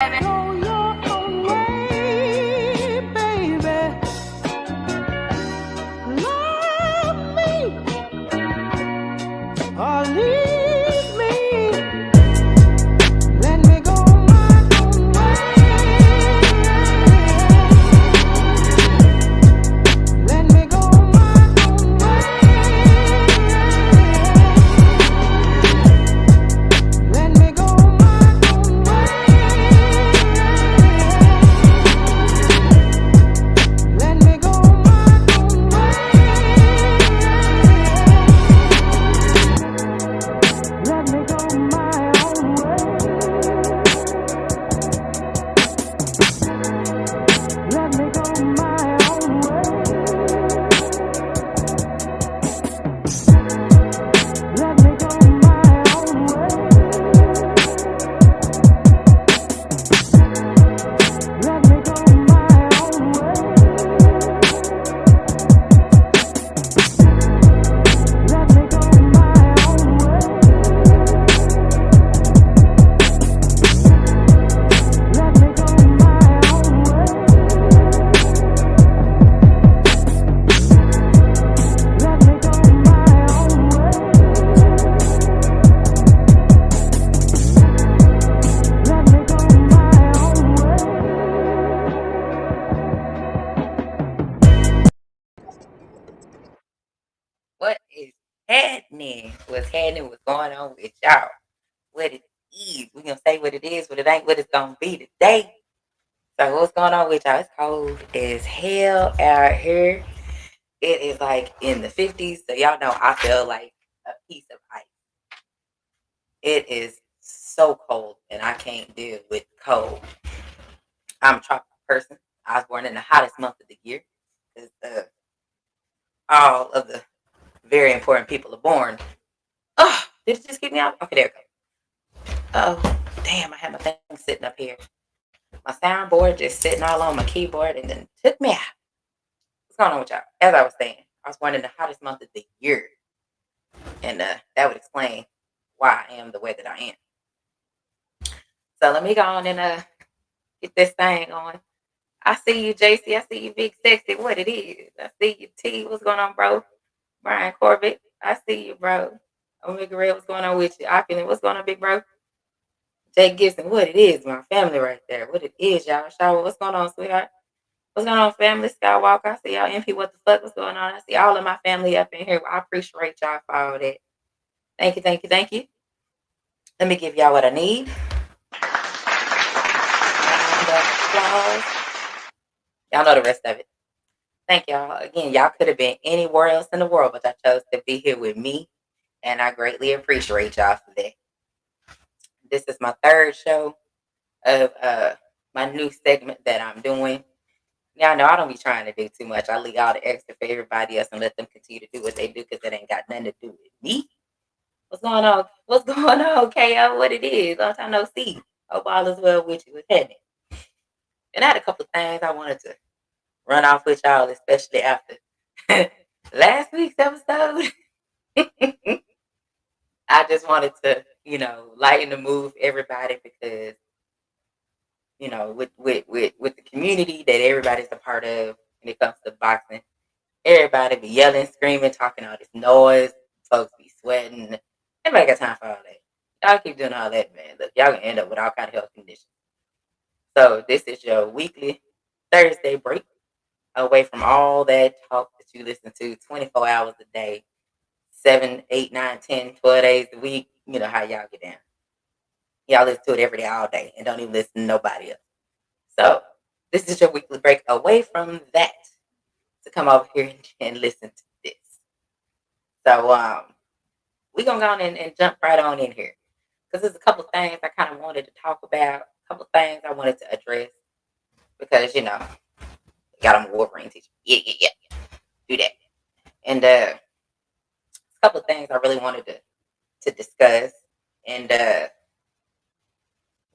Go your own way, baby. Love me or leave me. Let me go my own way. Let me go my own way. Let me go my own way. Let me go my own way. Let me go my own way. Let me go my own way. Let me go my own way. Let me go my own way. Let me go my own way. Let me go my own way. Let me go my own way. Let me go my own way. What is happening? What's happening? What's going on with y'all? What it is? We gonna say what it is, what it ain't, what it's gonna be today. So what's going on with y'all? It's cold as hell out here. It is like in the 50s, so y'all know I feel like a piece of ice. It is so cold, and I can't deal with cold. I'm a tropical person. I was born in the hottest month of the year because all of the very important people are born. Oh, did it just get me out? Okay, there it goes. Oh, damn, I had my thing sitting up here. My soundboard just sitting all on my keyboard and then took me out. What's going on with y'all? As I was saying, I was born in the hottest month of the year. And that would explain why I am the way that I am. So let me go on and get this thing on. I see you, JC. I see you, Big Sexy. What it is? I see you, T. What's going on, bro? Brian Corbett. I see you, bro. Omega Red, what's going on with you? Oculent, what's going on, big bro? Jake Gibson, what it is, my family right there. What it is, y'all. Shower, what's going on, sweetheart? What's going on, family? Skywalker, I see y'all. MP, what the fuck? What's going on? I see all of my family up in here. I appreciate y'all for all that. Thank you, thank you, thank you. Let me give y'all what I need. Round of applause. Y'all know the rest of it. Thank y'all. Again, y'all could have been anywhere else in the world, but y'all chose to be here with me. And I greatly appreciate y'all for that. This is my third show of my new segment that I'm doing. Y'all know I don't be trying to do too much. I leave all the extra for everybody else and let them continue to do what they do because it ain't got nothing to do with me. What's going on? What's going on, KO? What it is? Long time no see. Hope all is well with you. What's happening? And I had a couple of things I wanted to run off with y'all, especially after last week's episode. I just wanted to, lighten the mood for everybody because, with the community that everybody's a part of when it comes to boxing, everybody be yelling, screaming, talking all this noise, folks be sweating. Everybody got time for all that. Y'all keep doing all that, man. Look, y'all gonna end up with all kind of health conditions. So this is your weekly Thursday break away from all that talk that you listen to 24 hours a day, 7, 8, 9, 10, 12 days a week. You know how y'all get down. Y'all listen to it every day, all day, and don't even listen to nobody else. So this is your weekly break away from that to come over here and listen to this. So we're going to go on and jump right on in here because there's a couple of things I kind of wanted to talk about, a couple of things I wanted to address because, got on a Wolverine teacher. Yeah. Do that. And a couple of things I really wanted to discuss. And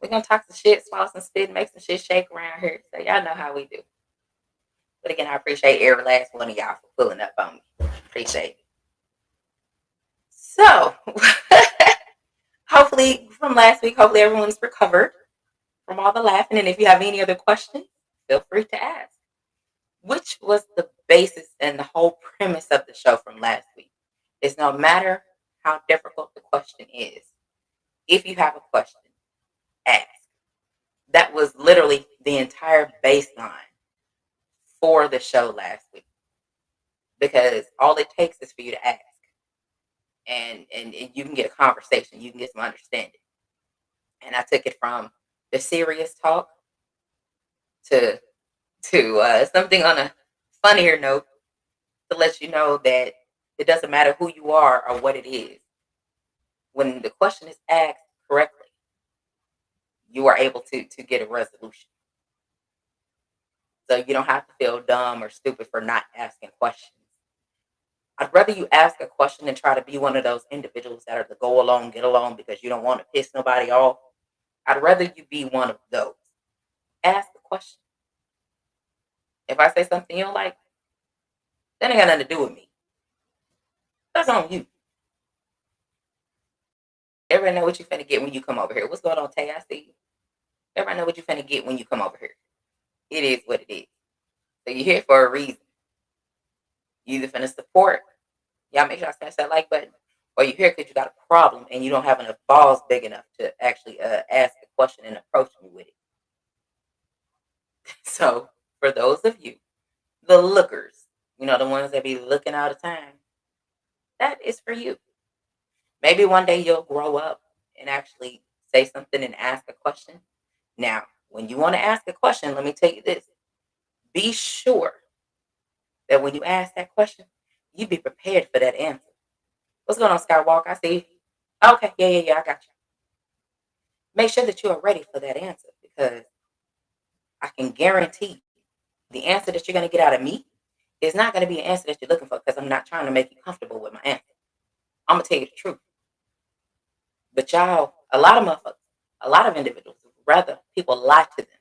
we're going to talk some shit, swallow some spit, make some shit shake around here. So y'all know how we do. But again, I appreciate every last one of y'all for pulling up on me. Appreciate it. So, hopefully from last week, hopefully everyone's recovered. from all the laughing. And if you have any other questions, feel free to ask. Which was the basis and the whole premise of the show from last week? Is no matter how difficult the question is, if you have a question, ask. That was literally the entire baseline for the show last week, because all it takes is for you to ask, and you can get a conversation, you can get some understanding. And I took it from the serious talk to something on a funnier note, to let you know that it doesn't matter who you are or what it is. When the question is asked correctly, you are able to get a resolution. So you don't have to feel dumb or stupid for not asking questions. I'd rather you ask a question than try to be one of those individuals that are the go along, get along because you don't want to piss nobody off. I'd rather you be one of those. Ask the question. If I say something you don't like, that ain't got nothing to do with me. That's on you. Everybody know what you finna get when you come over here. What's going on, Tay? I see you. Everybody know what you finna get when you come over here. It is what it is. So you're here for a reason. You either finna support, y'all make sure I smash that like button, or you're here because you got a problem and you don't have enough balls big enough to actually ask the question and approach me with it. So for those of you, the lookers, the ones that be looking all the time, that is for you. Maybe one day you'll grow up and actually say something and ask a question. Now, when you want to ask a question, let me tell you this. Be sure that when you ask that question, you be prepared for that answer. What's going on, Skywalk? I see. Okay, yeah, I got you. Make sure that you are ready for that answer, because I can guarantee the answer that you're going to get out of me is not going to be an answer that you're looking for, because I'm not trying to make you comfortable with my answer. I'm going to tell you the truth. But y'all, a lot of motherfuckers, a lot of individuals would rather people lie to them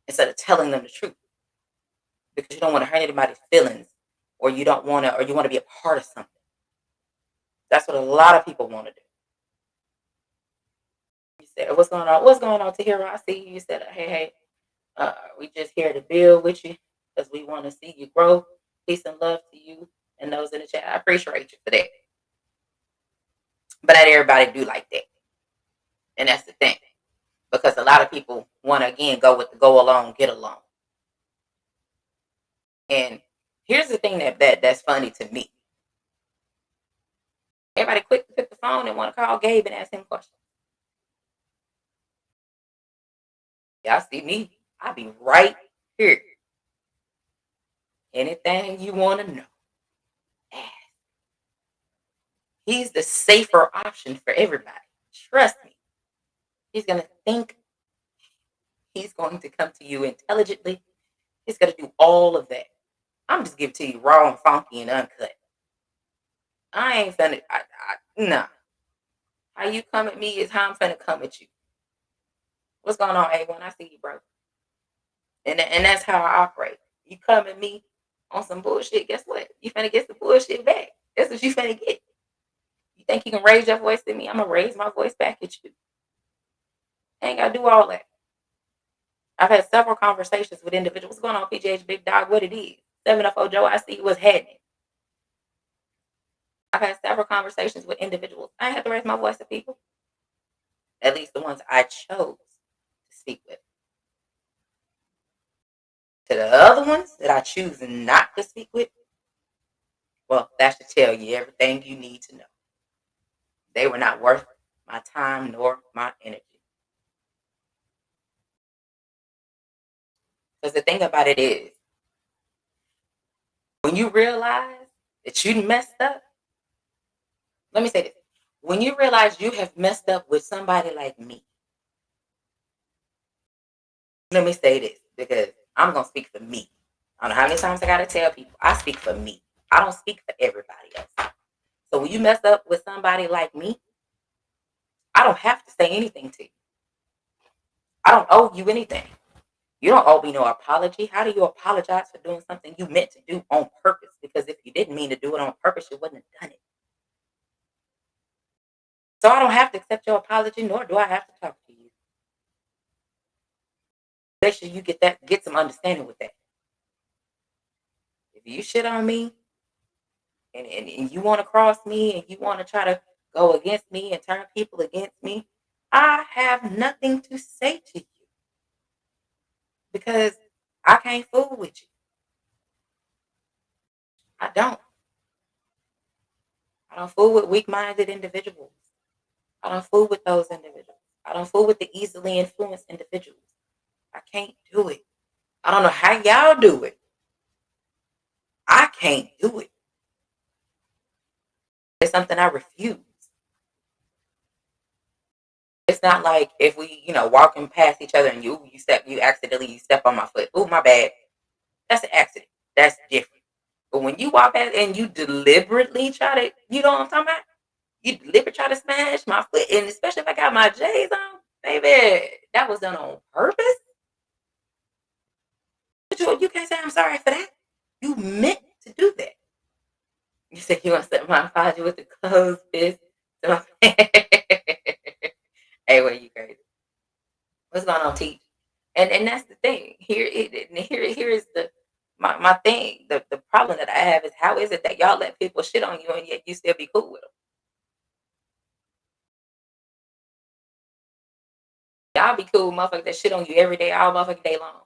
instead of telling them the truth, because you don't want to hurt anybody's feelings, or you don't want to, or you want to be a part of something. That's what a lot of people want to do. You said, "What's going on? What's going on, Tahira? I see you." You said, "Hey, we just here to build with you because we want to see you grow. Peace and love to you and those in the chat. I appreciate you for that." But not everybody do like that, and that's the thing, because a lot of people want to again go with the go along, get along. And here's the thing that's funny to me. Everybody quick to pick the phone and want to call Gabe and ask him questions. Y'all see me? I be right here. Anything you want to know, ask. He's the safer option for everybody. Trust me. He's going to think. He's going to come to you intelligently. He's going to do all of that. I'm just giving it to you raw and funky and uncut. I ain't finna, nah. How you come at me is how I'm finna come at you. What's going on, A1? I see you, bro. And that's how I operate. You come at me on some bullshit, guess what? You finna get some bullshit back. That's what you finna get. You think you can raise your voice at me? I'm gonna raise my voice back at you. I ain't gotta do all that. I've had several conversations with individuals. What's going on, PGH Big Dog? What it is? 704 Joe, I see what's happening. I've had several conversations with individuals. I had to raise my voice to people. At least the ones I chose to speak with. To the other ones that I choose not to speak with, well, that should tell you everything you need to know. They were not worth my time nor my energy. Because the thing about it is, when you realize that you messed up, let me say this. When you realize you have messed up with somebody like me, let me say this, because I'm going to speak for me. I don't know how many times I got to tell people, I speak for me. I don't speak for everybody else. So when you mess up with somebody like me, I don't have to say anything to you. I don't owe you anything. You don't owe me no apology. How do you apologize for doing something you meant to do on purpose? Because if you didn't mean to do it on purpose, you wouldn't have done it. So I don't have to accept your apology, nor do I have to talk to you. make sure you get some understanding with that. If you shit on me and you want to cross me and you want to try to go against me and turn people against me, I have nothing to say to you because I can't fool with you. I don't. I don't fool with weak-minded individuals. I don't fool with those individuals. I don't fool with the easily influenced individuals. I can't do it. I don't know how y'all do it. I can't do it. It's something I refuse. It's not like if we, walking past each other and you accidentally step on my foot. Oh, my bad. That's an accident. That's different. But when you walk past and you deliberately try to, you know what I'm talking about? You deliberately try to smash my foot, and especially if I got my J's on, baby, that was done on purpose. But you can't say I'm sorry for that. You meant to do that. You said you want to set my apology with the closed fist. Hey, well, you crazy. What's going on, teach? And that's the thing. Here is my thing. The problem that I have is how is it that y'all let people shit on you and yet you still be cool with them? Y'all be cool, motherfuckers that shit on you every day, all motherfucking day long.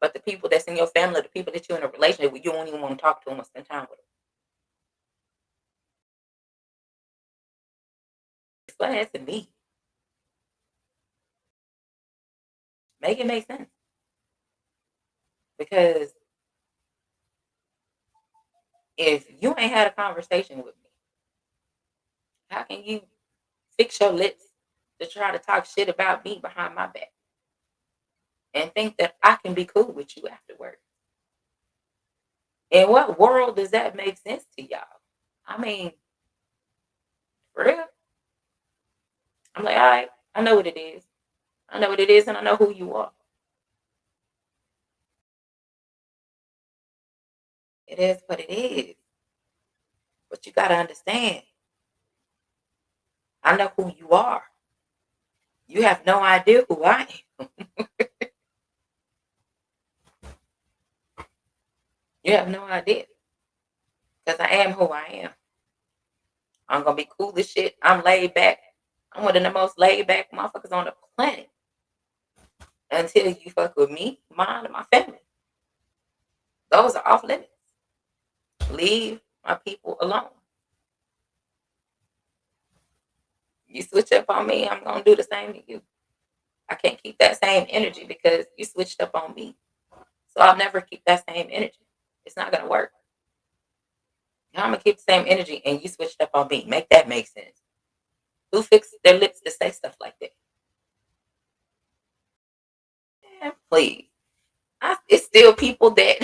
But the people that's in your family, the people that you're in a relationship with, you don't even want to talk to them or spend time with them. Explain that to me. Make it make sense. Because if you ain't had a conversation with me, how can you fix your lips to try to talk shit about me behind my back and think that I can be cool with you afterwards? In what world does that make sense to y'all? I mean, for real? I'm like, all right, I know what it is. I know what it is and I know who you are. It is what it is. But you got to understand, I know who you are. You have no idea who I am. You have no idea. Because I am who I am. I'm going to be cool as shit. I'm laid back. I'm one of the most laid back motherfuckers on the planet. Until you fuck with me, mine, and my family. Those are off limits. Leave my people alone. You switch up on me, I'm going to do the same to you. I can't keep that same energy because you switched up on me. So I'll never keep that same energy. It's not going to work. I'm going to keep the same energy and you switched up on me. Make that make sense. Who fixed their lips to say stuff like that? Yeah, please. It's still people that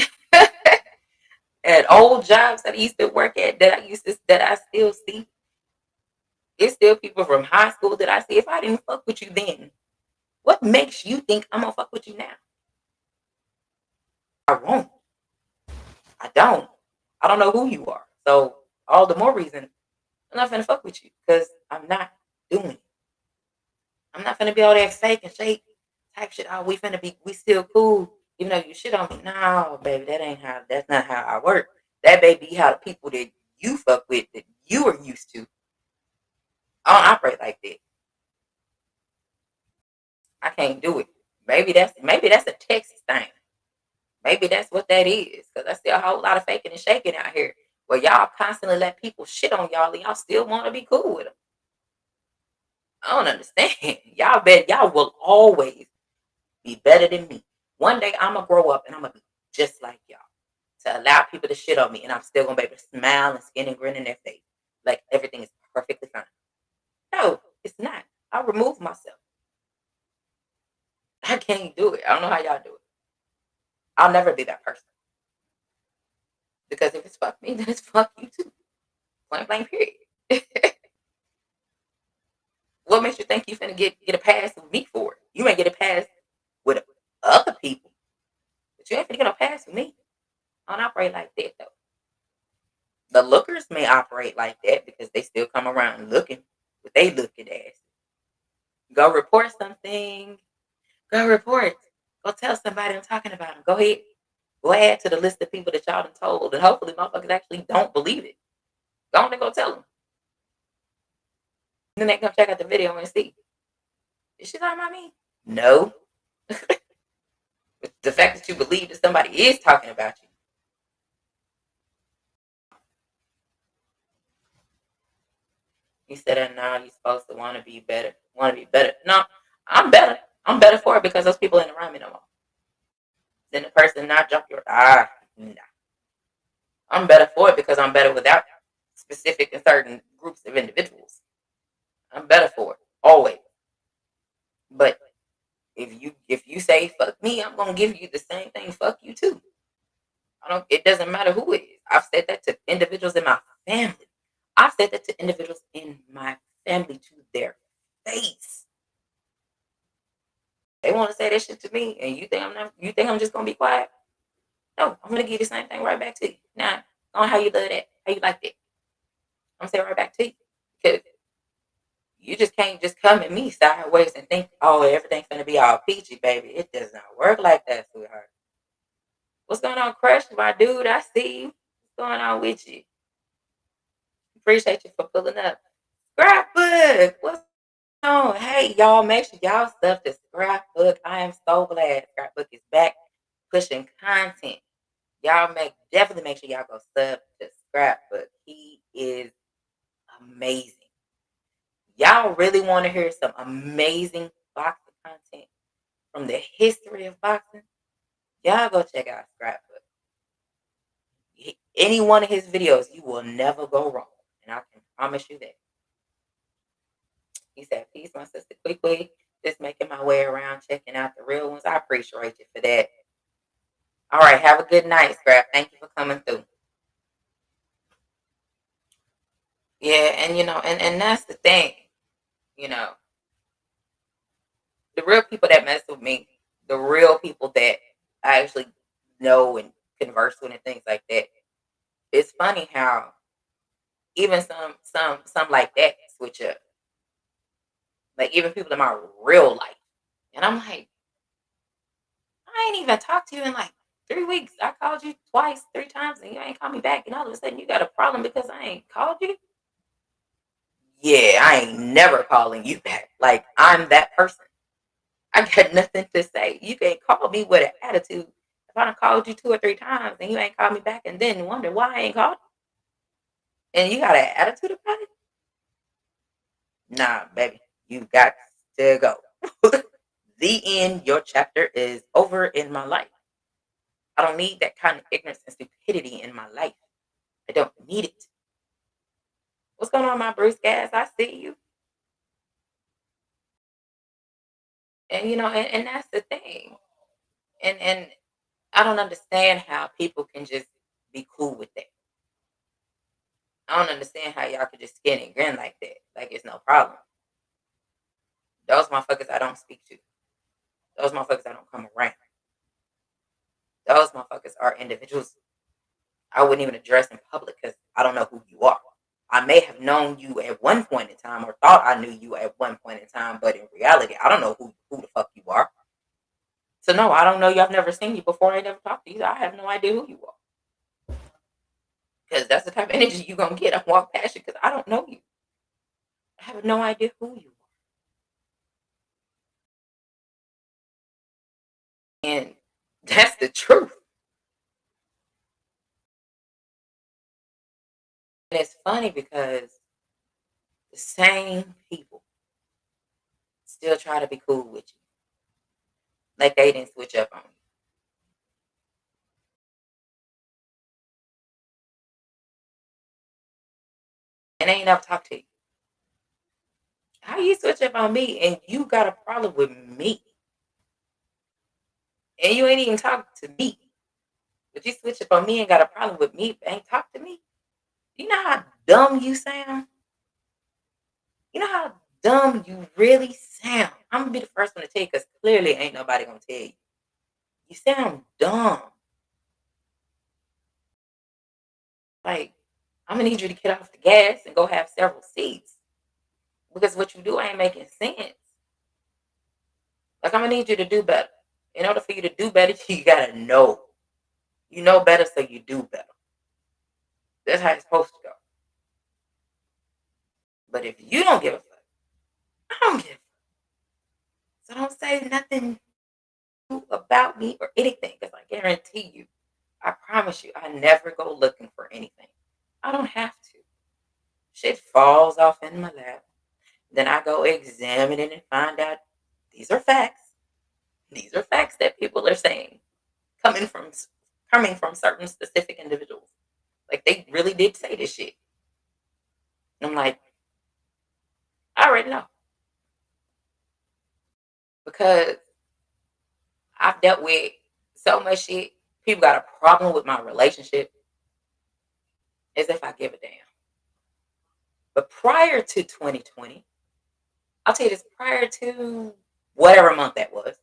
at old jobs that I used to work at that I still see. It's still people from high school that I see. If I didn't fuck with you then, what makes you think I'm gonna fuck with you now? I won't. I don't. I don't know who you are. So all the more reason I'm not gonna fuck with you because I'm not doing it. I'm not gonna be all that fake and shake type shit. Oh, we still cool, even though you shit on me. No, baby, that's not how I work. That baby how the people that you fuck with that you are used to. I don't operate like that. I can't do it. Maybe that's a Texas thing. Maybe that's what that is. Because I see a whole lot of faking and shaking out here. Where y'all constantly let people shit on y'all and y'all still want to be cool with them. I don't understand. Y'all bet y'all will always be better than me. One day I'm gonna grow up and I'm gonna be just like y'all. To allow people to shit on me and I'm still gonna be able to smile and skin and grin in their face. Like everything is perfectly fine. No, it's not. I'll remove myself. I can't do it. I don't know how y'all do it. I'll never be that person. Because if it's fuck me, then it's fuck you too. Point blank period. What makes you think you finna get a pass with me for it? You may get a pass with other people, but you ain't finna get a pass with me. I don't operate like that though. The lookers may operate like that because they still come around looking, but they looking ass. Go report something. Go report. Go tell somebody I'm talking about them. Go ahead. Go add to the list of people that y'all done told. And hopefully motherfuckers actually don't believe it. Go on and go tell them. Then they come check out the video and see. Is she talking about me? No. The fact that you believe that somebody is talking about you. You said that now you're supposed to want to be better. Want to be better. No, I'm better. I'm better for it because those people ain't around me no more. Then the person not jump your nah. I'm better for it because I'm better without specific and certain groups of individuals. I'm better for it. Always. But if you say fuck me, I'm gonna give you the same thing, fuck you too. It doesn't matter who it is. I've said that to individuals in my family. I've said that to individuals in my family to their face. They want to say that shit to me, and you think I'm just gonna be quiet? No, I'm gonna give you the same thing right back to you. Now, on how you love that, how you like that. I'm gonna say it right back to you. Because you just can't just come at me sideways and think, oh, everything's gonna be all peachy, baby. It does not work like that, sweetheart. What's going on, Crush? My dude, I see you. What's going on with you? Appreciate you for pulling up. Scrapbook, what's on? Hey, y'all, make sure y'all stuff the Scrapbook. I am so glad Scrapbook is back pushing content. Y'all definitely make sure y'all go sub to Scrapbook. He is amazing. Y'all really want to hear some amazing boxing content from the history of boxing? Y'all go check out Scrapbook. Any one of his videos, you will never go wrong. And I can promise you that. He said, peace, my sister, quickly. Just making my way around, checking out the real ones. I appreciate you for that. All right, have a good night, Scrap. Thank you for coming through. Yeah, and and that's the thing, you know, the real people that mess with me, the real people that I actually know and converse with and things like that. It's funny how even some like that switch up. Like even people in my real life. And I'm like, I ain't even talked to you in like 3 weeks. I called you twice, 3 times, and you ain't called me back. And all of a sudden you got a problem because I ain't called you? Yeah, I ain't never calling you back. Like I'm that person. I got nothing to say. You can't call me with an attitude. If I done called you 2 or 3 times and you ain't called me back and then wonder why I ain't called you, and you got an attitude about it? Nah, baby. You got to go. The end. Your chapter is over in my life. I don't need that kind of ignorance and stupidity in my life. I don't need it. What's going on, my Bruce Gas? I see you. And and that's the thing. And I don't understand how people can just be cool with that. I don't understand how y'all could just skin and grin like that. Like it's no problem. Those motherfuckers I don't speak to. Those motherfuckers I don't come around. Those motherfuckers are individuals I wouldn't even address in public because I don't know who you are. I may have known you at one point in time or thought I knew you at one point in time, but in reality, I don't know who the fuck you are. So no, I don't know you. I've never seen you before. I never talked to you. I have no idea who you are. Because that's the type of energy you're going to get. I walk past you because I don't know you. I have no idea who you are. And that's the truth. And it's funny because the same people still try to be cool with you. Like they didn't switch up on you. And they ain't never talked to you. How you switch up on me and you got a problem with me? And you ain't even talk to me. But you switch up on me and got a problem with me, but ain't talk to me? You know how dumb you sound? You know how dumb you really sound? I'm gonna be the first one to tell you because clearly ain't nobody gonna tell you. You sound dumb. Like, I'm gonna need you to get off the gas and go have several seats. Because what you do ain't making sense. Like, I'm gonna need you to do better. In order for you to do better, you gotta know. You know better, so you do better. That's how it's supposed to go. But if you don't give a fuck, I don't give a fuck. So don't say nothing about me or anything, because I guarantee you, I promise you, I never go looking for anything. I don't have to. Shit falls off in my lap. Then I go examine it and find out these are facts. These are facts that people are saying, coming from certain specific individuals. Like, they really did say this shit. I'm like, I already know. Because I've dealt with so much shit. People got a problem with my relationship as if I give a damn. But prior to 2020, I'll tell you this, prior to whatever month that was,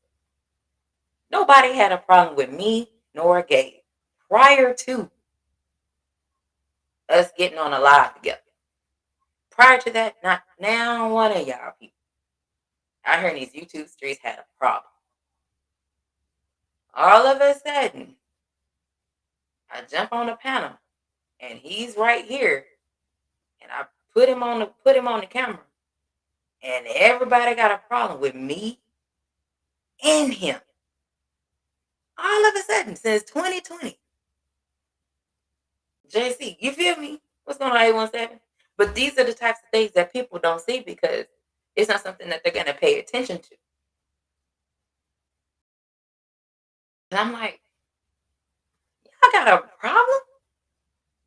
nobody had a problem with me nor Gabe. Prior to us getting on a live together. Prior to that, not now one of y'all people out here in these YouTube streets had a problem. All of a sudden, I jump on the panel and he's right here, and I put him on the camera, and everybody got a problem with me and him. All of a sudden, since 2020. JC, you feel me? What's going on, 817? But these are the types of things that people don't see because it's not something that they're going to pay attention to. And I'm like, y'all got a problem?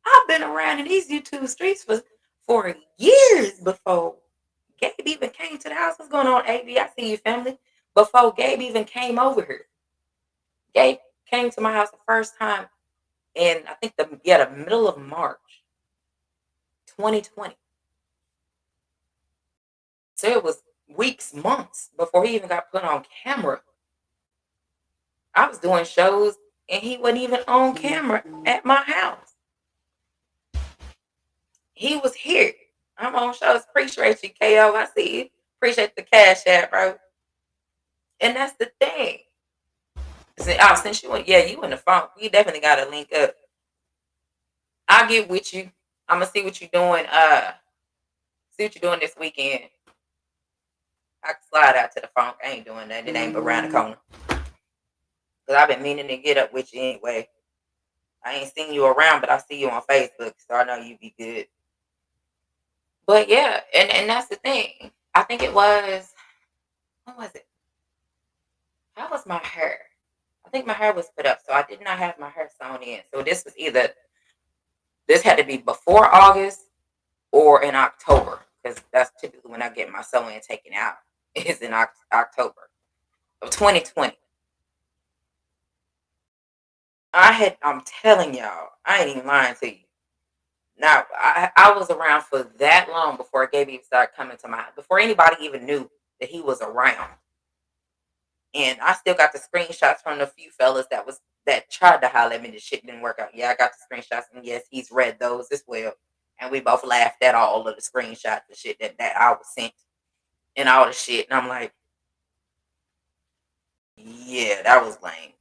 I've been around in these YouTube streets for years before Gabe even came to the house. What's going on, AB? I see you, family. Before Gabe even came over here. Gabe came to my house the first time in, I think, the middle of March 2020. So it was weeks, months before he even got put on camera. I was doing shows and he wasn't even on camera at my house. He was here. I'm on shows. Appreciate you, KO. I see you. Appreciate the cash app, bro. And that's the thing. Since you went, you in the phone. We definitely got to link up. I'll get with you. I'm gonna see what you're doing. See what you're doing this weekend. I can slide out to the phone. I ain't doing that. It ain't around the corner. Cause I've been meaning to get up with you anyway. I ain't seen you around, but I see you on Facebook, so I know you be good. But yeah, and that's the thing. I think it was, what was it? How was my hair? I think my hair was put up, so I did not have my hair sewn in. So this had to be before August or in October, because that's typically when I get my sewing taken out, is in October of 2020. I'm telling y'all, I ain't even lying to you. Now, I was around for that long before Gabe started coming to my house, before anybody even knew that he was around. And I still got the screenshots from the few fellas that tried to holler at me. The shit didn't work out. Yeah, I got the screenshots, and yes, he's read those as well. And we both laughed at all of the screenshots, the shit that I was sent, and all the shit. And I'm like, yeah, that was lame.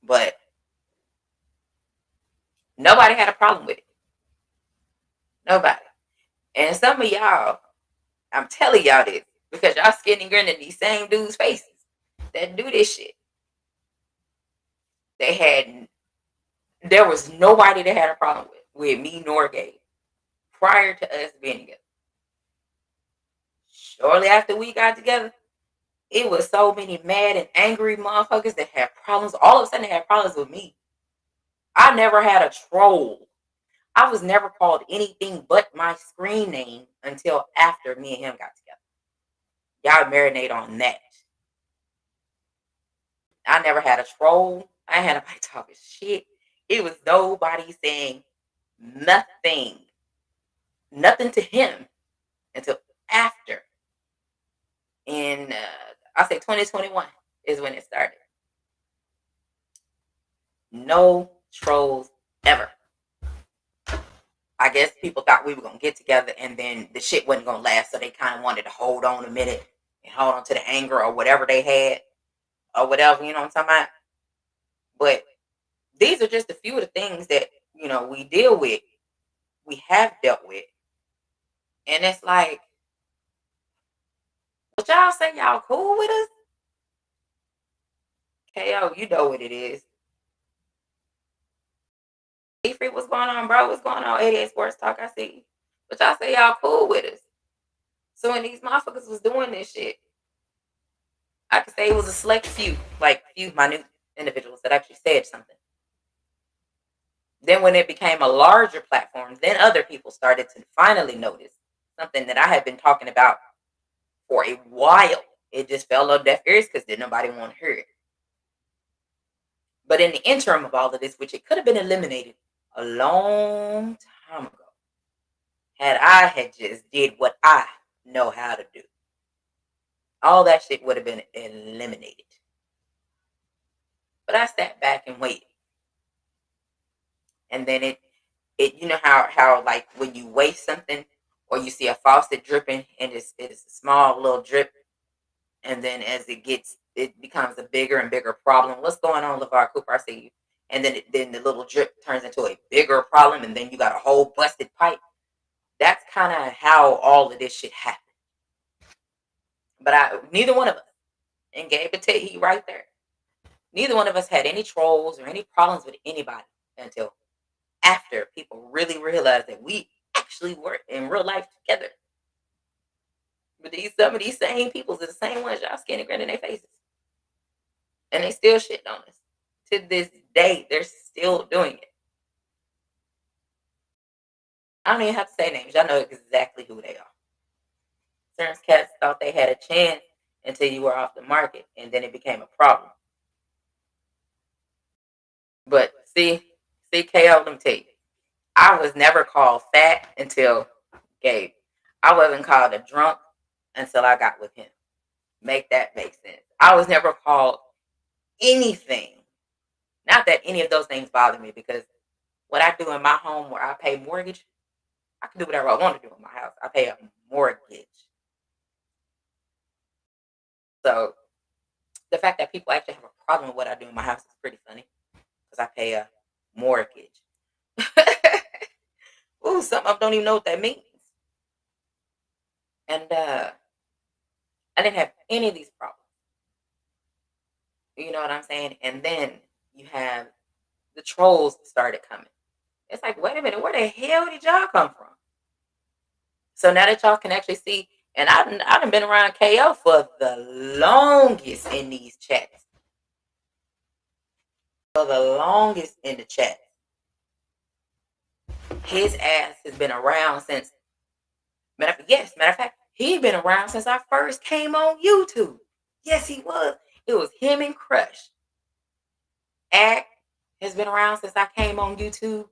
But nobody had a problem with it. Nobody. And some of y'all, I'm telling y'all this because y'all skinny grinning these same dudes' faces that do this shit. There was nobody that had a problem with me nor Gabe prior to us being together. Shortly after we got together, it was so many mad and angry motherfuckers that had problems. All of a sudden, they had problems with me. I never had a troll. I was never called anything but my screen name until after me and him got together. Y'all marinate on that. I never had a troll. I had nobody talking shit. It was nobody saying nothing. Nothing to him until after. In, I say 2021 is when it started. No trolls ever. I guess people thought we were going to get together and then the shit wasn't going to last. So they kind of wanted to hold on a minute and hold on to the anger or whatever they had. or whatever, you know what I'm talking about? But these are just a few of the things that, we deal with, we have dealt with. And it's like, but y'all say y'all cool with us? KO, you know what it is. Hey, Free, what's going on, bro? What's going on? 88 Sports Talk, I see you. But y'all say y'all cool with us. So when these motherfuckers was doing this shit, I could say it was a select few, like few minute individuals that actually said something. Then when it became a larger platform, then other people started to finally notice something that I had been talking about for a while. It just fell on deaf ears because didn't nobody want to hear it. But in the interim of all of this, which it could have been eliminated a long time ago, had I had just did what I know how to do, all that shit would have been eliminated. But I sat back and waited. And then it you know how like when you waste something or you see a faucet dripping and it's a small little drip, and then as it becomes a bigger and bigger problem. What's going on, LeVar Cooper? I see you. And then the little drip turns into a bigger problem, and then you got a whole busted pipe. That's kind of how all of this shit happened. But neither one of us, and Gabe could tell you right there, neither one of us had any trolls or any problems with anybody until after people really realized that we actually were in real life together. But some of these same people are the same ones y'all skinny grin in their faces. And they still shit on us. To this day, they're still doing it. I don't even have to say names. Y'all know exactly who they are. Certain cats thought they had a chance until you were off the market, and then it became a problem. But see, KO, let me tell you, I was never called fat until Gabe. I wasn't called a drunk until I got with him. Make that make sense. I was never called anything. Not that any of those things bother me, because what I do in my home where I pay mortgage, I can do whatever I want to do in my house. I pay a mortgage. So the fact that people actually have a problem with what I do in my house is pretty funny, because I pay a mortgage. Ooh, some of them don't even know what that means. And I didn't have any of these problems. You know what I'm saying? And then you have the trolls started coming. It's like, wait a minute, where the hell did y'all come from? So now that y'all can actually see, and I've been around KO for the longest in these chats. For the longest in the chat. His ass has been around since, matter of fact, he's been around since I first came on YouTube. Yes, he was. It was him and Crush. Act has been around since I came on YouTube.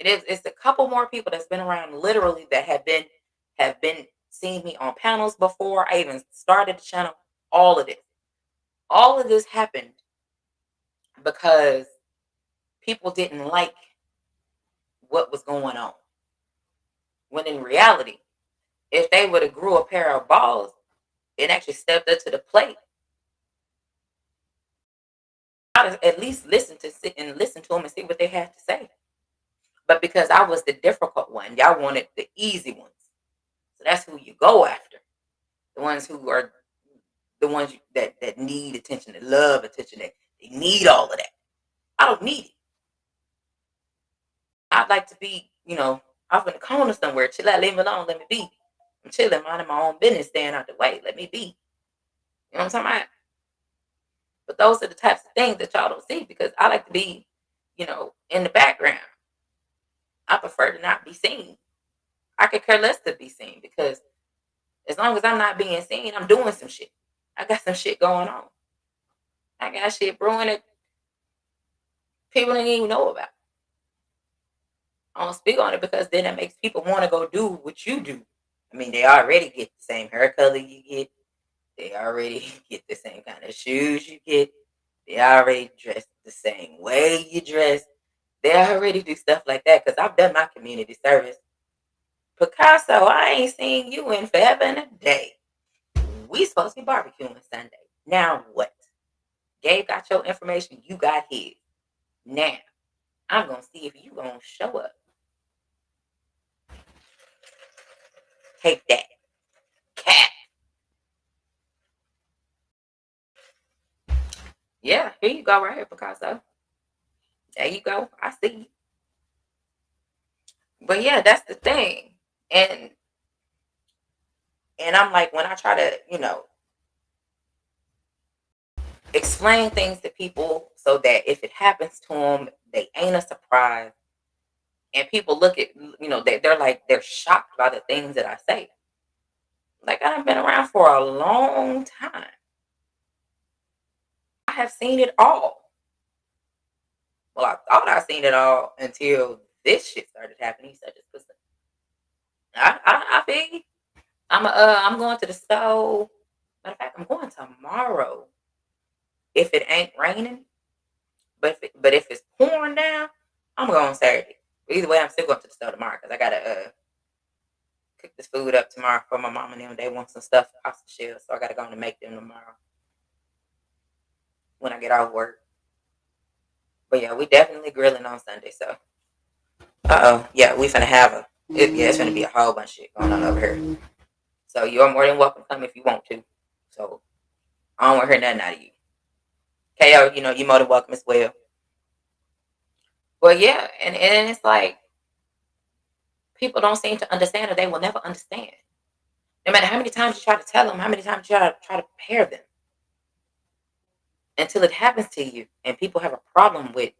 It's a couple more people that's been around literally that have been seeing me on panels before I even started the channel. All of this happened because people didn't like what was going on. When in reality, if they would have grew a pair of balls and actually stepped up to the plate, I'd at least sit and listen to them and see what they had to say. But because I was the difficult one, y'all wanted the easy ones. So that's who you go after. The ones who are the ones that need attention, that love attention, that they need all of that. I don't need it. I'd like to be, off in the corner somewhere, chill out, leave me alone, let me be. I'm chilling, minding my own business, staying out the way, let me be. You know what I'm talking about? But those are the types of things that y'all don't see, because I like to be, in the background. I prefer to not be seen. I could care less to be seen, because as long as I'm not being seen, I'm doing some shit. I got some shit going on. I got shit brewing that people didn't even know about. I don't speak on it because then it makes people want to go do what you do. I mean, they already get the same hair color you get. They already get the same kind of shoes you get. They already dress the same way you dress. They already do stuff like that, because I've done my community service. Picasso, I ain't seen you in forever and a day. We supposed to be barbecuing Sunday. Now what? Gabe got your information. You got his. Now, I'm going to see if you going to show up. Take that. Cat. Yeah, here you go right here, Picasso. There you go. I see you. But yeah, that's the thing. And I'm like, when I try to, explain things to people so that if it happens to them, they ain't a surprise. And people look at, they're like, they're shocked by the things that I say. Like, I've been around for a long time. I have seen it all. Well, I thought I seen it all until this shit started happening. Such as pussy. I feel you. I'm going to the store. Matter of fact, I'm going tomorrow. If it ain't raining, but if it's pouring down, I'm going Saturday. Either way, I'm still going to the store tomorrow because I gotta cook this food up tomorrow for my mom and them. They want some stuff off the shelf, so I gotta go and make them tomorrow when I get off work. But yeah, we definitely grilling on Sunday. So, yeah, we finna have it's gonna be a whole bunch of shit going on over here. So you're more than welcome to come if you want to. So I don't want to hear nothing out of you. KO, you're more than welcome as well. But yeah, and it's like people don't seem to understand, or they will never understand. No matter how many times you try to tell them, how many times you try to prepare them, until it happens to you, and people have a problem with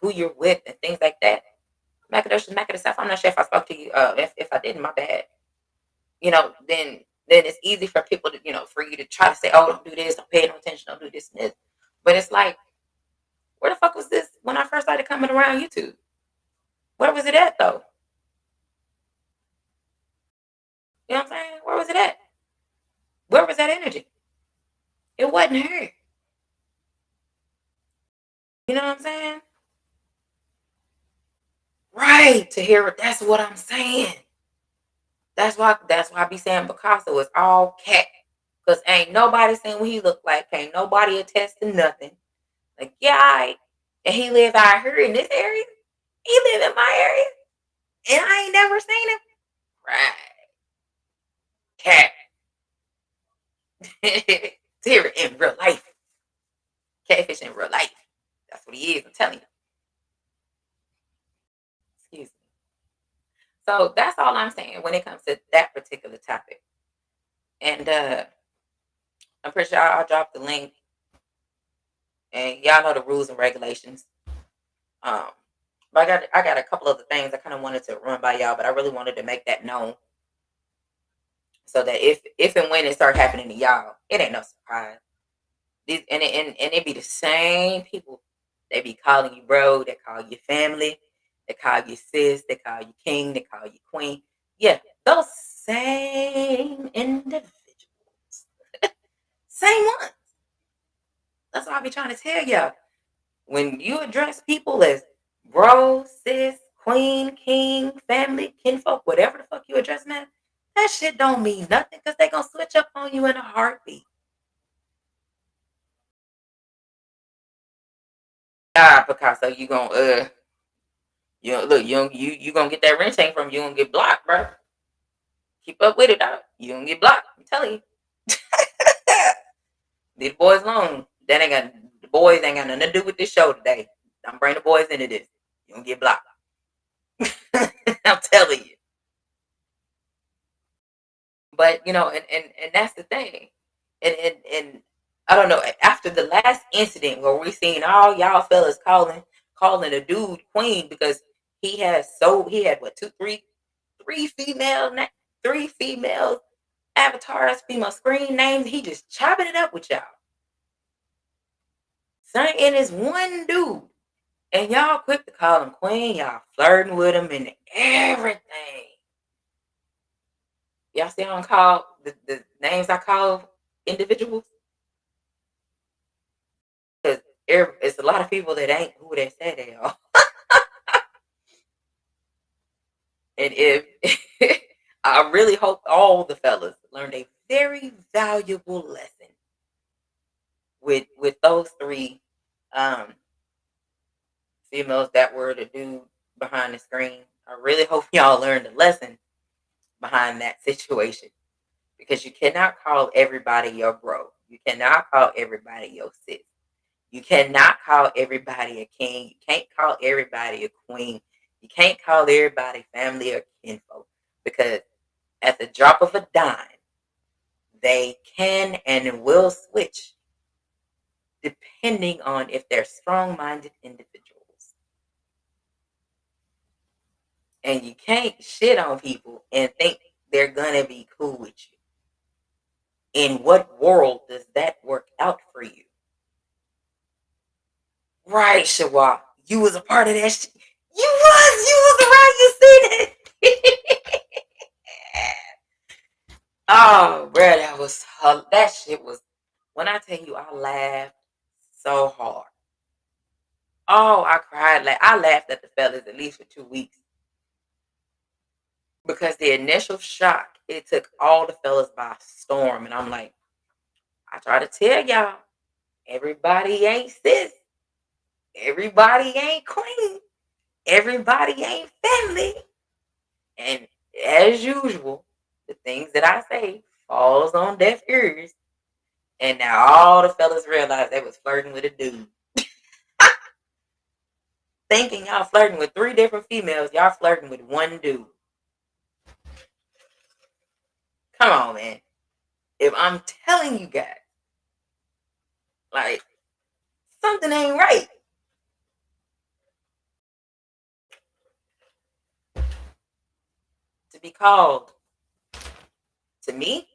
who you're with and things like that. Macadocious, Macadocious. I'm not sure if I spoke to you. If I didn't, my bad. Then it's easy for people to, for you to try to say, oh, don't do this, don't pay no attention, don't do this and this. But it's like, where the fuck was this when I first started coming around YouTube? Where was it at though? You know what I'm saying? Where was it at? Where was that energy? It wasn't here. You know what I'm saying? Right. To hear it. That's what I'm saying. That's why I be saying Picasso is all cat. Cause ain't nobody seen what he look like. Ain't nobody attest to nothing. Like, yeah, and he live out here in this area. He live in my area. And I ain't never seen him. Right. Cat. Here in real life. Catfish in real life. That's what he is, I'm telling you. Excuse me. So that's all I'm saying when it comes to that particular topic. And I'm pretty sure I'll drop the link. And y'all know the rules and regulations. Um, but I got a couple other things I kind of wanted to run by y'all, but I really wanted to make that known so that if and when it start happening to y'all, it ain't no surprise. And it be the same people. They be calling you bro. They call you family. They call you sis. They call you king. They call you queen. Yeah, those same individuals, same ones. That's what I be trying to tell y'all. When you address people as bro, sis, queen, king, family, kinfolk, whatever the fuck you address, man, that shit don't mean nothing because they gonna switch up on you in a heartbeat. Ah, Picasso, you gonna look, you gonna get that rent chain from you gonna get blocked, bro. Keep up with it, dog. You gonna get blocked. I'm telling you. Leave the boys alone. The boys ain't got nothing to do with this show today. I'm bringing the boys into this. You gonna get blocked. I'm telling you. But and that's the thing. And I don't know, after the last incident where we seen all y'all fellas calling a dude queen because he had what three female three female avatars, female screen names, he just chopping it up with y'all. Son, and it's one dude. And y'all quick to call him queen, y'all flirting with him and everything. Y'all see how I call the names I call individuals? Because it's a lot of people that ain't who they say they are. And if I really hope all the fellas learned a very valuable lesson. with those three um females that were the dude behind the screen. I really hope y'all learned a lesson behind that situation, because you cannot call everybody your bro. You cannot call everybody your sis. You cannot call everybody a king. You can't call everybody a queen. You can't call everybody family or kinfolk, because at the drop of a dime, they can and will switch depending on if they're strong minded individuals. And you can't shit on people and think they're going to be cool with you. In what world does that work out for you? Right, Shawa. You was a part of that shit. You was around, you seen it. Oh, bro, that shit was, when I tell you I laughed so hard. Oh, I cried. Like, I laughed at the fellas at least for 2 weeks, because the initial shock, it took all the fellas by storm. And I'm like, I try to tell y'all, everybody ain't sis. Everybody ain't queen. Everybody ain't family. And as usual, the things that I say falls on deaf ears. And now all the fellas realized they was flirting with a dude. Thinking y'all flirting with 3 different females, y'all flirting with one dude. Come on, man. If I'm telling you guys, like, something ain't right. To be called to me,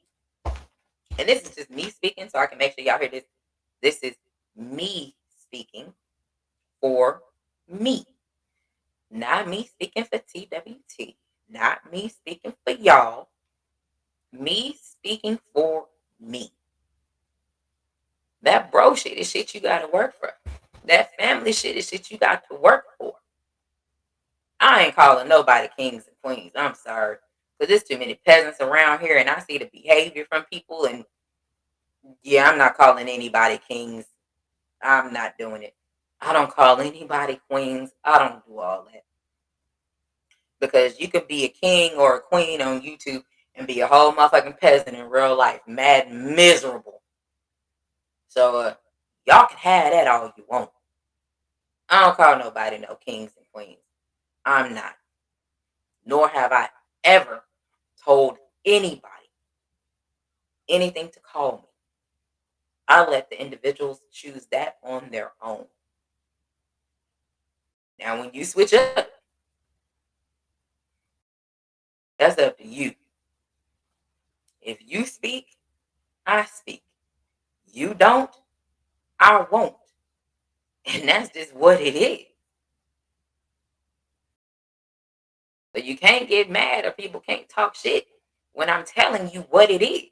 and this is just me speaking, so I can make sure y'all hear this. This is me speaking for me. Not me speaking for TWT. Not me speaking for y'all. Me speaking for me. That bro shit is shit you gotta work for. That family shit is shit you got to work for. I ain't calling nobody kings and queens. I'm sorry. Because there's too many peasants around here, and I see the behavior from people, and yeah, I'm not calling anybody kings. I'm not doing it. I don't call anybody queens. I don't do all that. Because you could be a king or a queen on YouTube and be a whole motherfucking peasant in real life. Mad miserable. So y'all can have that all you want. I don't call nobody no kings and queens. I'm not. Nor have I ever told anybody anything to call me. I let the individuals choose that on their own. Now, when you switch up, that's up to you. If you speak, I speak. You don't, I won't. And that's just what it is. So you can't get mad, or people can't talk shit when I'm telling you what it is.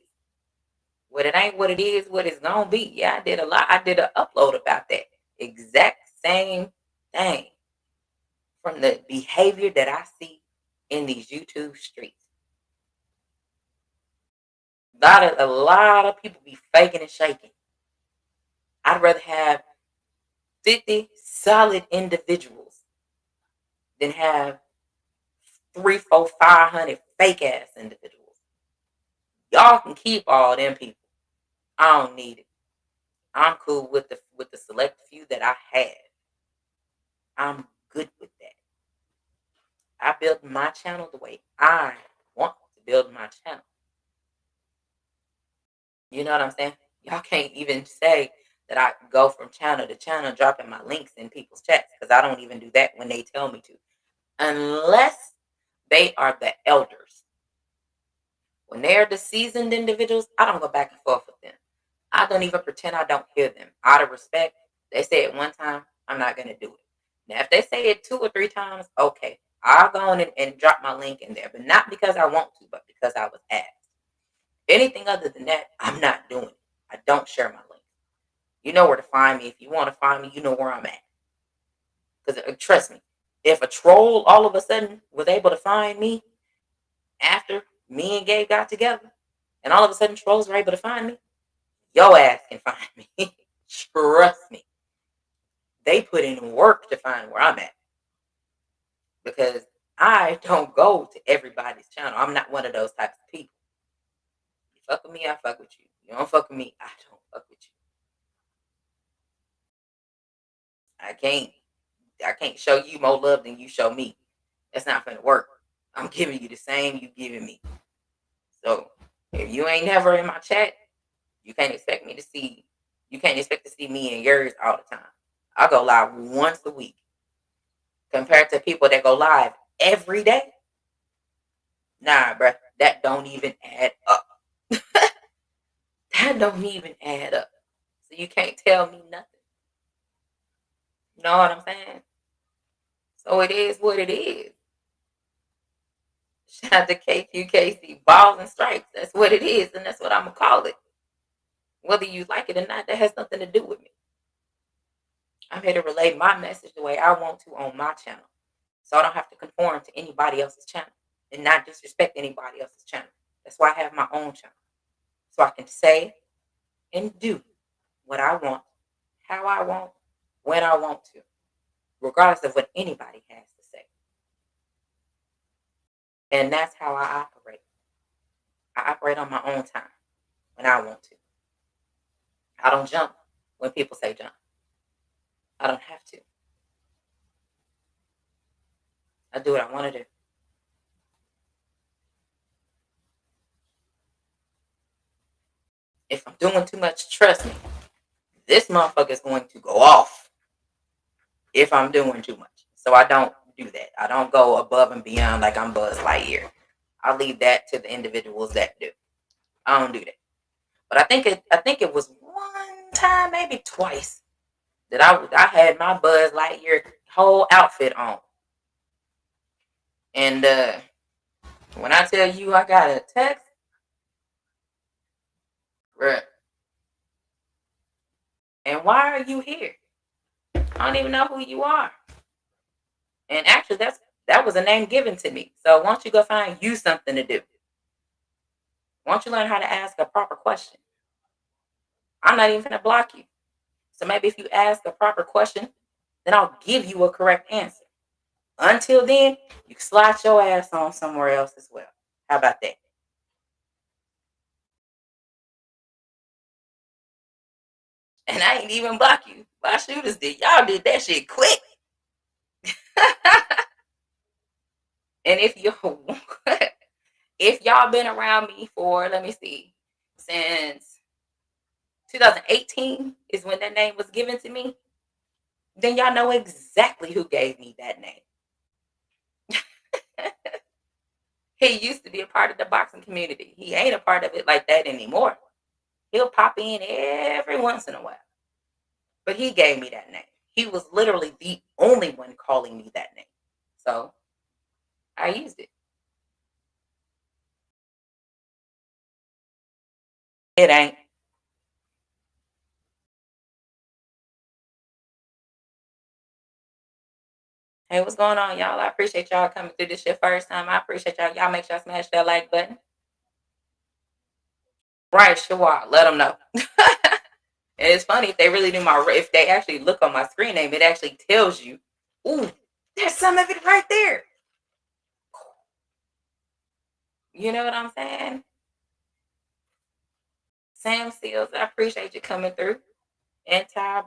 What it ain't, what it is, what it's gonna be. Yeah, I did a lot. I did an upload about that exact same thing, from the behavior that I see in these YouTube streets. A lot of people be faking and shaking. I'd rather have 50 solid individuals than have 3, 4, 500 fake ass individuals. Y'all can keep all them people. I don't need it. I'm cool with the select few that I have. I'm good with that. I build my channel the way I want to build my channel. You know what I'm saying? Y'all can't even say that I go from channel to channel dropping my links in people's chats, because I don't even do that when they tell me to. Unless they are the elders. When they are the seasoned individuals, I don't go back and forth with them. I don't even pretend I don't hear them. Out of respect, they say it one time, I'm not going to do it. Now, if they say it 2 or 3 times, okay, I'll go on and drop my link in there. But not because I want to, but because I was asked. Anything other than that, I'm not doing it. I don't share my link. You know where to find me. If you want to find me, you know where I'm at. Because trust me, if a troll all of a sudden was able to find me after me and Gabe got together, and all of a sudden trolls were able to find me, your ass can find me. Trust me. They put in work to find where I'm at because I don't go to everybody's channel. I'm not one of those types of people. You fuck with me, I fuck with you. You don't fuck with me, I don't fuck with you. I can't I can't show you more love than you show me. That's not gonna work. I'm giving you the same you giving me. So if you ain't never in my chat, you can't expect me to see you can't expect to see me in yours all the time. I go live once a week compared to people that go live every day. Nah, bruh, that don't even add up. That don't even add up. So you can't tell me nothing. You know what I'm saying? So it is what it is. Shout out to KQKC, balls and stripes. That's what it is, and that's what I'm gonna call it. Whether you like it or not, that has nothing to do with me. I'm here to relay my message the way I want to on my channel. So I don't have to conform to anybody else's channel and not disrespect anybody else's channel. That's why I have my own channel. So I can say and do what I want, how I want, when I want to, regardless of what anybody has to say. And that's how I operate. I operate on my own time when I want to. I don't jump when people say jump. I don't have to. I do what I want to do. If I'm doing too much, trust me, this motherfucker is going to go off if I'm doing too much. So I don't do that. I don't go above and beyond like I'm Buzz Lightyear. I leave that to the individuals that do. I don't do that. But I think it was one time, maybe twice, that I had my Buzz Lightyear whole outfit on. And when I tell you I got a text, bruh, and why are you here? I don't even know who you are. And actually, that was a name given to me. So why don't you go find you something to do? Why don't you learn how to ask a proper question? I'm not even gonna block you. So maybe if you ask a proper question, then I'll give you a correct answer. Until then, you can slide your ass on somewhere else as well. How about that? And I ain't even block you. My shooters did. Y'all did that shit quick. And if y'all been around me for, let me see, since 2018 is when that name was given to me, then y'all know exactly who gave me that name. He used to be a part of the boxing community. He ain't a part of it like that anymore. He'll pop in every once in a while. But he gave me that name. He was literally the only one calling me that name. So I used it. It ain't. Hey, what's going on, y'all? I appreciate y'all coming through this shit first time. I appreciate y'all. Y'all make sure y'all smash that like button. Right, sure. Let them know. And it's funny if they really do if they actually look on my screen name, it actually tells you, ooh, there's some of it right there. You know what I'm saying? Sam Seals, I appreciate you coming through. Anti,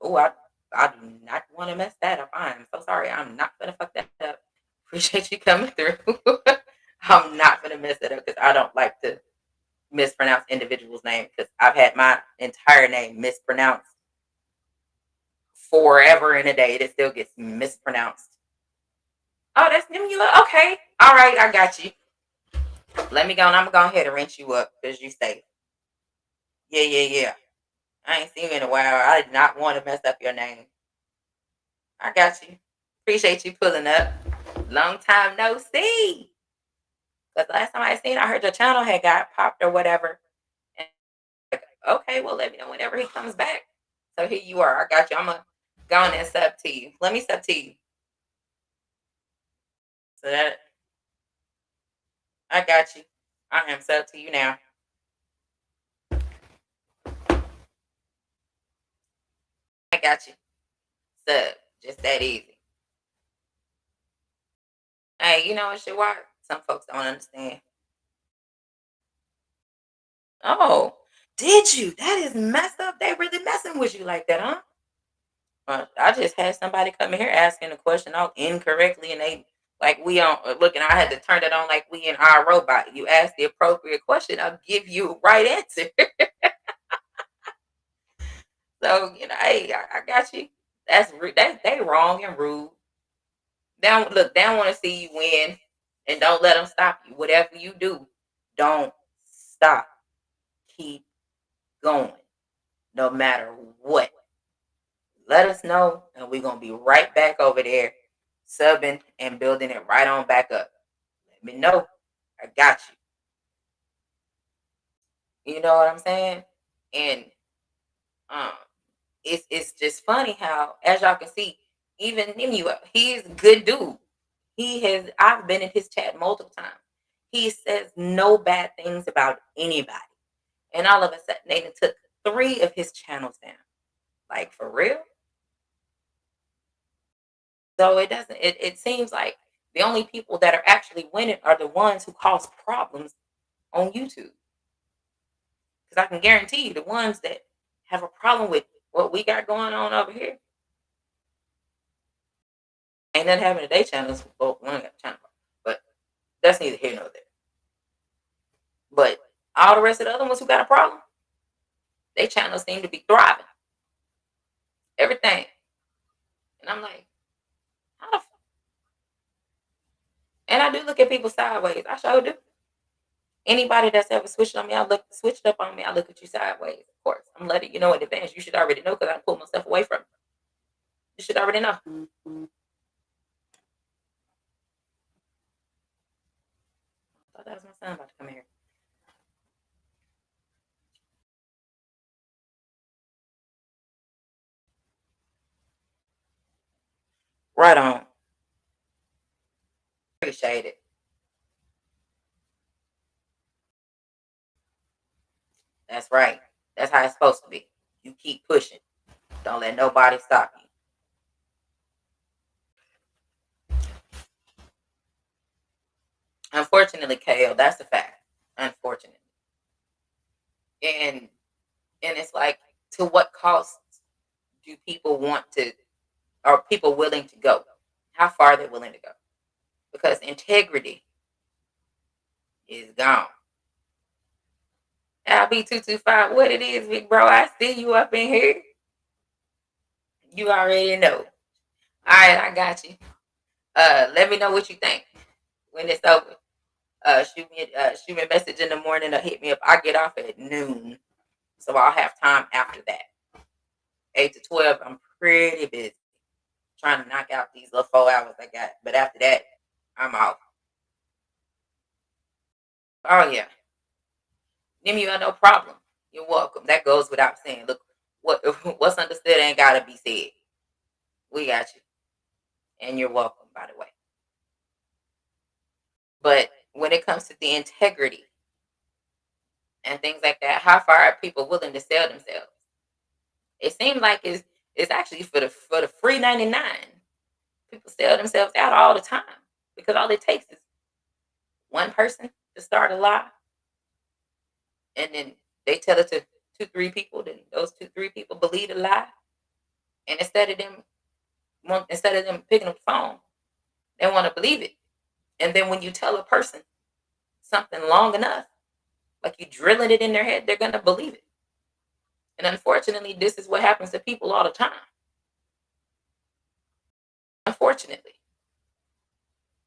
oh, I do not want to mess that up. I am so sorry. I'm not gonna fuck that up. Appreciate you coming through. I'm not gonna mess it up because I don't like to mispronounce individuals' names because I've had my entire name mispronounced forever in a day. It still gets mispronounced. Oh, that's Nimula. Okay. All right, I got you. Let me go and I'm gonna go ahead and rinse you up because you say, yeah, yeah, yeah. I ain't seen you in a while. I did not want to mess up your name. I got you. Appreciate you pulling up. Long time no see. Because last time I seen, I heard your channel had got popped or whatever. And like, okay, well, let me know whenever he comes back. So here you are. I got you. I'm gonna go on and sub to you. Let me sub to you. So that I got you. I am sub to you now. got you. Sub. Just that easy. Hey, you know what shit? Why some folks don't understand? Oh, did you? That is messed up. They really messing with you like that, huh? I just had somebody come in here asking a question out incorrectly, and they like we on looking. I had to turn it on like we in our robot. You ask the appropriate question, I'll give you a right answer. So hey, I got you. That's they wrong and rude. Down look, they don't want to see you win, and don't let them stop you. Whatever you do, don't stop. Keep going, no matter what. Let us know, and we're gonna be right back over there, subbing and building it right on back up. Let me know. I got you. You know what I'm saying? And um, it's just funny how, as y'all can see, even Nimuel, he's a good dude. I've been in his chat multiple times. He says no bad things about anybody. And all of a sudden, they took 3 of his channels down. Like, for real? So it doesn't, it seems like the only people that are actually winning are the ones who cause problems on YouTube. Because I can guarantee you the ones that have a problem with what we got going on over here ain't nothing happening to their channels. Well, one got a channel, but that's neither here nor there. But all the rest of the other ones who got a problem, their channels seem to be thriving. Everything. And I'm like, how the and I do look at people sideways. I sure do. Anybody that's ever switched up on me, I look at you sideways. Of course, I'm letting you know in advance. You should already know because I pulled myself away from it. You should already know. I thought that was my son about to come here. Right on. Appreciate it. That's right. That's how it's supposed to be. You keep pushing. Don't let nobody stop you. Unfortunately, KO, that's a fact. Unfortunately. And it's like, to what cost do people want to, are people willing to go? How far are they willing to go? Because integrity is gone. LB225, what it is, big bro? I see you up in here. You already know. All right, I got you. Let me know what you think when it's over. Shoot me a message in the morning or hit me up. I get off at noon, so I'll have time after that. 8 to 12, I'm pretty busy trying to knock out these little 4 hours I got. But after that, I'm off. Oh yeah, you have no problem. You're welcome. That goes without saying. Look, what's understood ain't gotta be said. We got you, and you're welcome. By the way, but when it comes to the integrity and things like that, how far are people willing to sell themselves? It seems like it's actually for the free 99. People sell themselves out all the time because all it takes is one person to start a lie, and then they tell it to 2, 3 people. Then those 2, 3 people believe the lie, and instead of them picking up the phone, they want to believe it. And then when you tell a person something long enough, like you drilling it in their head, they're gonna believe it. And unfortunately, this is what happens to people all the time. Unfortunately.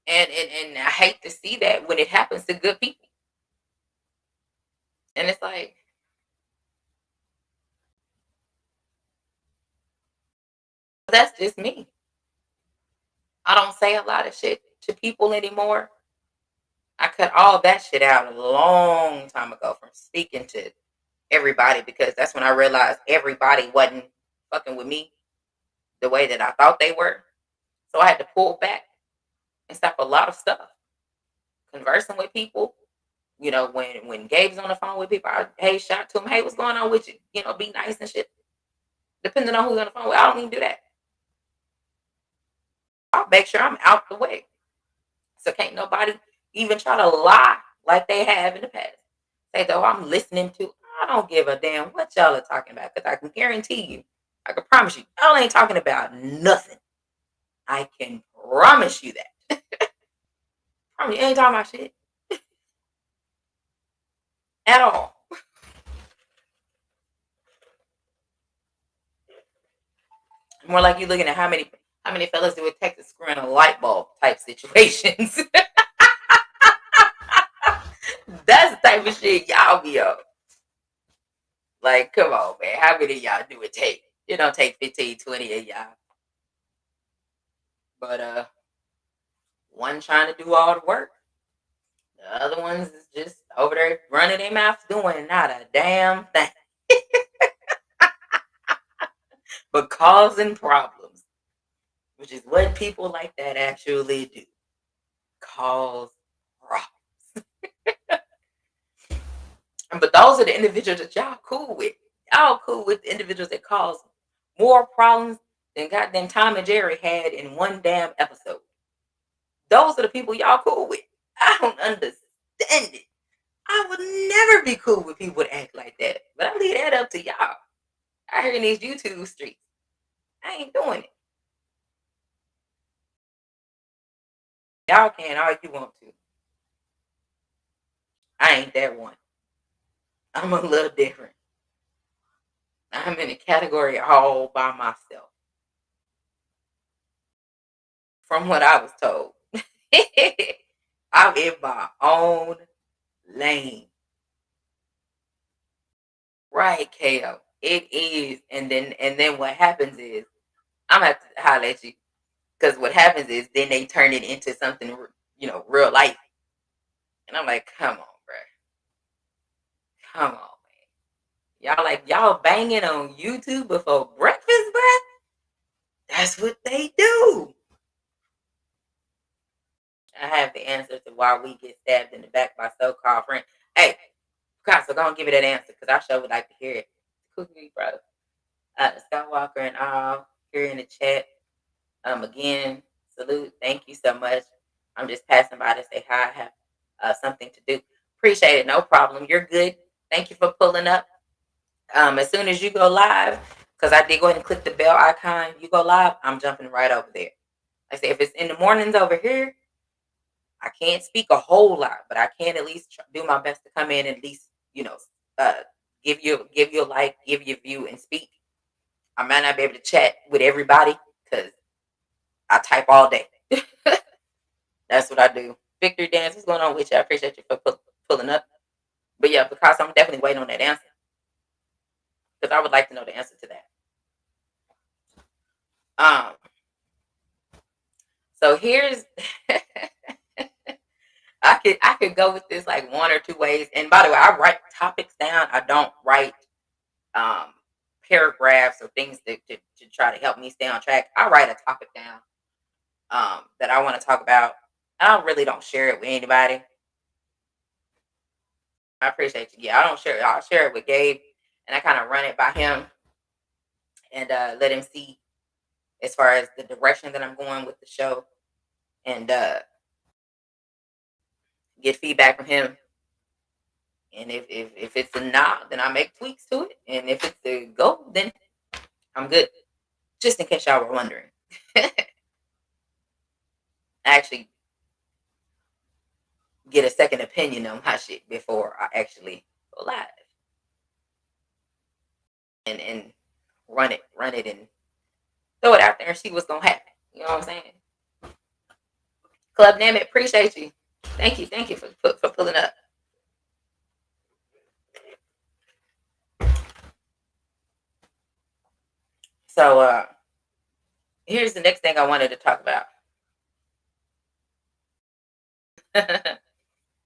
And I hate to see that when it happens to good people. And it's like, that's just me. I don't say a lot of shit to people anymore. I cut all that shit out a long time ago from speaking to everybody because that's when I realized everybody wasn't fucking with me the way that I thought they were. So I had to pull back and stop a lot of stuff. Conversing with people, when Gabe's on the phone with people, hey, shout to him, hey, what's going on with you? Be nice and shit. Depending on who's on the phone with, I don't even do that. I'll make sure I'm out the way. So can't nobody even try to lie like they have in the past. Say, though, I'm listening to, I don't give a damn what y'all are talking about. Because I can guarantee you, I can promise you, y'all ain't talking about nothing. I can promise you that. Promise you ain't talking about shit at all. More like you looking at how many fellas do it take to screw in a light bulb type situations. That's the type of shit y'all be on. Like, come on, man. How many of y'all do it take? It don't take 15, 20 of y'all. But one trying to do all the work. The other ones is just over there running their mouths doing not a damn thing. But causing problems. Which is what people like that actually do. Cause problems. But those are the individuals that y'all cool with. Y'all cool with the individuals that cause more problems than goddamn Tom and Jerry had in one damn episode. Those are the people y'all cool with. I don't understand it. I would never be cool with people that act like that. But I leave that up to y'all. I hear in these YouTube streets. I ain't doing it. Y'all can all you want to. I ain't that one. I'm a little different. I'm in a category all by myself. From what I was told. I'm in my own lane. Right, KO. It is. And then what happens is I'm gonna have to holler at you. Because what happens is then they turn it into something, real life. And I'm like, come on, bro. Come on, man. Y'all banging on YouTube before breakfast, bro? That's what they do. I have the answer to why we get stabbed in the back by so-called friends. Hey, God, so go and give me that answer because I sure would like to hear it. Cookie, bro. Skywalker and all here in the chat. Again, salute. Thank you so much. I'm just passing by to say hi. I have something to do. Appreciate it. No problem. You're good. Thank you for pulling up. As soon as you go live, because I did go ahead and click the bell icon, you go live, I'm jumping right over there. I say if it's in the mornings over here, I can't speak a whole lot, but I can at least do my best to come in and at least, uh, give you a like, give you a view, and speak. I might not be able to chat with everybody because I type all day. That's what I do. Victory Dance, what's going on with you? I appreciate you for pulling up. But yeah, because I'm definitely waiting on that answer. Because I would like to know the answer to that. So here's I could go with this like one or two ways. And by the way, I write topics down. I don't write paragraphs or things to try to help me stay on track. I write a topic down that I want to talk about. I really don't share it with anybody. I appreciate you. Yeah, I don't share it. I'll share it with Gabe and I kind of run it by him and let him see as far as the direction that I'm going with the show and get feedback from him. And if it's a nah, then I make tweaks to it. And if it's a go, then I'm good. Just in case y'all were wondering. I actually get a second opinion on my shit before I actually go live. And run it and throw it out there and see what's gonna happen. You know what I'm saying? Club Name It, appreciate you. Thank you for pulling up. So here's the next thing I wanted to talk about.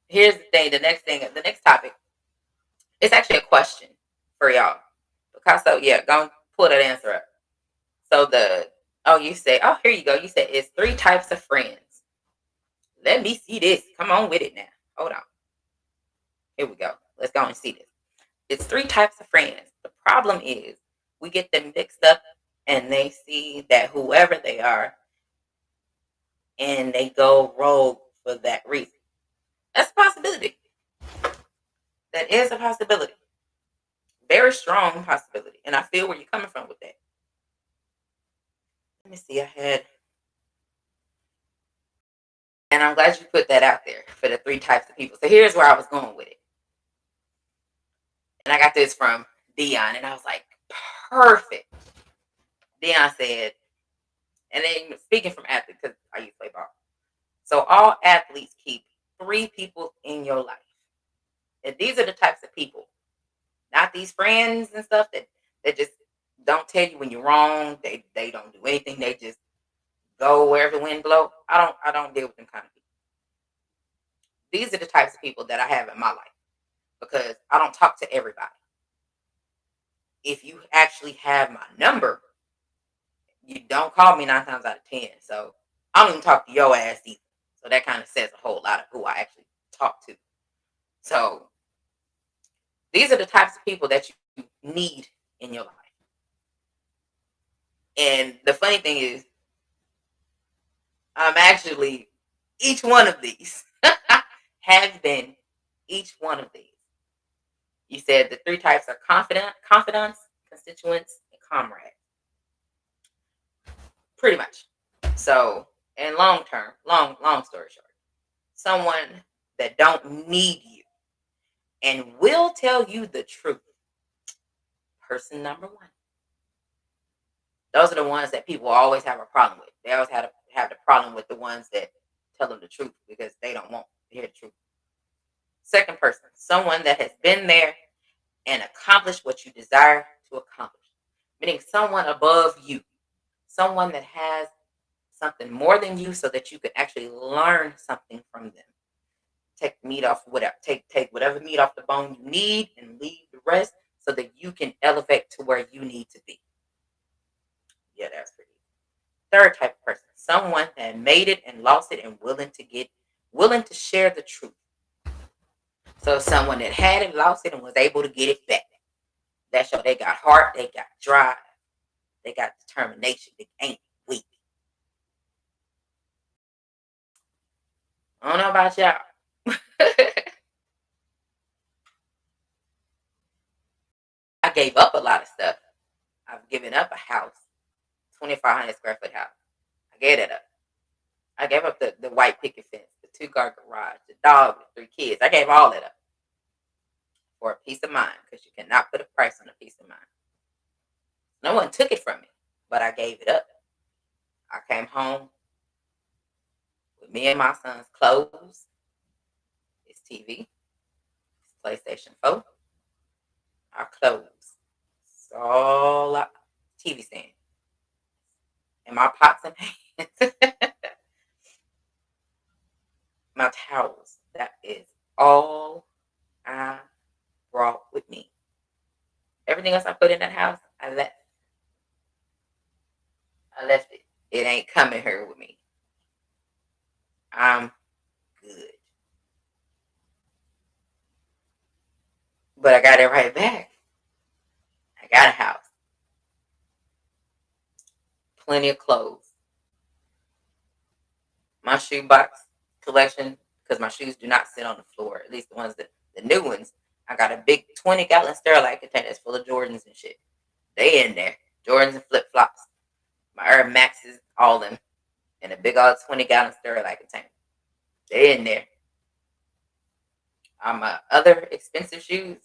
Here's the next topic. It's actually a question for y'all. Picasso, yeah, go and pull that answer up. So here you go. You said it's 3 types of friends. Let me see this. Come on with it now. Hold on. Here we go. Let's go and see this. It's 3 types of friends. The problem is we get them mixed up and they see that whoever they are and they go rogue for that reason. That's a possibility. That is a possibility. Very strong possibility. And I feel where you're coming from with that. Let me see. And I'm glad you put that out there for the 3 types of people. So here's where I was going with it. And I got this from Dion, and I was like, perfect. Dion said, and then speaking from athletes, because I used to play ball. So all athletes keep 3 people in your life. And these are the types of people, not these friends and stuff that just don't tell you when you're wrong. They don't do anything. They just go wherever the wind blows. I don't deal with them kind of people. These are the types of people that I have in my life because I don't talk to everybody. If you actually have my number, you don't call me 9 times out of 10. So I don't even talk to your ass either. So that kind of says a whole lot of who I actually talk to. So these are the types of people that you need in your life. And the funny thing is, I'm actually each one of these has been each one of these. You said the 3 types are confidants, constituents, and comrades. Pretty much. So, in long term, long story short, someone that don't need you and will tell you the truth. Person number 1. Those are the ones that people always have a problem with. They always have the problem with the ones that tell them the truth because they don't want to hear the truth. Second person, someone that has been there and accomplished what you desire to accomplish. Meaning someone above you. Someone that has something more than you so that you can actually learn something from them. Take meat off whatever. Take whatever meat off the bone you need and leave the rest so that you can elevate to where you need to be. Yeah, that's pretty. Third type of person, someone that made it and lost it and willing to share the truth. So someone that had it, lost it, and was able to get it back. That show they got heart, they got drive, they got determination. They ain't weak. I don't know about y'all. I gave up a lot of stuff. I've given up a house, 2,500 square foot house. I gave it up. I gave up the white picket fence, the 2-car garage, the dog with 3 kids. I gave all that up for a peace of mind because you cannot put a price on a peace of mind. No one took it from me, but I gave it up. I came home with me and my son's clothes, his TV, his PlayStation 4, our clothes. It's all up. TV stand. And my pots and pans. My towels. That is all I brought with me. Everything else I put in that house, I left. I left it. It ain't coming here with me. I'm good. But I got it right back. I got a house. Plenty of clothes. My shoebox collection, because my shoes do not sit on the floor, at least the new ones. I got a big 20-gallon Sterilite container that's full of Jordans and shit. They in there. Jordans and flip-flops. My Air Maxes, all them. In a big old 20-gallon Sterilite container. They in there. My other expensive shoes,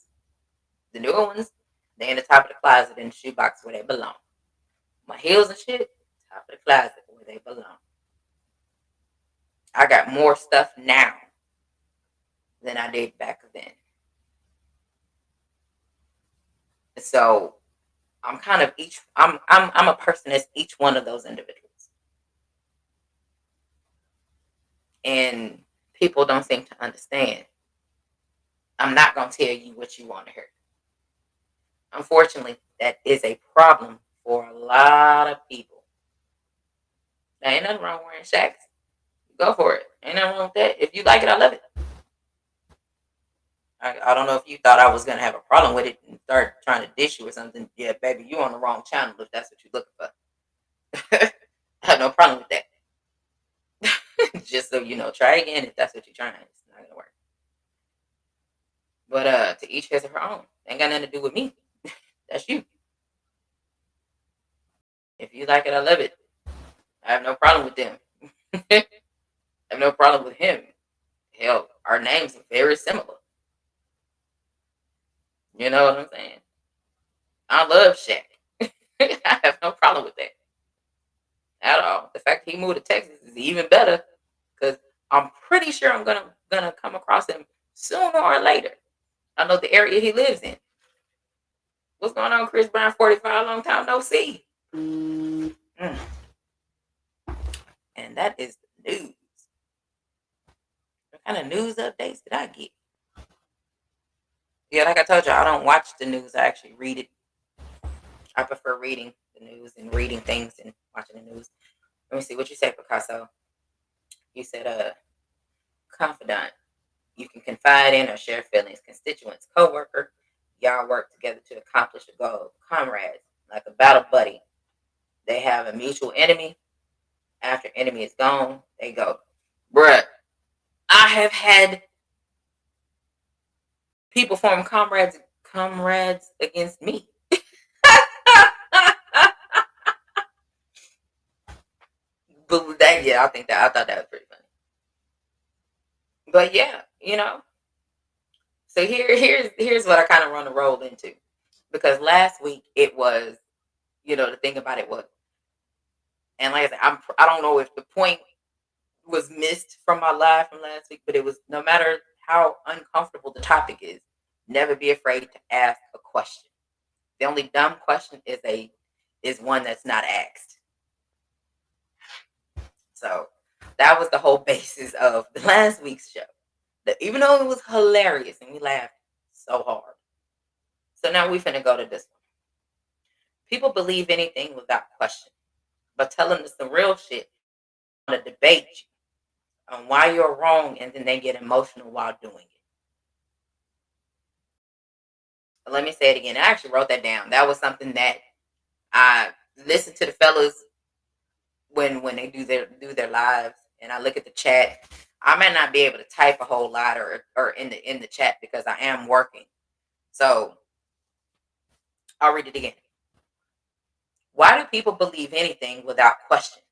the newer ones, they in the top of the closet in the shoebox where they belong. My heels and shit, top of the closet where they belong. I got more stuff now than I did back then. So I'm kind of I'm a person that's each one of those individuals. And people don't seem to understand. I'm not gonna tell you what you want to hear. Unfortunately, that is a problem for a lot of people. Now, ain't nothing wrong wearing shacks. Go for it. Ain't nothing wrong with that. If you like it, I love it. I don't know if you thought I was gonna have a problem with it and start trying to dish you or something. Yeah, baby, you on the wrong channel if that's what you're looking for. I have no problem with that. Just so you know, try again if that's what you're trying. It's not gonna work. But to each his or her own. Ain't got nothing to do with me. That's you. If you like it, I love it. I have no problem with them. I have no problem with him. Hell, our names are very similar. You know what I'm saying? I love Shaq. I have no problem with that at all. The fact that he moved to Texas is even better because I'm pretty sure I'm gonna come across him sooner or later. I know the area he lives in. What's going on, Chris Brown? 45, long time no see. Mm. And that is the news. What kind of news updates did I get? Yeah, like I told you, I don't watch the news. I actually read it. I prefer reading the news and reading things and watching the news. Let me see what you say, Picasso. You said, confidant. You can confide in or share feelings. Constituents, co-worker. Y'all work together to accomplish a goal. Comrades, like a battle buddy. They have a mutual enemy. After enemy is gone, they go. Bruh, I have had people form comrades against me. But that, yeah, I thought that was pretty funny. But yeah, So here's what I kind of run a roll into, because last week it was, the thing about it was, and like I said, I don't know if the point was missed from my live from last week, but it was, no matter how uncomfortable the topic is, never be afraid to ask a question. The only dumb question is one that's not asked. So that was the whole basis of the last week's show. That even though it was hilarious and we laughed so hard. So now we finna go to this one. People believe anything without question, but tell them it's the real shit. To debate you on why you're wrong, and then they get emotional while doing it. But let me say it again. I actually wrote that down. That was something that I listen to the fellas when they do their lives, and I look at the chat. I may not be able to type a whole lot or in the chat because I am working. So I'll read it again. Why do people believe anything without question?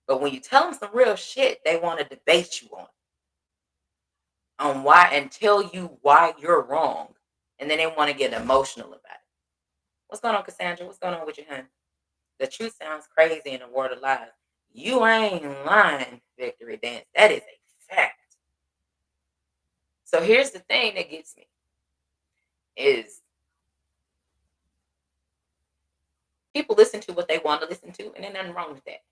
But when you tell them some real shit, they want to debate you on why and tell you why you're wrong. And then they want to get emotional about it. What's going on, Cassandra? What's going on with you, hun? The truth sounds crazy in a world of lies. You ain't lying, Victory Dance. That is a fact. So here's the thing that gets me is people listen to what they want to listen to, and there's nothing wrong with that.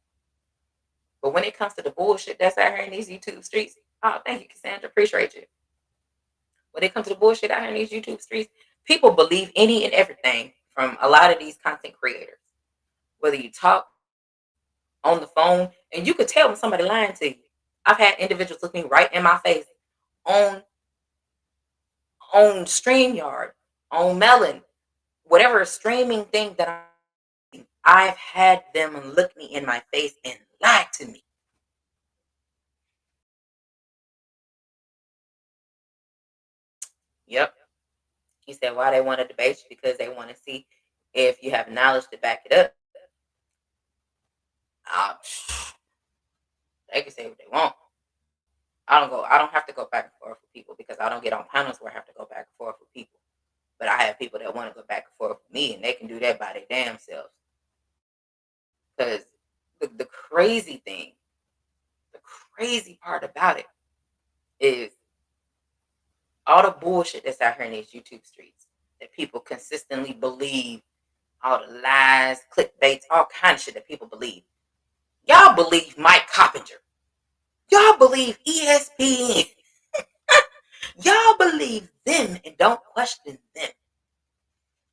But when it comes to the bullshit that's out here in these YouTube streets, oh, thank you, Cassandra. Appreciate you. When it comes to the bullshit out here in these YouTube streets, people believe any and everything from a lot of these content creators. Whether you talk on the phone, and you could tell when somebody lying to you. I've had individuals look me right in my face on StreamYard, on Melon, whatever streaming thing that I've had them look me in my face and lie to me. Yep. He said why they want to debate you because they want to see if you have knowledge to back it up. They can say what they want. I don't have to go back and forth with people because I don't get on panels where I have to go back and forth with people. But I have people that want to go back and forth with me, and they can do that by their damn selves. Because the crazy thing, the crazy part about it is all the bullshit that's out here in these YouTube streets that people consistently believe, all the lies, clickbaits, all kind of shit that people believe. Y'all believe Mike Coppinger. Y'all believe ESPN. Y'all believe them and don't question them.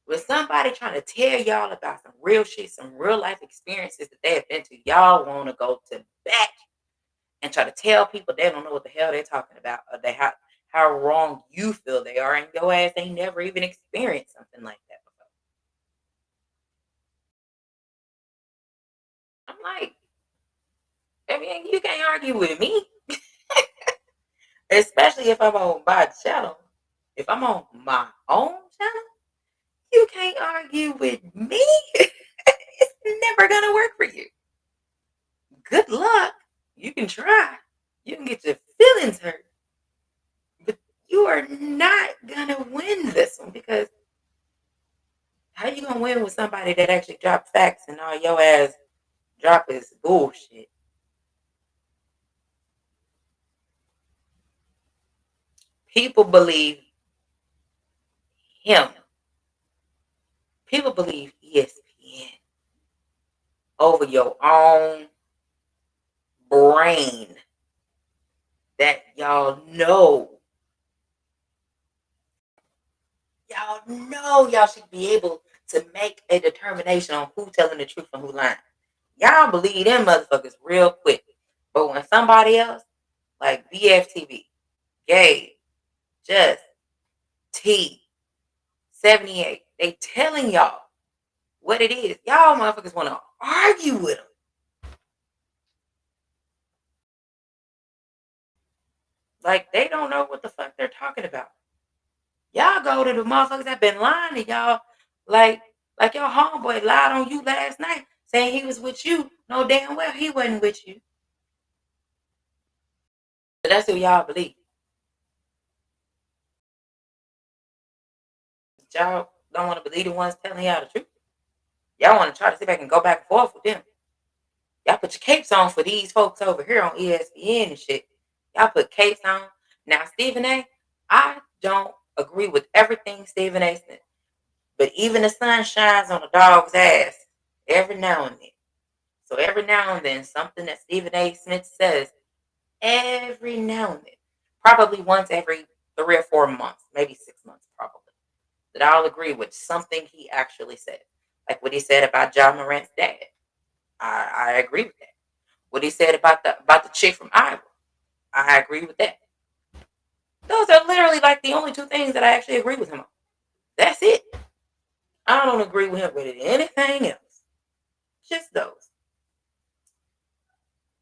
With somebody trying to tell y'all about some real shit, some real life experiences that they have been to, y'all want to go to back and try to tell people they don't know what the hell they're talking about, or how how wrong you feel they are, and your ass ain't never even experienced something like that before. I'm like, I mean, you can't argue with me, especially if I'm on my channel. If I'm on my own channel, you can't argue with me. It's never gonna work for you. Good luck. You can try. You can get your feelings hurt, but you are not gonna win this one because how you gonna win with somebody that actually drops facts and all your ass drop is bullshit? People believe him. People believe ESPN over your own brain that y'all know y'all should be able to make a determination on who telling the truth and who lying. Y'all believe them motherfuckers real quick. But when somebody else, like BFTV, Gay, Just, T, 78, they telling y'all what it is, y'all motherfuckers want to argue with them. Like they don't know what the fuck they're talking about. Y'all go to the motherfuckers that been lying to y'all, like your homeboy lied on you last night, saying he was with you. No damn well he wasn't with you. But that's who y'all believe. Y'all don't want to believe the ones telling y'all the truth. Y'all want to try to sit back and go back and forth with them. Y'all put your capes on for these folks over here on ESPN and shit. Y'all put capes on. Now, Stephen A., I don't agree with everything Stephen A. said. But even the sun shines on a dog's ass every now and then. So every now and then, something that Stephen A. Smith says, every now and then, probably once every 3 or 4 months, maybe 6 months, probably, that I'll agree with something he actually said. Like what he said about John Morant's dad. I agree with that. What he said about the chick from Iowa. I agree with that. Those are literally like the only two things that I actually agree with him on. That's it. I don't agree with him with anything else. Just those.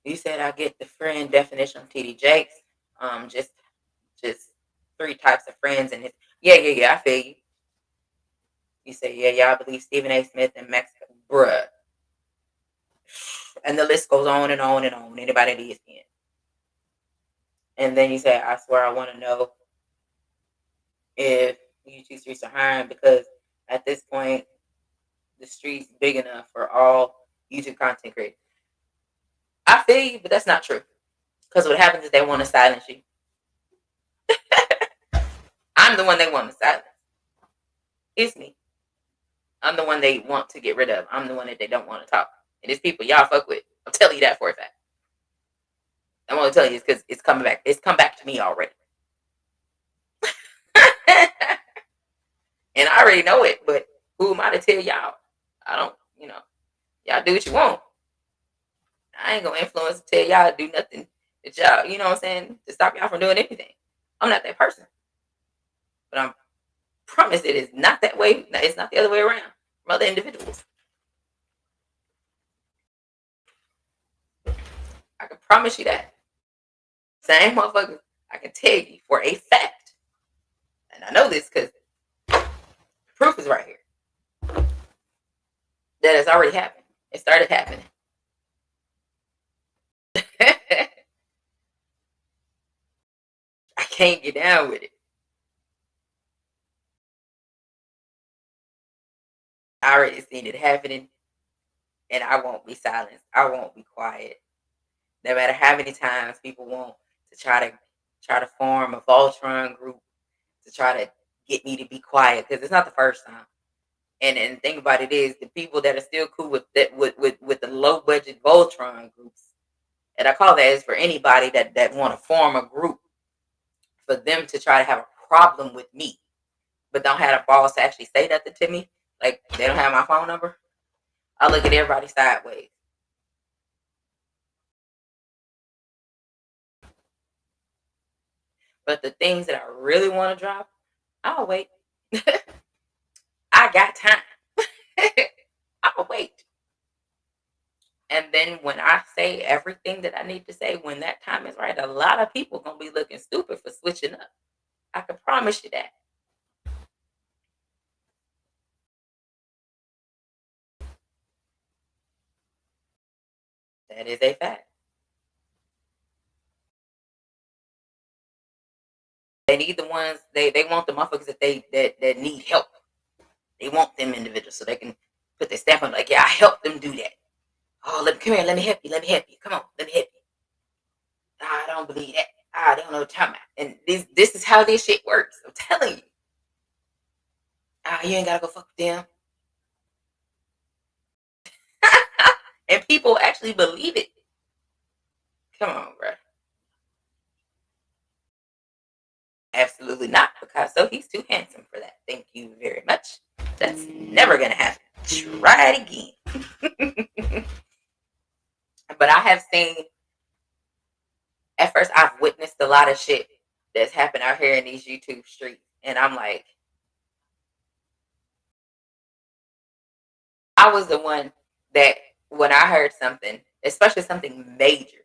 You said I get the friend definition of TD Jakes. Just three types of friends and his. Yeah. I feel you. You say yeah. I believe Stephen A. Smith and Mexico, bruh, and the list goes on and on and on. Anybody at ESPN. And then you say, I swear I want to know if YouTube streets are hiring because at this point the streets big enough for all YouTube content creators. I feel you, but that's not true. Because what happens is they want to silence you. I'm the one they want to silence. It's me. I'm the one they want to get rid of. I'm the one that they don't want to talk. And it's people y'all fuck with. I'm telling you that for a fact. I'm only telling you because it's coming back. It's come back to me already. And I already know it, but who am I to tell y'all? I don't, y'all do what you want. I ain't gonna influence to tell y'all to do nothing that y'all, you know what I'm saying, to stop y'all from doing anything. I'm not that person. But I promise it is not that way. It's not the other way around from other individuals. I can promise you that. Same motherfucker. I can tell you for a fact. And I know this because proof is right here. That has already happened. It started happening. I can't get down with it. I already seen it happening, and I won't be silenced. I won't be quiet. No matter how many times people want to try to form a Voltron group to try to get me to be quiet, because it's not the first time. And the thing about it is, the people that are still cool with that with the low budget Voltron groups, and I call that is for anybody that want to form a group for them to try to have a problem with me, but don't have the balls to actually say nothing to me. Like they don't have my phone number. I look at everybody sideways. But the things that I really want to drop, I'll wait. I got time. I'll wait. And then when I say everything that I need to say, when that time is right, a lot of people gonna be looking stupid for switching up. I can promise you that. That is a fact. They need the ones they want the motherfuckers that need help. They want them individuals so they can put their stamp on like, yeah, I helped them do that. Oh, come here, let me help you, let me help you. Come on, let me help you. I don't believe that. I don't know what you're talking about. And this is how this shit works. I'm telling you. You ain't gotta go fuck with them. And people actually believe it. Come on, bro. Absolutely not, Picasso. He's too handsome for that. Thank you very much. That's never gonna happen. Try it again. But I have seen, at first, I've witnessed a lot of shit that's happened out here in these YouTube streets. And I'm like, I was the one that when I heard something, especially something major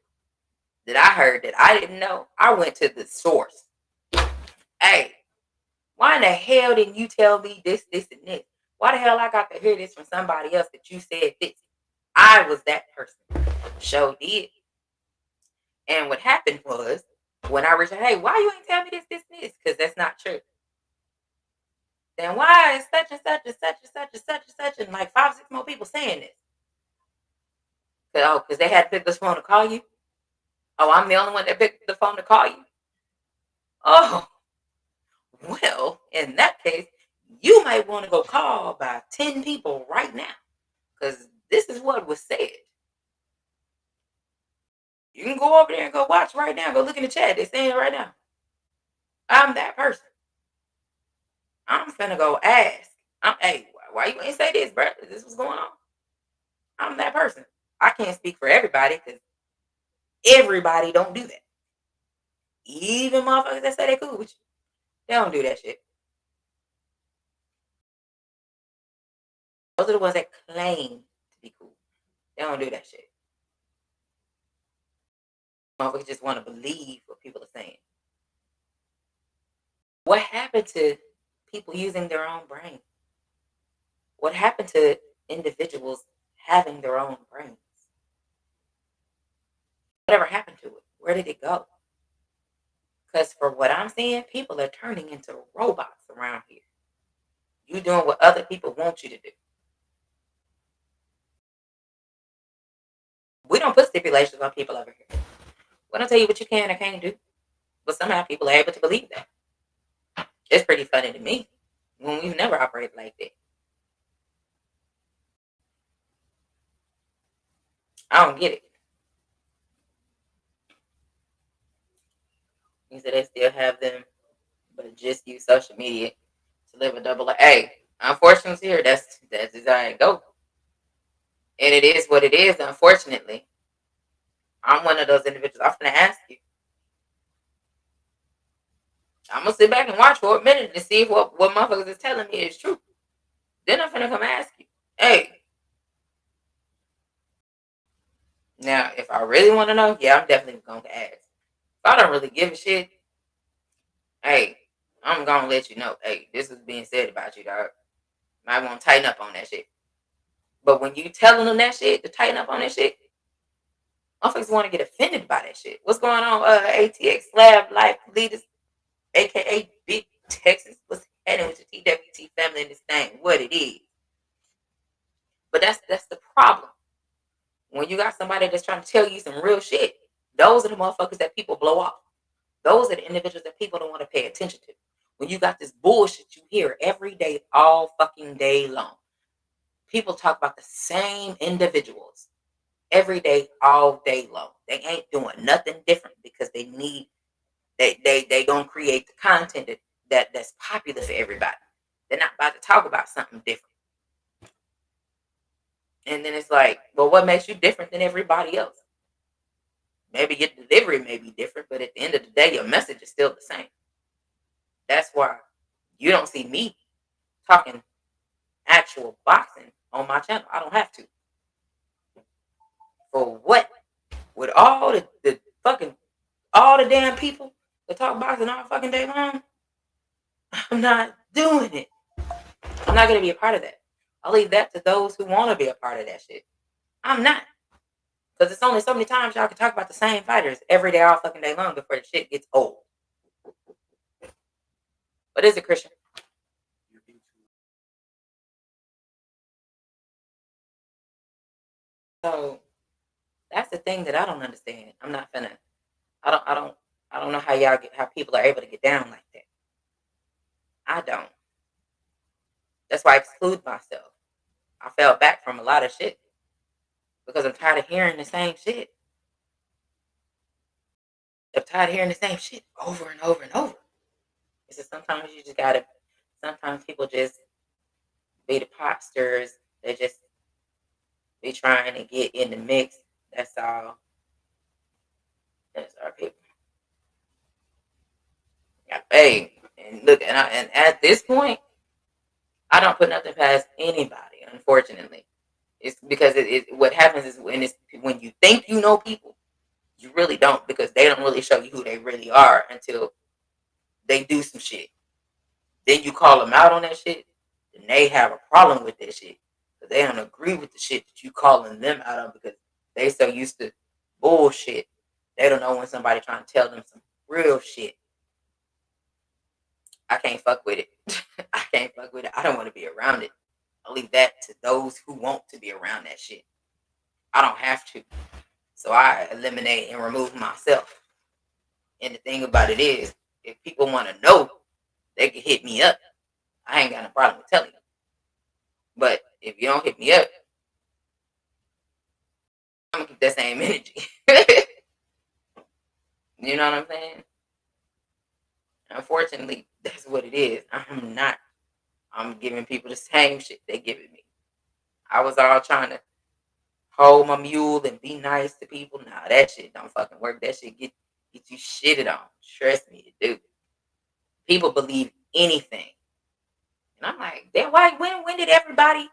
that I heard that I didn't know, I went to the source. Hey, why in the hell didn't you tell me this, this, and this? Why the hell I got to hear this from somebody else that you said this? I was that person. Show did. And what happened was when I reached out, hey, why you ain't tell me this, this, and this? Because that's not true. Then why is such and such and such and such and such and such and like 5, 6 more people saying this? Because they had to pick this phone to call you. Oh, I'm the only one that picked the phone to call you. Oh, well, in that case, you might want to go call about 10 people right now. Because this is what was said. You can go over there and go watch right now. Go look in the chat. They're saying it right now. I'm that person. I'm finna go ask. Hey, why you ain't say this, bro? This was going on. I'm that person. I can't speak for everybody because everybody don't do that. Even motherfuckers that say they cool with you, they don't do that shit. Those are the ones that claim to be cool. They don't do that shit. Motherfuckers just want to believe what people are saying. What happened to people using their own brain? What happened to individuals having their own brains? Whatever happened to it? Where did it go? Because for what I'm seeing, people are turning into robots around here. You doing what other people want you to do. We don't put stipulations on people over here. We don't tell you what you can or can't do. But somehow people are able to believe that. It's pretty funny to me when we've never operated like that. I don't get it. You said they still have them, but just use social media to live a double life. Hey, unfortunately here, that's designed to go. And it is what it is, unfortunately. I'm one of those individuals. I'm gonna ask you. I'm gonna sit back and watch for a minute to see if what motherfuckers is telling me is true. Then I'm gonna come ask you. Hey. Now, if I really want to know, yeah, I'm definitely going to ask. If I don't really give a shit, hey, I'm gonna let you know. Hey, this is being said about you, dog. Might want to tighten up on that shit. But when you telling them that shit to tighten up on that shit, motherfuckers want to get offended by that shit. What's going on? ATX Slab Life Leaders, aka Big Texas. What's happening with the TWT family in this thing? What it is. But that's the problem. When you got somebody that's trying to tell you some real shit, those are the motherfuckers that people blow off. Those are the individuals that people don't want to pay attention to. When you got this bullshit you hear every day, all fucking day long. People talk about the same individuals every day, all day long. They ain't doing nothing different because they gonna create the content that's popular for everybody. They're not about to talk about something different. And then it's like, well, what makes you different than everybody else? Maybe your delivery may be different, but at the end of the day, your message is still the same. That's why you don't see me talking actual boxing on my channel. I don't have to. For what? With all the fucking all the damn people that talk boxing all fucking day long, I'm not doing it. I'm not gonna be a part of that. I'll leave that to those who want to be a part of that shit. I'm not. Because it's only so many times y'all can talk about the same fighters every day, all fucking day long before the shit gets old. What is it, Christian? So that's the thing that I don't understand. I'm not finna. I don't. I don't. I don't know how people are able to get down like that. I don't. That's why I exclude myself. I fell back from a lot of shit because I'm tired of hearing the same shit. I'm tired of hearing the same shit over and over and over. It's just sometimes you just gotta. Sometimes people just be the popsters. They just be trying to get in the mix. That's all. That's our people. Got paid. And look, and at this point, I don't put nothing past anybody. Unfortunately, it's because what happens is when you think you know people, you really don't, because they don't really show you who they really are until they do some shit. Then you call them out on that shit, and they have a problem with that shit. But they don't agree with the shit that you calling them out on because they so used to bullshit. They don't know when somebody trying to tell them some real shit. I can't fuck with it. I can't fuck with it. I don't want to be around it. I leave that to those who want to be around that shit. I don't have to. So I eliminate and remove myself. And the thing about it is, if people want to know, they can hit me up. I ain't got no problem with telling you. But if you don't hit me up, I'm gonna keep that same energy. You know what I'm saying? Unfortunately, that's what it is. I'm not. I'm giving people the same shit they giving me. I was all trying to hold my mule and be nice to people. Nah, that shit don't fucking work. That shit get you shitted on. Trust me, it do. People believe anything. And I'm like, then why when did everybody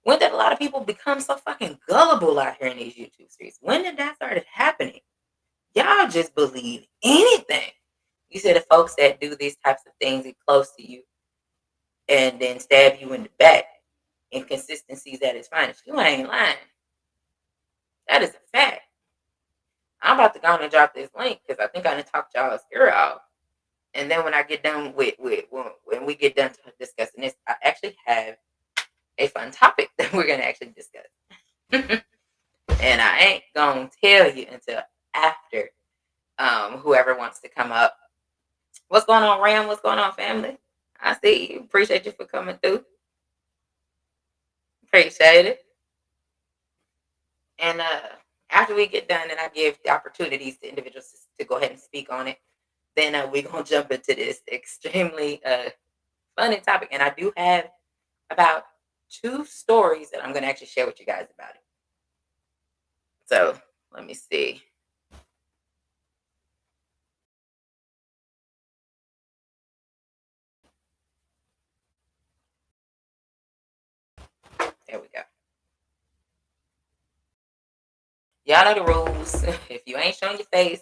when did a lot of people become so fucking gullible out here in these YouTube streets? When did that started happening? Y'all just believe anything. You said the folks that do these types of things get close to you and then stab you in the back. Inconsistencies at its finest. You ain't lying. That is a fact. I'm about to go on and drop this link because I think I done talked y'all's ear off. And then when I get done when we get done discussing this, I actually have a fun topic that we're gonna actually discuss. And I ain't gonna tell you until after whoever wants to come up. What's going on, Ram? What's going on, family? I see you. Appreciate you for coming through. Appreciate it. And after we get done and I give the opportunities to individuals to go ahead and speak on it, then we're going to jump into this extremely funny topic. And I do have about 2 stories that I'm going to actually share with you guys about it. So let me see. There we go. Y'all know the rules. If you ain't showing your face,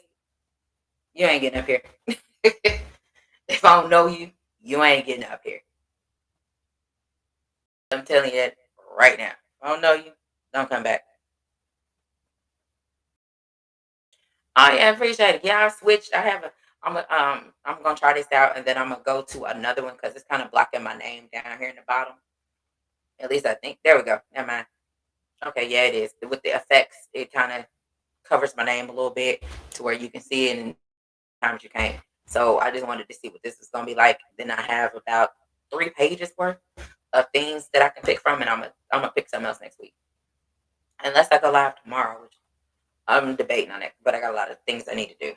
you ain't getting up here. If I don't know you, you ain't getting up here. I'm telling you that right now. If I don't know you, don't come back. Oh yeah, I appreciate it. Yeah, I switched. I'm gonna try this out and then I'm gonna go to another one because it's kind of blocking my name down here in the bottom. At least I think. There we go. Never mind. Okay, yeah, it is. With the effects, it kind of covers my name a little bit to where you can see it and times you can't. So I just wanted to see what this is gonna be like. Then I have about 3 pages worth of things that I can pick from, and I'm gonna pick something else next week. Unless I go live tomorrow, which I'm debating on it, but I got a lot of things I need to do.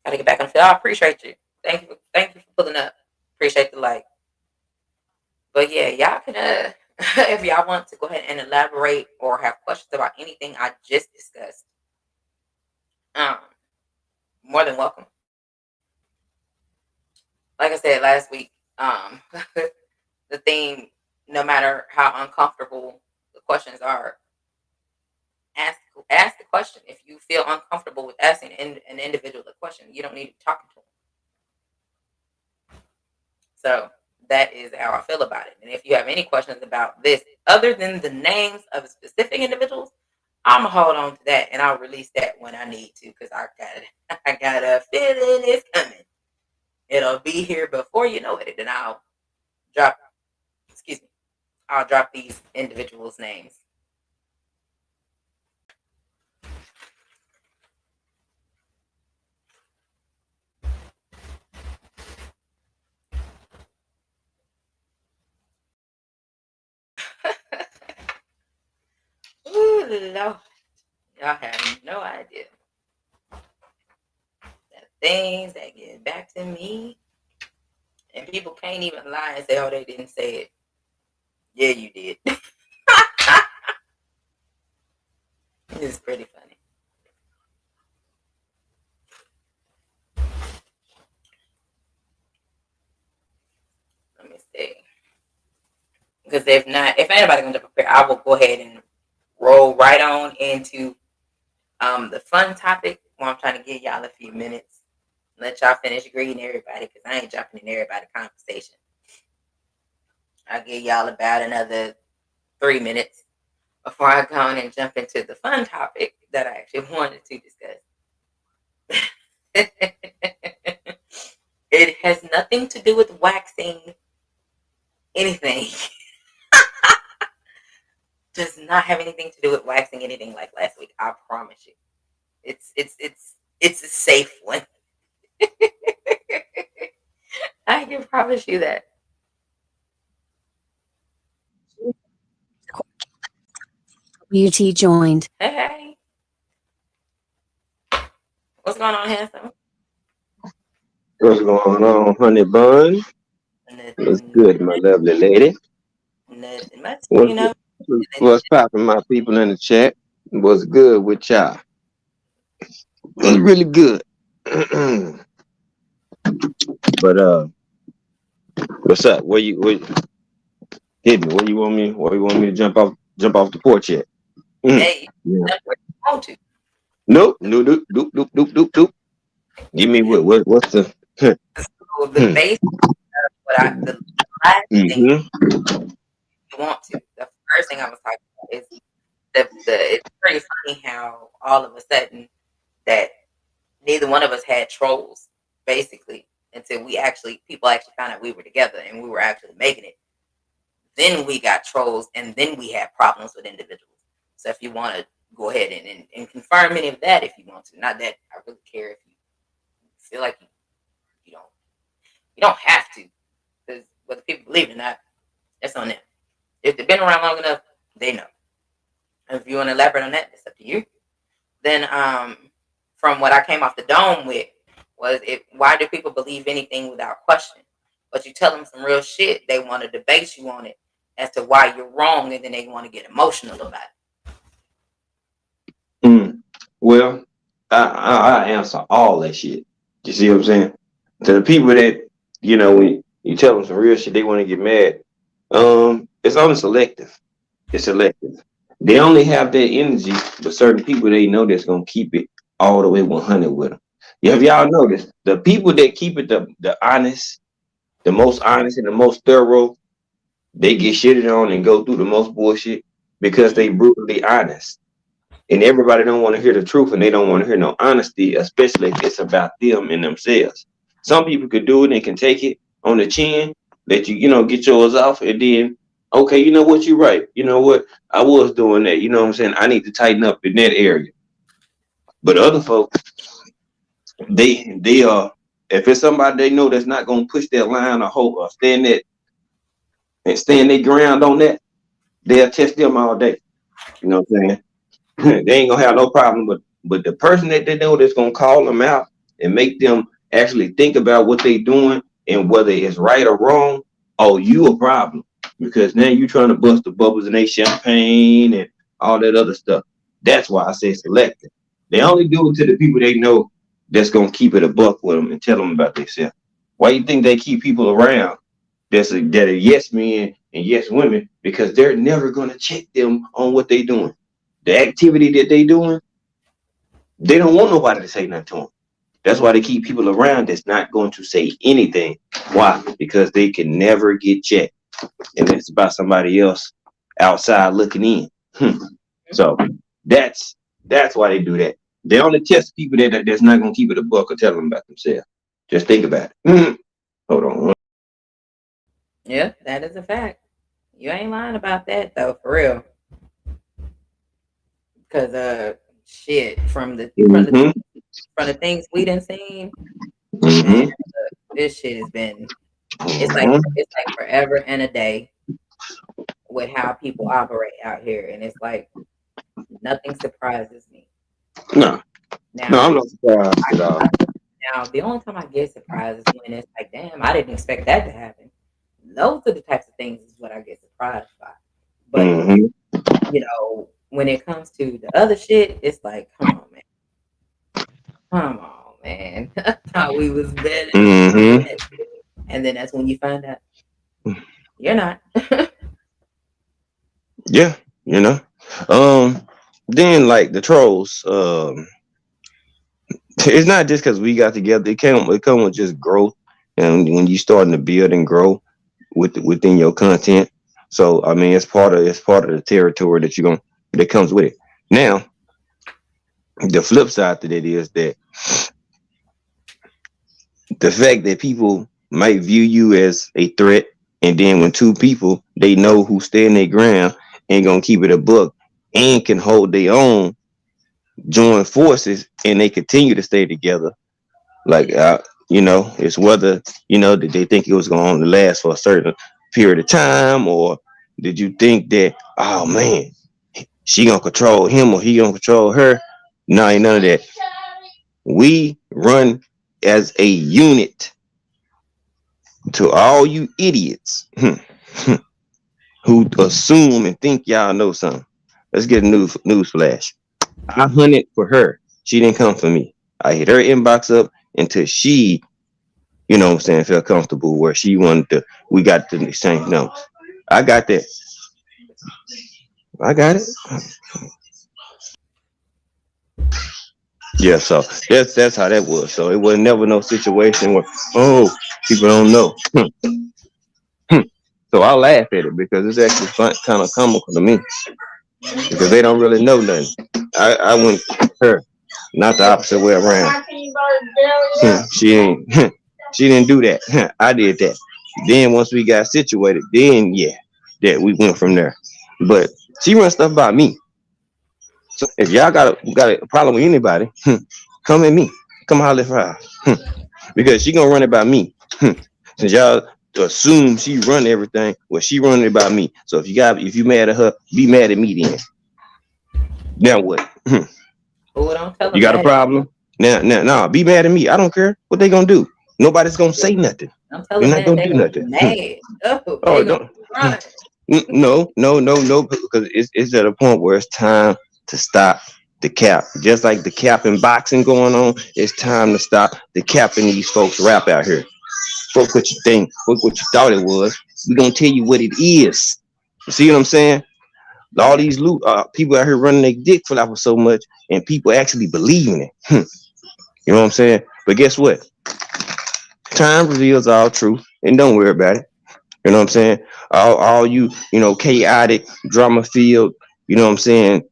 Gotta get back on the field. I appreciate you. Thank you for pulling up. Appreciate the like. But yeah, y'all can if y'all want to go ahead and elaborate or have questions about anything I just discussed, um, more than welcome. like I said last week, the theme, no matter how uncomfortable the questions are, ask ask the question. If you feel uncomfortable with asking an individual a question, you don't need to talk to them. So that is how I feel about it. And if you have any questions about this, other than the names of specific individuals, I'm gonna hold on to that and I'll release that when I need to because I got a feeling it's coming. It'll be here before you know it, and then drop. Excuse me. I'll drop these individuals' names. Ooh, Lord. Y'all have no idea. The things that get back to me, and people can't even lie and say, oh, they didn't say it. Yeah, you did. It's pretty funny. Let me see. Because if anybody gonna prepare, I will go ahead and roll right on into the fun topic. Well, I'm trying to give y'all a few minutes. Let y'all finish greeting everybody because I ain't jumping in everybody's conversation. I'll give y'all about another 3 minutes before I go on and jump into the fun topic that I actually wanted to discuss. It has nothing to do with waxing anything. Does not have anything to do with waxing anything like last week. I promise you. It's a safe one. I can promise you that. UT joined. Hey. What's going on, handsome? What's going on, honey bun? What's Nothing, good, my lovely lady? nothing much, What's what's popping, my people in the chat? What's good with y'all? It's really good. But what's up? Where hit me? Where you want me to jump off the porch at? Hey, Yeah. that's where you want to. Nope. Nope. Give me what's the So the base, the last thing mm-hmm. you want to. The first thing I was talking about is the. It's pretty funny how all of a sudden that neither one of us had trolls, basically, until people actually found out we were together and we were actually making it. Then we got trolls, and then we had problems with individuals. So if you want to go ahead and confirm any of that, if you want to, not that I really care if you feel like you don't you don't have to, because whether people believe it or not, that's on them. If they've been around long enough, they know. And if you want to elaborate on that, it's up to you. Then from what I came off the dome with was why do people believe anything without question? But you tell them some real shit, they want to debate you on it as to why you're wrong, and then they want to get emotional about it. Well, I answer all that shit. You see what I'm saying? To the people that when you tell them some real shit, they want to get mad. It's only selective. It's selective. They only have that energy, but certain people they know that's gonna keep it all the way 100 with them. Yeah, have y'all noticed the people that keep it the honest, the most honest and the most thorough, they get shitted on and go through the most bullshit because Mm-hmm. they brutally honest. And everybody don't want to hear the truth and they don't want to hear no honesty, especially if it's about them and themselves. Some people could do it and can take it on the chin, let get yours off, and then okay, you know what, you're right. You know what? I was doing that. You know what I'm saying? I need to tighten up in that area. But other folks, they are if it's somebody they know that's not gonna push that line or hold or stand their ground on that, they'll test them all day. You know what I'm saying? They ain't gonna have no problem. But the person that they know that's gonna call them out and make them actually think about what they doing and whether it's right or wrong, oh, you a problem. Because now you trying to bust the bubbles in their champagne and all that other stuff. That's why I say selective. They only do it to the people they know that's gonna keep it a buck with them and tell them about themselves. Why you think they keep people around that are yes men and yes women? Because they're never gonna check them on what they doing. The activity that they doing, they don't want nobody to say nothing to them. That's why they keep people around that's not going to say anything. Why? Because they can never get checked, and it's about somebody else outside looking in. So that's why they do that. They only test people that's not gonna keep it a buck or tell them about themselves. Just think about it. Hold on. Yeah, that is a fact. You ain't lying about that though, for real. Because shit, Mm-hmm. from the things we done seen, man, Mm-hmm. this shit has been. Mm-hmm. It's like forever and a day with how people operate out here, and it's like nothing surprises me. No, no, Now, I'm not surprised I, at all. now the only time I get surprised is when it's like, damn, I didn't expect that to happen. Those are the types of things is what I get surprised by. But Mm-hmm. when it comes to the other shit, it's like, come on, man. I thought we was better than Mm-hmm. that. And then that's when you find out you're not. Yeah, you know. Then like the trolls, it's not just because we got together. It come with just growth, and when you starting to build and grow within your content. So I mean, it's part of the territory that comes with it. Now, the flip side to that is that the fact that people might view you as a threat, and then when two people they know who stand their ground and gonna keep it a book and can hold their own, join forces, and they continue to stay together. Like, it's whether did they think it was going to last for a certain period of time, or did you think that, oh man, she gonna control him or he gonna control her? No, ain't none of that. We run as a unit. To all you idiots who assume and think y'all know something, let's get a news flash. I hunted for her. She didn't come for me. I hit her inbox up until she, what I'm saying, felt comfortable where she wanted to. We got the same numbers. I got that. I got it. Yeah, so that's how that was. So it was never no situation where, oh, people don't know. So I laugh at it because it's actually fun, kind of comical to me because they don't really know nothing. I went her, not the opposite way around. She ain't. She didn't do that. I did that. Then once we got situated, then yeah, that we went from there. But she run stuff about me. So if y'all got a problem with anybody, come at me. Come holler at her. Because she gonna run it by me. Since y'all assume she run everything, well, she running it by me. So if you mad at her, be mad at me then. Now what? Oh, don't tell You them got a that. problem? Now, be mad at me. I don't care what they gonna do. Nobody's gonna say nothing. Don't tell You're them not that. gonna They're do gonna be nothing. mad. Oh, Oh, they gonna don't. run. No, no, no, no, because it's at a point where it's time to stop the cap. Just like the cap in boxing going on, it's time to stop the capping these folks rap out here. Fuck what you think. Fuck what you thought it was. We gonna tell you what it is. You see what I'm saying? All Yeah. these people out here running their dick for so much, and people actually believing it. You know what I'm saying? But guess what? Time reveals all truth, and don't worry about it. You know what I'm saying? All you, chaotic, drama filled, you know what I'm saying,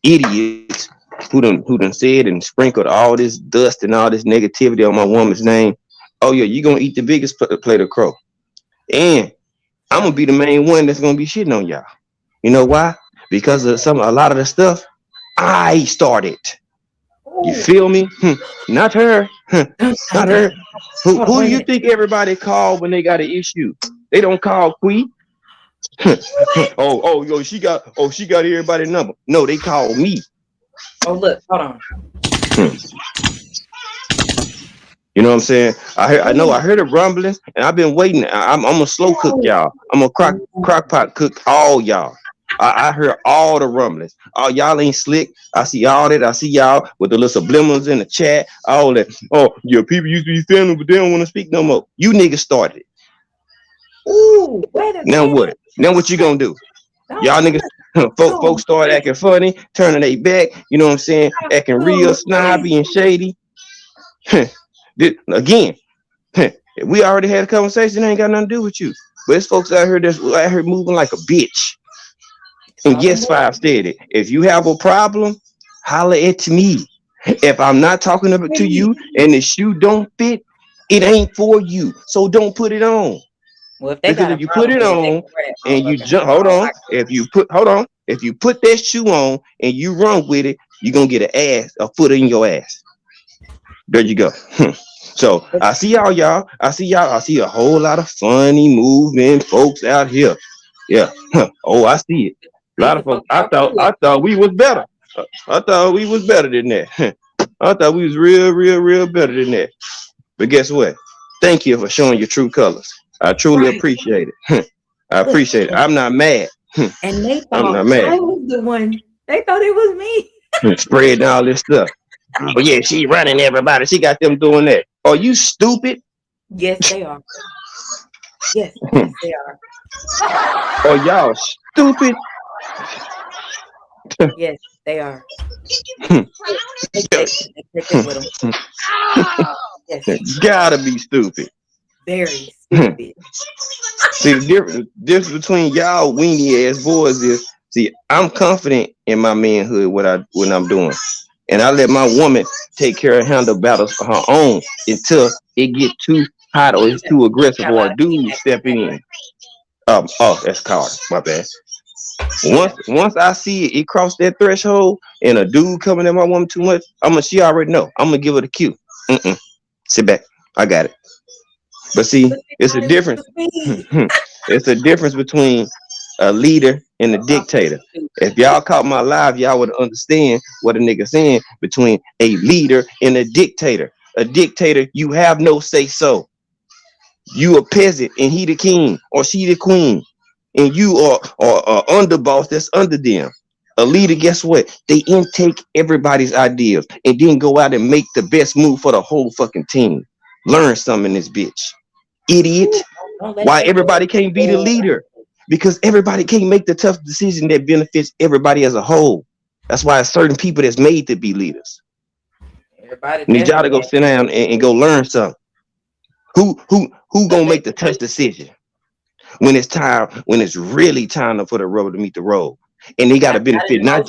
idiots who done said and sprinkled all this dust and all this negativity on my woman's name. Oh yeah, you gonna eat the biggest plate of crow. And I'm gonna Yep. be the main one that's gonna be shitting on y'all. You know why? Because of a lot of the stuff I started. You Ooh. feel me? Not her. Dun, dun, Not dun. her. Who Hold on. who Wait do a you minute. think everybody call when they got an issue? They don't call Quee. What? She got everybody's number. No, they call me. Oh, look. Hold on. Hmm. You know what I'm saying? I Ooh. heard the rumblings, and I've been waiting. I'm a slow cook, y'all. I'm a crock pot cook all y'all. I heard all the rumblings. Oh, y'all ain't slick. I see all that. I see y'all with the little subliminals in the chat. All that. Oh, yeah, people used to be family, but they don't want to speak no more. You niggas started it. Ooh, wait a Now minute. what? Now what you gonna do? Don't Y'all niggas, folks start acting funny, turning their back. You know what I'm saying? Acting real snobby and shady. Again, we already had a conversation. It ain't got nothing to do with you. But it's folks out here that's out here moving like a bitch. And yes, Five said it. If you have a problem, holler at me. If I'm not talking about to you and the shoe don't fit, it ain't for you. So don't put it on. Well, if they Because got a if you put problem it with it, they on can grab and you motherfucker. jump, I hold don't on. like If you put that shoe on and you run with it, you're gonna get a foot in your ass. There you go. So it. I see y'all. I see a whole lot of funny moving folks out here. Yeah. Oh, I see it. A These lot are of folks. folks y'all cool with. I thought we was better. I thought we was better than that. I thought we was real better than that. But guess what? Thank you for showing your true colors. I truly Right. appreciate it. I Look, appreciate it. I'm not mad. and they I'm thought not mad. I was the one. They thought it was me. Spreading all this stuff. Oh yeah, she running everybody. She got them doing that. Are you stupid? Yes, they are. Yes, they are. Are y'all stupid? Yes, they are. They take it with them. Yes, Gotta be stupid. very stupid. See, the difference between y'all weenie ass boys is, see, I'm confident in my manhood, when I'm doing. And I let my woman take care of handle battles for her own until it get too hot or it's too aggressive Got a or lot a of heat dude at step that. in. That's Carter. My bad. Yeah. Once I see it cross that threshold and a dude coming at my woman too much, she already know. I'm gonna give her the cue. Sit back. I got it. But see, But they it's a thought it was difference. me. It's a difference between a leader and a dictator. If y'all caught my live, y'all would understand what a nigga saying between a leader and a dictator. A dictator, you have no say so. You a peasant and he the king or she the queen. And you are underboss that's under them. A leader, guess what? They intake everybody's ideas and then go out and make the best move for the whole fucking team. Learn something in this bitch. Idiot. Don't let Why your everybody voice can't be the go. leader? Because everybody can't make the tough decision that benefits everybody as a whole. That's why it's certain people that's made to be leaders. Everybody Need y'all to definitely go has sit down and go learn something. Who because gonna make the tough decision when it's time, when it's really time for the rubber to meet the road? And they gotta not benefit in not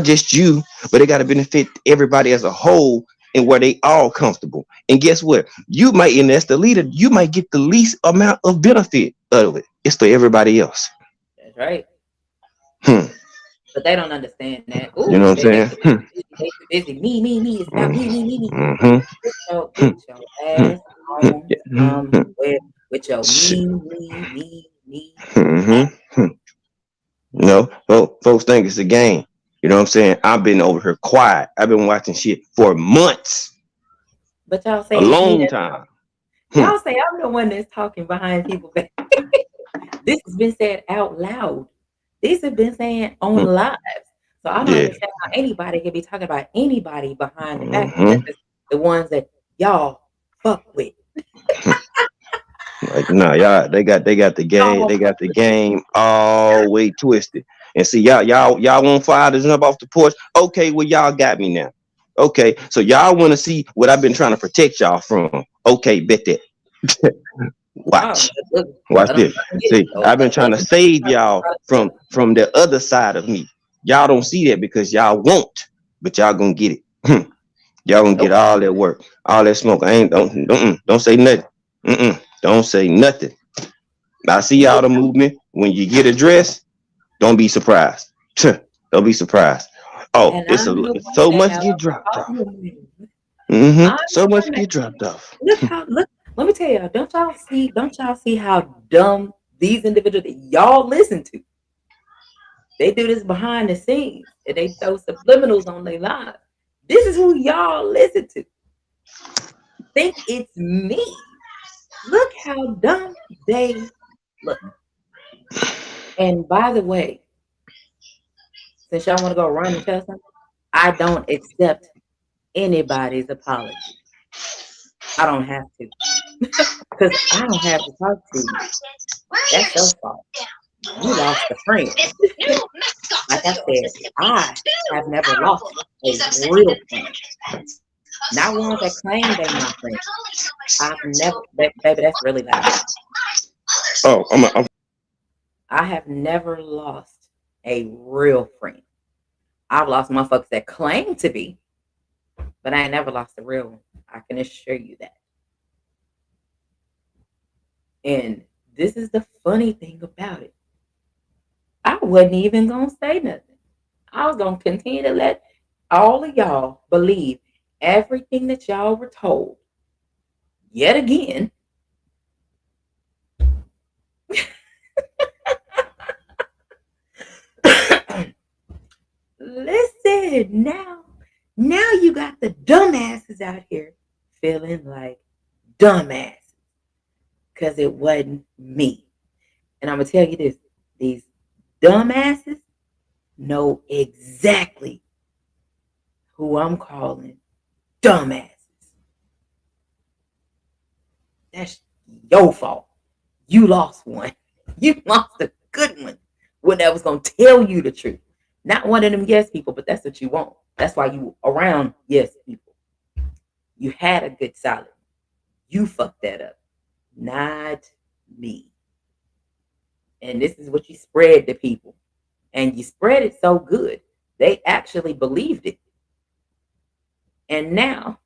just you, but they gotta benefit everybody as a whole and where they all comfortable. And guess what? You might, and that's the leader, you might get the least amount of benefit of it. It's for everybody else. That's right. Hmm. But they don't understand that. You Ooh, know what I'm they saying? too busy. They too busy. Me. It's about me. Mm-hmm. Get your ass on Mm-hmm. with your me. Mm-hmm. Folks think it's a game. You know what I'm saying? I've been over here quiet. I've been watching shit for months, But y'all a say it's me long that time. y'all say I'm the one that's talking behind people. This has been said out loud. This has been saying on lives. So I don't Yeah. understand how anybody can be talking about anybody behind the back unless Mm-hmm. it's the ones that y'all fuck with. Like, no, y'all, they got Y'all fuck the with. game all way twisted. And see, y'all want fire to jump off the porch. Okay, well, y'all got me now. Okay, so y'all want to see what I've been trying to protect y'all from. Okay, bet that. Oh, Watch. look, Watch this. let 'em get it. See, I've been trying to save y'all from the other side of me. Y'all don't see that because y'all won't, but y'all gonna get it. Y'all gonna get Nope. all that work, all that smoke. I ain't don't say nothing. Don't say nothing. I see y'all the movement. When you get addressed, don't be surprised. Don't be surprised. Oh, And I'm the one so that much have get a dropped off. problem with it. I'm So the much one that get dropped off. look. Let me tell y'all, don't y'all see how dumb these individuals that y'all listen to? They do this behind the scenes and they throw subliminals on their lives. This is who y'all listen to. Think it's me. Look how dumb they look. And by the way, since y'all want to go run and tell something, I don't accept anybody's apology. I don't have to because I don't have to talk to you. That's your fault. You lost a friend. Like I said, I have never lost a real friend. Not ones that claim they my friend. I've never, baby, that's really loud. Oh, I'm I have never lost a real friend. I've lost motherfuckers that claim to be, but I ain't never lost a real one. I can assure you that. And this is the funny thing about it. I wasn't even gonna say nothing. I was gonna continue to let all of y'all believe everything that y'all were told. Yet again, listen now you got the dumbasses out here feeling like dumbasses because it wasn't me. And I'm gonna tell you this: these dumbasses know exactly who I'm calling dumbasses. That's your fault. You lost one. You lost a good one. One that was gonna tell you the truth. Not one of them yes people, but that's what you want. That's why you around yes people. You had a good solid. You fucked that up. Not me. And this is what you spread to people. And you spread it so good, they actually believed it. And now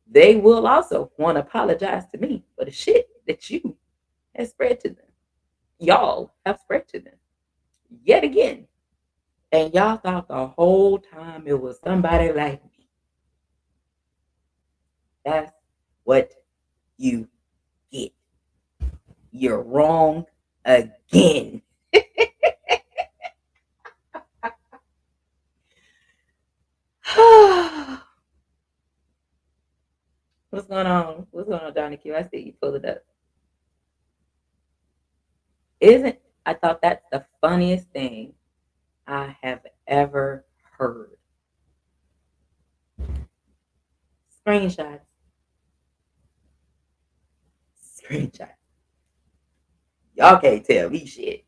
they will also want to apologize to me for the shit that you have spread to them. Y'all have spread to them. Yet again. And y'all thought the whole time it was somebody like me. That's what you get. You're wrong again. What's going on? What's going on, Johnny Q? I see you pull it up. Isn't I thought that's the funniest thing I have ever heard. Screenshots. Screenshots. Y'all can't tell me shit.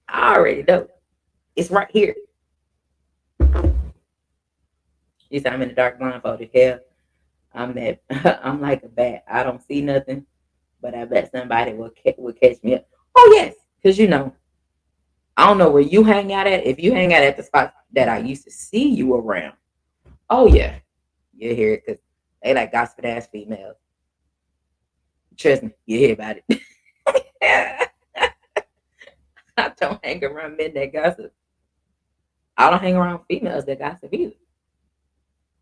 I already know. It's right here. You said I'm in the dark blindfolded. Hell, I'm that. I'm like a bat. I don't see nothing, but I bet somebody will catch me up. Oh yes, because I don't know where you hang out at. If you hang out at the spot that I used to see you around, oh yeah, you hear it because they like gossip ass females. Trust me, you hear about it. I don't hang around men that gossip. I don't hang around females that gossip either.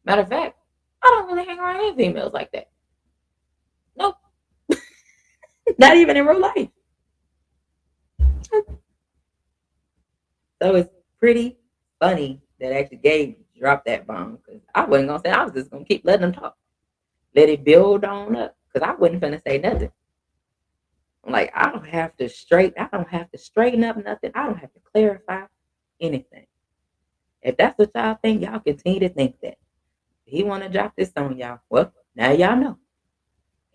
Matter of fact, I don't really hang around any females like that. Nope. Not even in real life. So it's pretty funny that actually Gabe dropped that bomb because I wasn't gonna say. I was just gonna keep letting them talk, let it build on up because I wasn't gonna say nothing. I'm like, I don't have to straighten up nothing. I don't have to clarify anything. If that's what y'all think, y'all continue to think that. If he want to drop this on y'all, well, now y'all know.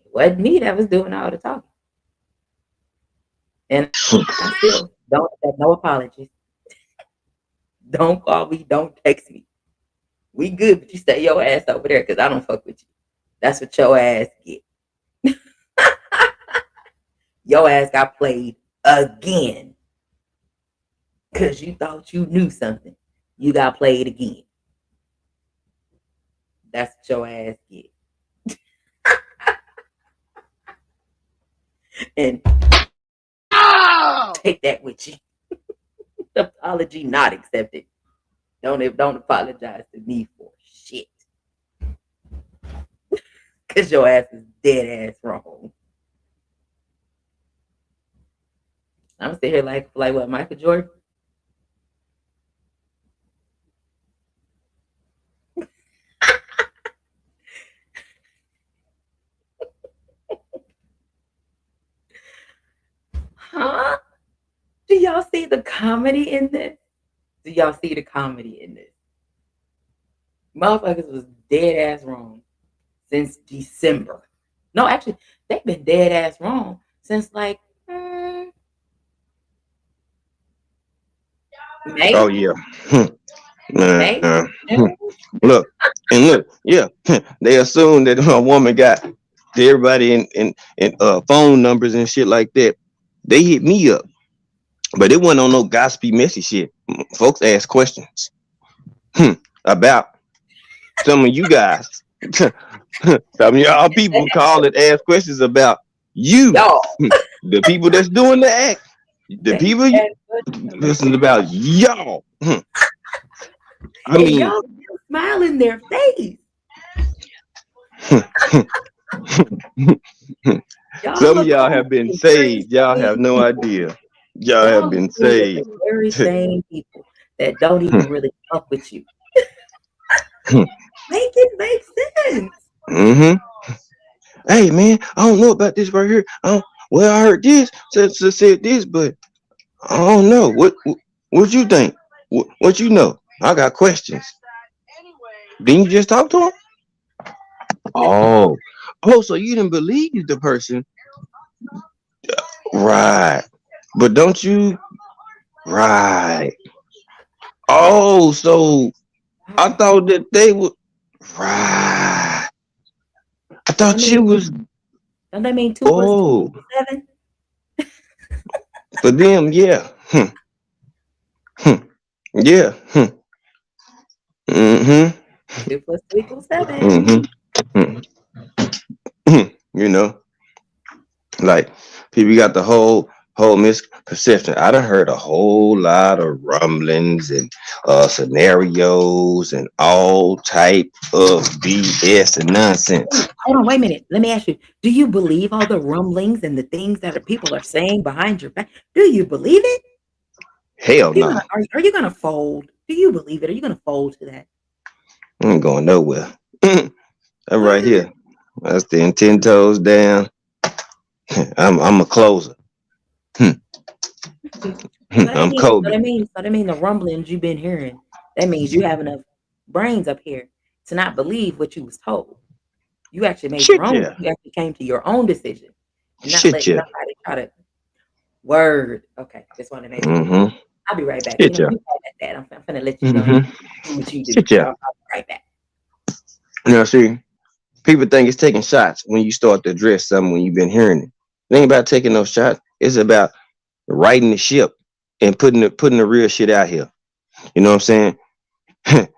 It wasn't me that was doing all the talking. And I still don't have no apologies. Don't call me, don't text me. We good, but you stay your ass over there because I don't fuck with you. That's what your ass get. Your ass got played again. Because you thought you knew something. You got played again. That's what your ass get. And take that with you. Apology not accepted. Don't apologize to me for shit. Cause your ass is dead ass wrong. I'm sitting here like what, Michael Jordan? Huh? Do y'all y'all see the comedy in this? Do y'all see the comedy in this? Motherfuckers was dead ass wrong since December. No, actually, they've been dead ass wrong since like Oh May, yeah. May, June. Look and look. Yeah, they assume that a woman got everybody in phone numbers and shit like that. They hit me up, but it wasn't on no gossipy messy shit. Folks ask questions about some of you guys. Some of y'all people call it ask questions about you. Y'all, The people that's doing the act. The they people ask questions about listen about y'all. I and mean, y'all still smile in their face. Y'all some of look y'all like have been the very saved. Y'all have same no people. idea. Y'all have Y'all look been like the saved. very same people that don't even really fuck with you. Make it make sense. Mm-hmm. Hey man, I don't know about this right here. Well, I heard this, said this, but I don't know. What you think? What you know? I got questions. Didn't you just talk to him? Oh, so you didn't believe the person, right? But don't you, right? Oh, so I Oh, thought that they would, right? I so that thought you means was, don't that mean two plus two oh, equals 7? for them, yeah, yeah, mm-hmm, 2 plus 2 equals 7. mm-hmm, you know, like people got the whole misperception. I done heard a whole lot of rumblings and scenarios and all type of BS and nonsense. Hold on, wait a minute. Let me ask you. Do you believe all the rumblings and the things that people are saying behind your back? Do you believe it? Hell You no, gonna are you gonna fold? Do you believe it? Are you gonna fold to that? I ain't going nowhere. I'm right What? here. I stand 10 toes down. I'm a closer. So that I'm means, Kobe. the rumblings you've been hearing. That means you have enough brains up here to not believe what you was told. You actually made your Shit own. yeah. You actually came to your own decision and not Shit letting yeah. nobody try to word. Okay, just want to make sure. Mm-hmm. I'll be right back. You Shit know, yeah. you mad at that. I'm gonna let you go and Mm-hmm. do what you do. Shit So yeah. I'll be right back. See, people think it's taking shots when you start to address something when you've been hearing it. It ain't about taking no shots. It's about righting the ship and putting the real shit out here. You know what I'm saying?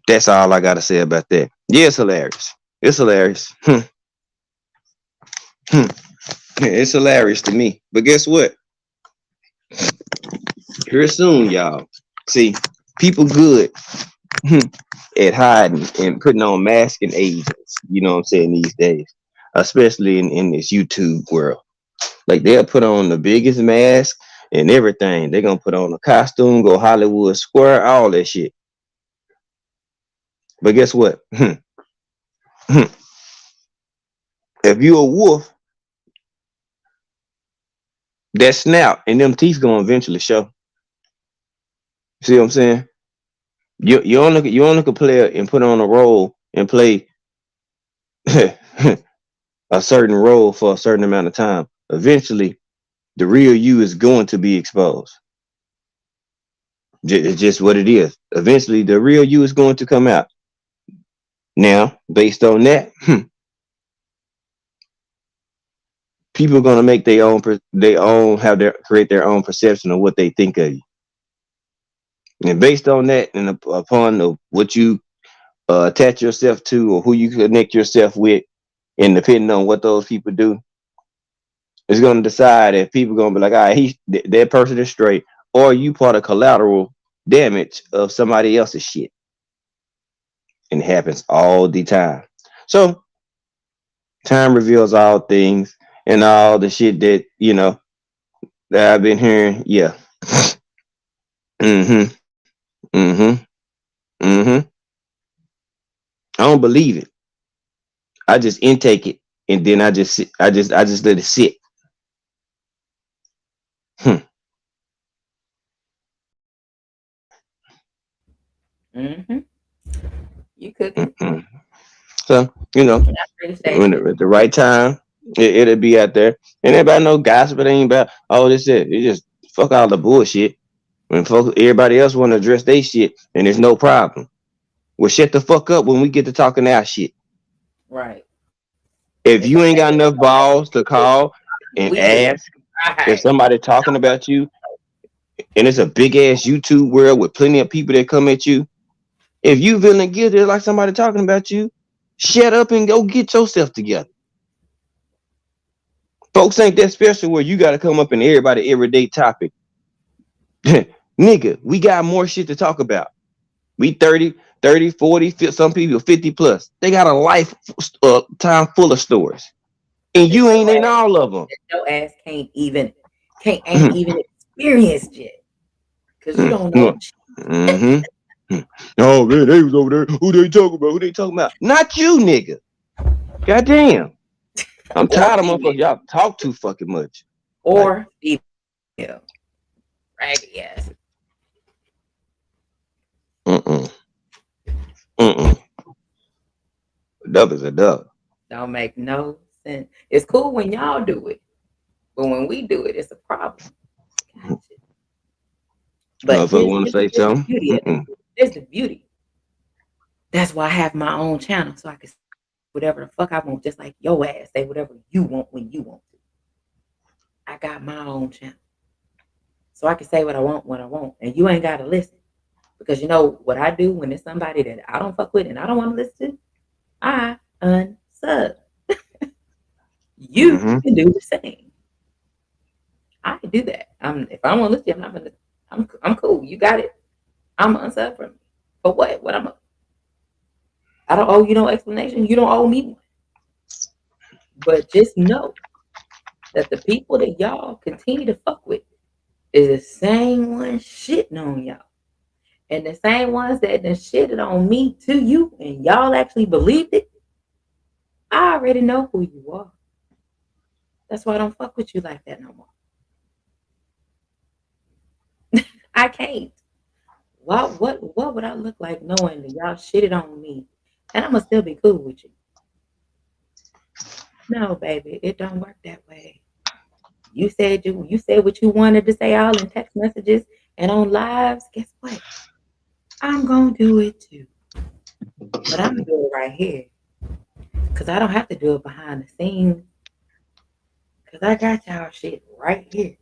That's all I gotta say about that. Yeah, it's hilarious. It's hilarious. It's hilarious to me. But guess what? Here soon, y'all. See, people good at hiding and putting on masking agents. You know what I'm saying these days, especially in this YouTube world. Like they'll put on the biggest mask and everything. They're gonna put on a costume, go Hollywood Square, all that shit. But guess what? If you a wolf, that snout and them teeth gonna eventually show. See what I'm saying? You only could play and put on a role and play a certain role for a certain amount of time. Eventually, the real you is going to be exposed. It's just what it is. Eventually, the real you is going to come out. Now, based on that, people are gonna make their own create their own perception of what they think of you, and based on that, and upon what you attach yourself to or who you connect yourself with, and depending on what those people do, it's gonna decide if people gonna be like, all right, that person is straight, or you part of collateral damage of somebody else's shit, and it happens all the time. So time reveals all things, and all the shit that that I've been hearing. Yeah. Mm-hmm. Mm-hmm. Mm-hmm. I don't believe it. I just intake it, and then I just let it sit. Hmm. Mm-hmm. You cooking? Mm-mm. So, you know, I appreciate when you. at the right time, it'll be out there. And everybody know gossip. It ain't about this it. It just fuck all the bullshit. When folks, everybody else want to address their shit, and there's no problem. Well, shut the fuck up when we get to talking our shit. Right. If It's you ain't okay. got enough balls to call and We do. ask if Right. somebody talking about you, and it's a big ass YouTube world with plenty of people that come at you, if you feeling guilty like somebody talking about you, shut up and go get yourself together. Folks ain't that special where you got to come up in everybody everyday topic. Nigga, we got more shit to talk about. We 30, 40, some people 50 plus. They got a life time full of stories. And That you ain't in all of them. your ass ain't even experienced yet. Cause you don't know. Mm-hmm. Oh man, they was over there. Who they talking about? Who they talking about? Not you, nigga. Goddamn. I'm Or tired of female. motherfuckers. Y'all talk too fucking much. Like, Or female. Raggedy ass. mm-mm. Mm-mm. A dub is a dub. Don't make no sense. It's cool when y'all do it. But when we do it, it's a problem. Gotcha. But Motherfucker want to say here's the something? beauty of it. Mm-mm. Here's the beauty. That's why I have my own channel. So I can say whatever the fuck I want, just like your ass. Say whatever you want when you want to. I got my own channel. So I can say what I want when I want. And you ain't gotta listen. Because you know what I do when it's somebody that I don't fuck with and I don't want to listen to? I unsub. You Mm-hmm. can do the same. I can do that. If I don't want to listen to you, I'm not gonna. I'm cool. You got it. I'm unsub from me. For what? I don't owe you no explanation. You don't owe me one. But just know that the people that y'all continue to fuck with is the same ones shitting on y'all. And the same ones that done shitted on me to you and y'all actually believed it. I already know who you are. That's why I don't fuck with you like that no more. I can't. What would I look like knowing that y'all shitted on me and I'ma still be cool with you? No, baby, it don't work that way. You said what you wanted to say all in text messages and on lives. Guess what? I'm gonna do it too. But I'm gonna do it right here. Cause I don't have to do it behind the scenes. Cause I got y'all shit right here.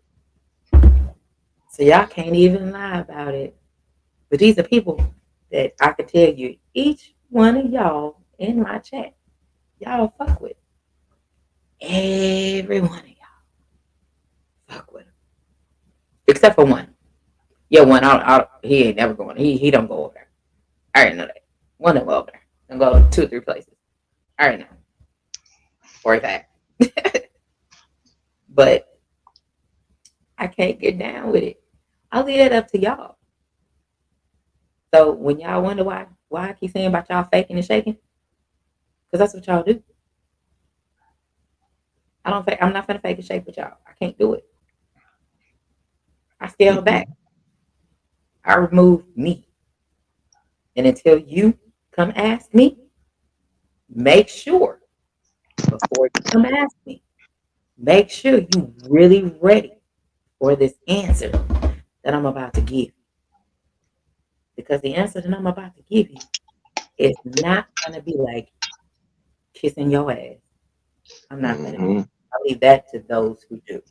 So y'all can't even lie about it. But these are people that I can tell you, each one of y'all in my chat, y'all fuck with. Every one of y'all fuck with him. Except for one. Yeah, one. He ain't never going. He don't go over there. I already know that. One of them over there. And go to 2 or 3 places. I already know. For a fact. But I can't get down with it. I'll leave it up to y'all. So when y'all wonder why I keep saying about y'all faking and shaking, because that's what y'all do. I'm not gonna fake and shake with y'all. I can't do it. I scale Mm-mm. back. I remove me. And until you come ask me, make sure before you come ask me, make sure you really ready for this answer that I'm about to give. Because the answer that I'm about to give you is not gonna be like kissing your ass. I'm not gonna do Mm-hmm. it. I leave that to those who do.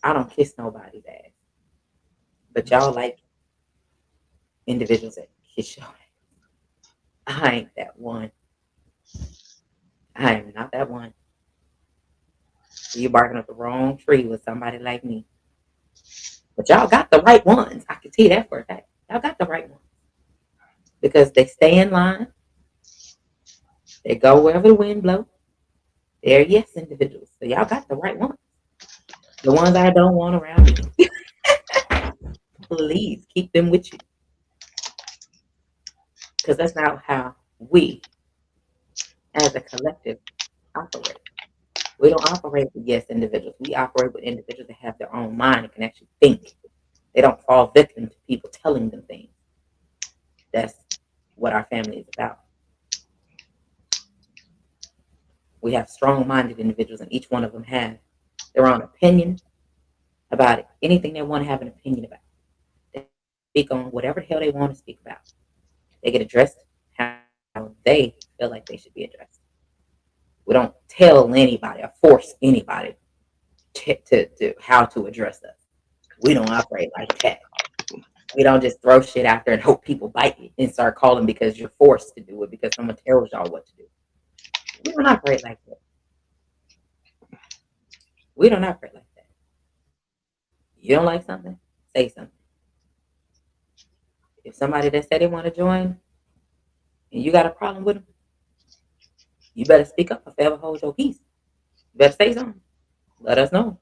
I don't kiss nobody's ass. But y'all like individuals that kiss your ass. I ain't that one. I am not that one. So you're barking up the wrong tree with somebody like me. But y'all got the right ones. I can tell you that for a fact. Y'all got the right ones. Because they stay in line. They go wherever the wind blows. They're yes individuals. So y'all got the right ones. The ones I don't want around me. Please keep them with you. Because that's not how we as a collective operate. We don't operate with yes individuals. We operate with individuals that have their own mind and can actually think. They don't fall victim to people telling them things. That's what our family is about. We have strong-minded individuals, and each one of them have their own opinion about it. Anything they want to have an opinion about. They speak on whatever the hell they want to speak about. They get addressed how they feel like they should be addressed. We don't tell anybody or force anybody to how to address us. We don't operate like that. We don't just throw shit out there and hope people bite it and start calling because you're forced to do it because someone tells y'all what to do. We don't operate like that. We don't operate like that. You don't like something? Say something. If somebody that said they want to join and you got a problem with them, you better speak up or forever hold your peace. You better say something. Let us know.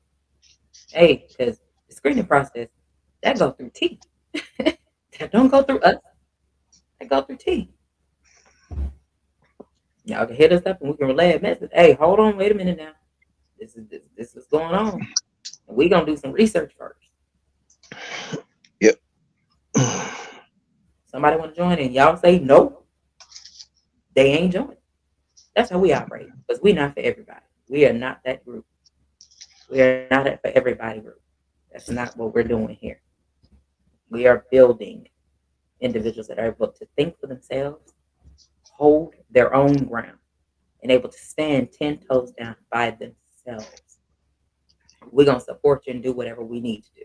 Hey, because the screening process, that go through T. That don't go through us. That go through T. Y'all can hit us up and we can relay a message. Hey, hold on, wait a minute now. This is going on. And we gonna do some research first. Yep. Somebody want to join and y'all say no, they ain't joining. That's how we operate. Because we're not for everybody. We are not that group. We are not a for everybody group. That's not what we're doing here. We are building individuals that are able to think for themselves, hold their own ground, and able to stand 10 toes down by themselves. We're going to support you and do whatever we need to do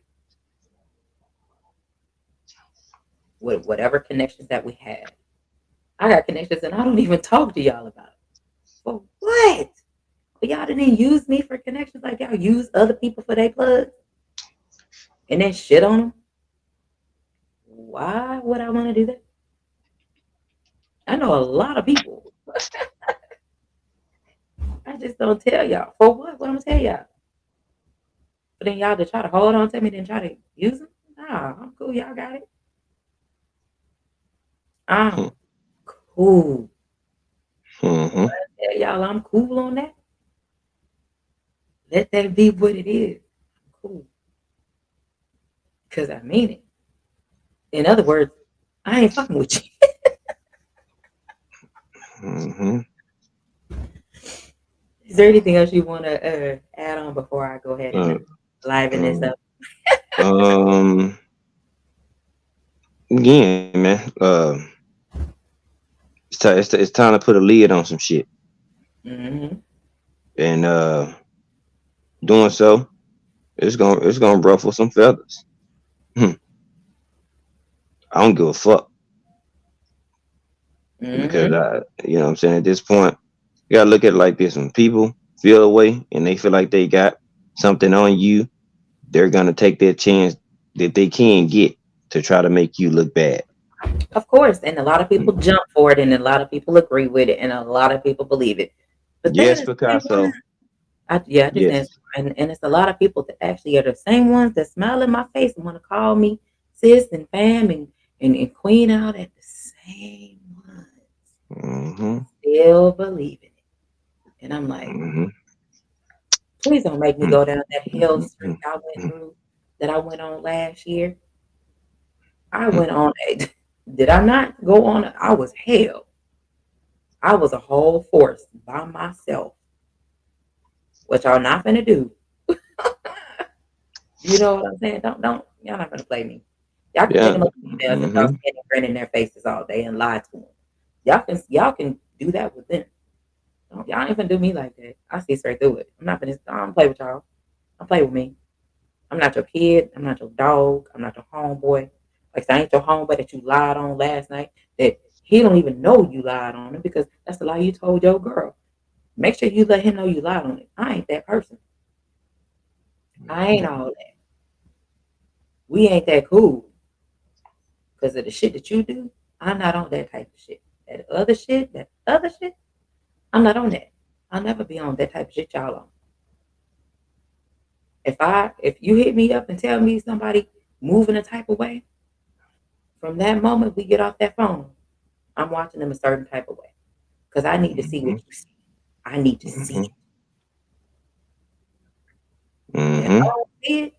with whatever connections that we have. I got connections and I don't even talk to y'all about it. For what? But y'all didn't use me for connections like y'all use other people for their plugs and then shit on them. Why would I want to do that? I know a lot of people. I just don't tell y'all. For what? What I'm gonna tell y'all? But then y'all to try to hold on to me, then try to use them? Nah, I'm cool. Y'all got it. I'm cool. Mm-hmm. Tell y'all I'm cool on that. Let that be what it is. I'm cool. Because I mean it. In other words, I ain't fucking with you. Mm-hmm. Is there anything else you want to add on before I go ahead and Uh, liven this up? um. Again, man. It's time to put a lid on some shit, Mm-hmm. and doing so, it's gonna ruffle some feathers. Hmm. I don't give a fuck because Mm-hmm. you know what I'm saying. At this point, you gotta look at it like this: when people feel away and they feel like they got something on you, they're gonna take that chance that they can get to try to make you look bad. Of course, and a lot of people jump for it, and a lot of people agree with it, and a lot of people believe it. But then Yes, it's the same Picasso. ones. Yeah, I just Yes. answered, and it's a lot of people that actually are the same ones that smile in my face and want to call me sis and fam and queen out at the same ones Mm-hmm. still believe in it. And I'm like, Mm-hmm. please don't make me go down that hell streak I went Mm-hmm. through that I went on last year. I went on a, did I not go on? I was hell. I was a whole force by myself, which y'all not gonna do. You know what I'm saying? Don't y'all not gonna play me. Y'all can hit Yeah. them up emails and y'all Mm-hmm. stand and grin in their faces all day and lie to them. Y'all can do that with them. Y'all ain't gonna do me like that. I see straight through it. I'm not gonna. I don't play with y'all. Don't play with me. I'm not your kid. I'm not your dog. I'm not your homeboy. Like I ain't your homeboy that you lied on last night. That he don't even know you lied on him because that's the lie you told your girl. Make sure you let him know you lied on it. I ain't that person. I ain't all that. We ain't that cool because of the shit that you do. I'm not on that type of shit. That other shit, I'm not on that. I'll never be on that type of shit y'all on. If you hit me up and tell me somebody moving a type of way, from that moment we get off that phone, I'm watching them a certain type of way. Because I need to see what Mm-hmm. you see. I need to see Mm-hmm. it. and I Mm-hmm. don't see it,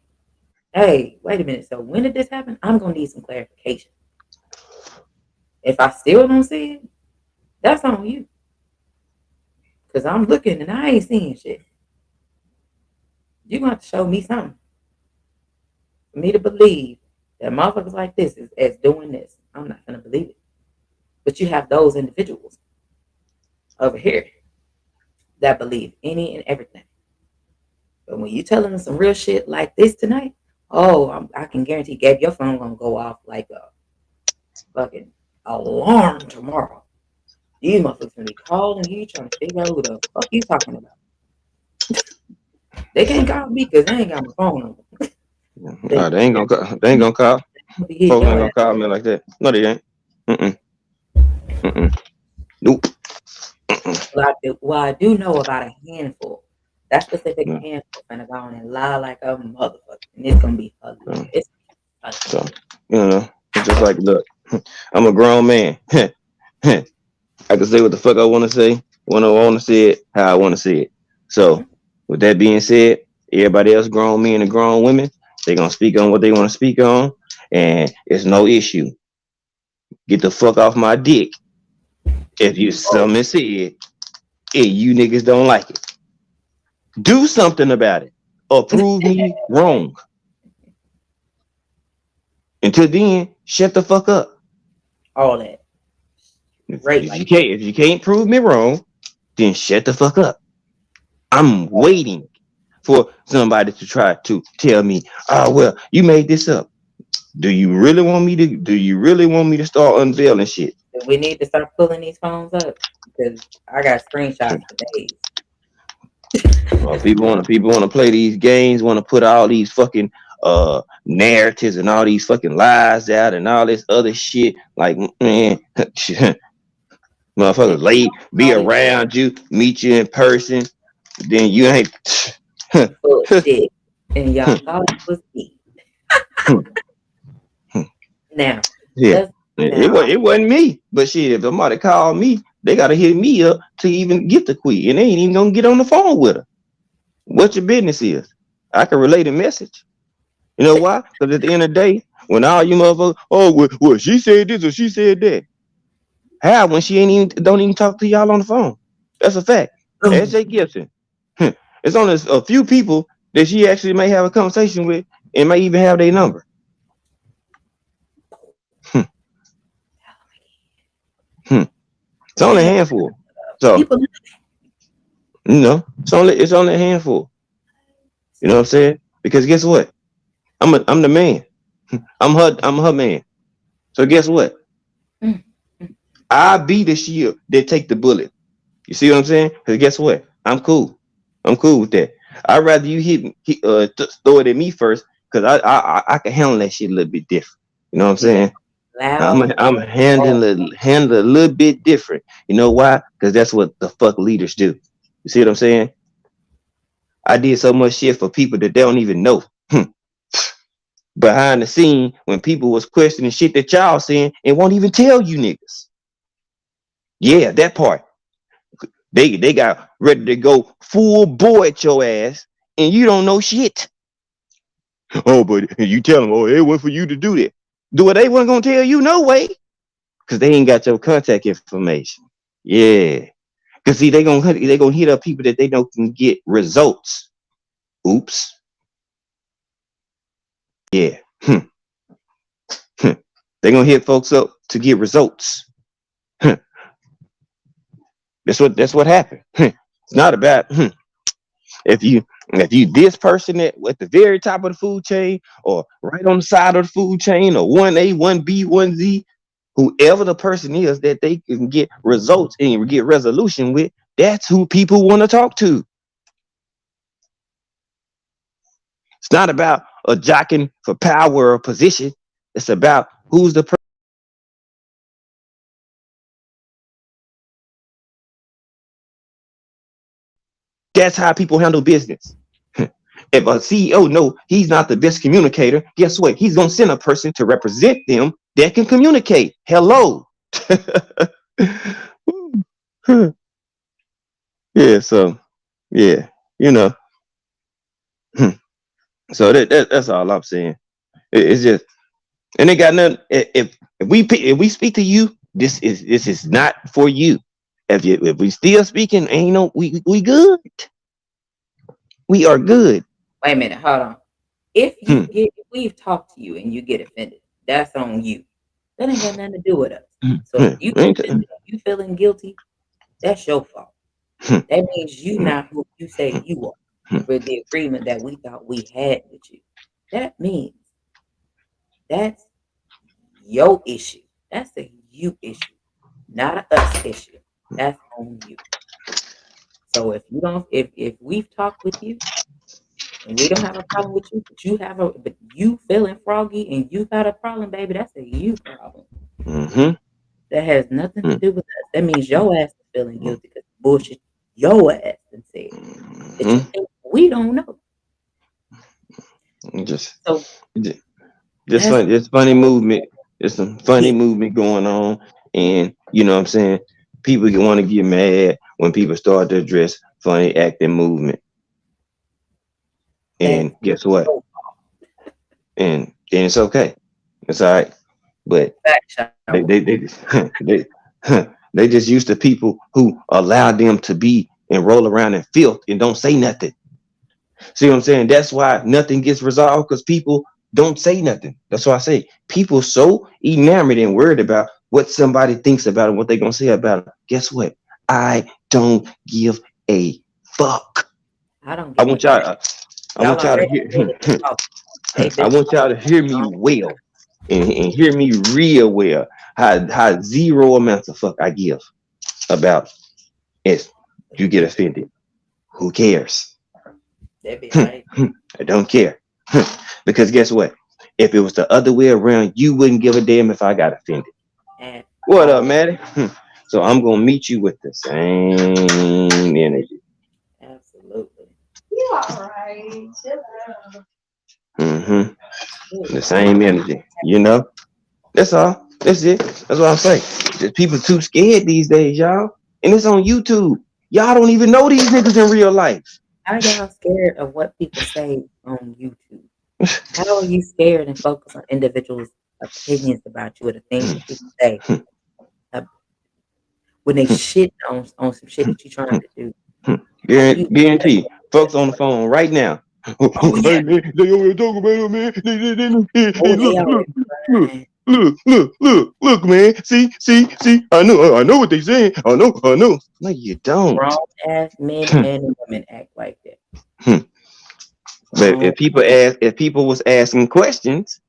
hey, wait a minute. So when did this happen? I'm gonna need some clarification. If I still don't see it, that's on you. Cause I'm looking and I ain't seeing shit. You gonna have to show me something for me to believe that motherfuckers like this is doing this. I'm not gonna believe it. But you have those individuals over here that believe any and everything. But when you telling them some real shit like this tonight, oh, I can guarantee, Gab, your phone gonna go off like a fucking alarm tomorrow. These motherfuckers gonna be calling you trying to figure out who the fuck you talking about. They can't call me because they ain't got my phone number. They They ain't gonna call. They ain't gonna call. gonna be hitting Folks ain't your gonna ass. call me like that. No, they ain't. Mm-mm. Mm-mm. Nope. Well, I do know about a handful. That specific No. handful gonna go on and lie like a motherfucker, and it's gonna be So, hilarious. Funny. so, it's just like, look, I'm a grown man. I can say what the fuck I want to say when I want to say it, how I want to say it. So, Mhm. with that being said, everybody else, grown men and grown women, they gonna speak on what they want to speak on, and it's no issue. Get the fuck off my dick if you Oh, something said and you niggas don't like it. Do something about it or prove me wrong. Until then, shut the fuck up. all that. Right, like If you can't prove me wrong, then shut the fuck up. I'm waiting for somebody to try to tell me, oh well, you made this up. Do you really want me to start unveiling shit? we need to start pulling these phones up because I got screenshots for days. Well, people wanna play these games, wanna put all these fucking narratives and all these fucking lies out and all this other shit. Like man, And motherfuckers late, be all these around you, meet you in person, then you ain't full of shit, and y'all thought it was me. Now, yeah. let's now. It wasn't me. But shit, if somebody called me, they gotta hit me up to even get the queen. And they ain't even gonna get on the phone with her. What your business is. I can relate a message. You know why? Because at the end of the day, when all you motherfuckers, oh well, she said this or she said that. How when she ain't even don't even talk to y'all on the phone? That's a fact. Boom. S.J. Gibson. It's only a few people that she actually may have a conversation with and may even have their number. It's only a Man, handful. So people it's only a handful. You know what I'm saying? Because guess what? I'm the man. I'm her man. So guess what? mm, mm, I be the shield that take the bullet. You see what I'm saying? Because guess what? I'm cool. I'm cool with that. I'd rather you throw it at me first because I can handle that shit a little bit different. You know what I'm see that saying? loud. I'm Oh, handling a little bit different. You know why? Because that's what the fuck leaders do. You see what I'm saying? I did so much shit for people that they don't even know. Behind the scene when people was questioning shit that y'all saying and won't even tell you niggas. Yeah, that part. They got ready to go full bore at your ass and you don't know shit. Oh, but you tell them, oh, it was for you to do that. Do what they weren't gonna tell you no way. Cause they ain't got your contact information. Yeah. Cause see, they gonna hit up people that they know can get results. Oops. Yeah. They gonna hit folks up to get results. That's what happened. It's not about if you this person at the very top of the food chain or right on the side of the food chain or 1A, 1B, 1Z, whoever the person is that they can get results and get resolution with, that's who people want to talk to. It's not about a jockeying for power or position. It's about who's the person. That's how people handle business. If a CEO know he's not the best communicator, guess what? He's gonna send a person to represent them that can communicate. Hello. Yeah, so yeah, you know. So that's all I'm saying. It's just, and they got nothing. If we speak to you, this is not for you. If we still speaking, ain't no we good. We are good. Wait a minute, hold on. If Hmm. if we've talked to you and you get offended, that's on you. That ain't got nothing to do with us. Hmm. So if Hmm. you get Ain't offended, you feeling guilty, that's your fault. hmm, That means you hmm, not who you say you are hmm, with the agreement that we thought we had with you. That means that's your issue. That's a you issue, not a us issue. That's on you. So if you don't, if we've talked with you and we don't have a problem with you, but you feeling froggy and you got a problem, baby, that's a you problem. hmm, That has nothing to hmm, do with us. That means your ass is feeling guilty because bullshit your ass and said that you hmm. think we don't know. Just, So just, just that's fun. It's funny movement. There's some funny movement going on, and you know what I'm saying. People want to get mad when people start to address funny acting movement, that's and guess what? your And it's okay. It's all right. But back shower. they they they just used to people who allow them to be and roll around in filth and don't say nothing. See what I'm saying? That's why nothing gets resolved because people don't say nothing. That's why I say people so enamored and worried about what somebody thinks about it, what they're gonna say about it. Guess what? I don't give a fuck. I don't I give a want damn. y'all. I Y'all want y'all to already hear. said it. Oh, they I been want y'all to hear me well and hear me real well. How zero amounts of fuck I give about if you get offended. Who cares? they be right. I don't care. Because guess what? If it was the other way around, you wouldn't give a damn if I got offended. At What up, all. Maddie? So I'm gonna meet you with the same energy. Absolutely. hmm Good The God. same energy. You know? That's all. That's it. That's what I'm saying. Just people too scared these days, y'all. And it's on YouTube. Y'all don't even know these niggas in real life. How y'all scared of what people say on YouTube? How are you scared and focused on individuals' opinions about you or the things that people say uh, when they shit on some shit that you're trying to do? How you Guarantee. that Folks on the way? phone right now. Oh Hey yeah. man, they over there talking about it, man. Hey, Oh, they look, look, already look, crying. look, man. See. I know what they saying. I know. No, you don't. Grown ass men and women act like that. But Grown if people was asking questions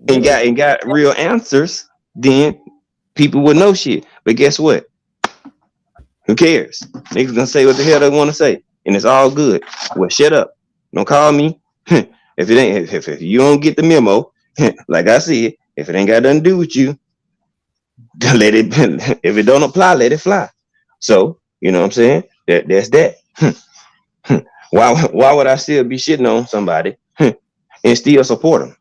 and niggas. got real answers, then people would know shit. But guess what? Who cares? Niggas gonna say what the hell they want to say, and it's all good. Well, shut up. Don't call me. If it ain't, if you don't get the memo, like I said, if it ain't got nothing to do with you, let it. If it don't apply, let it fly. So you know what I'm saying? That's that. Why would I still be shitting on somebody and still support them?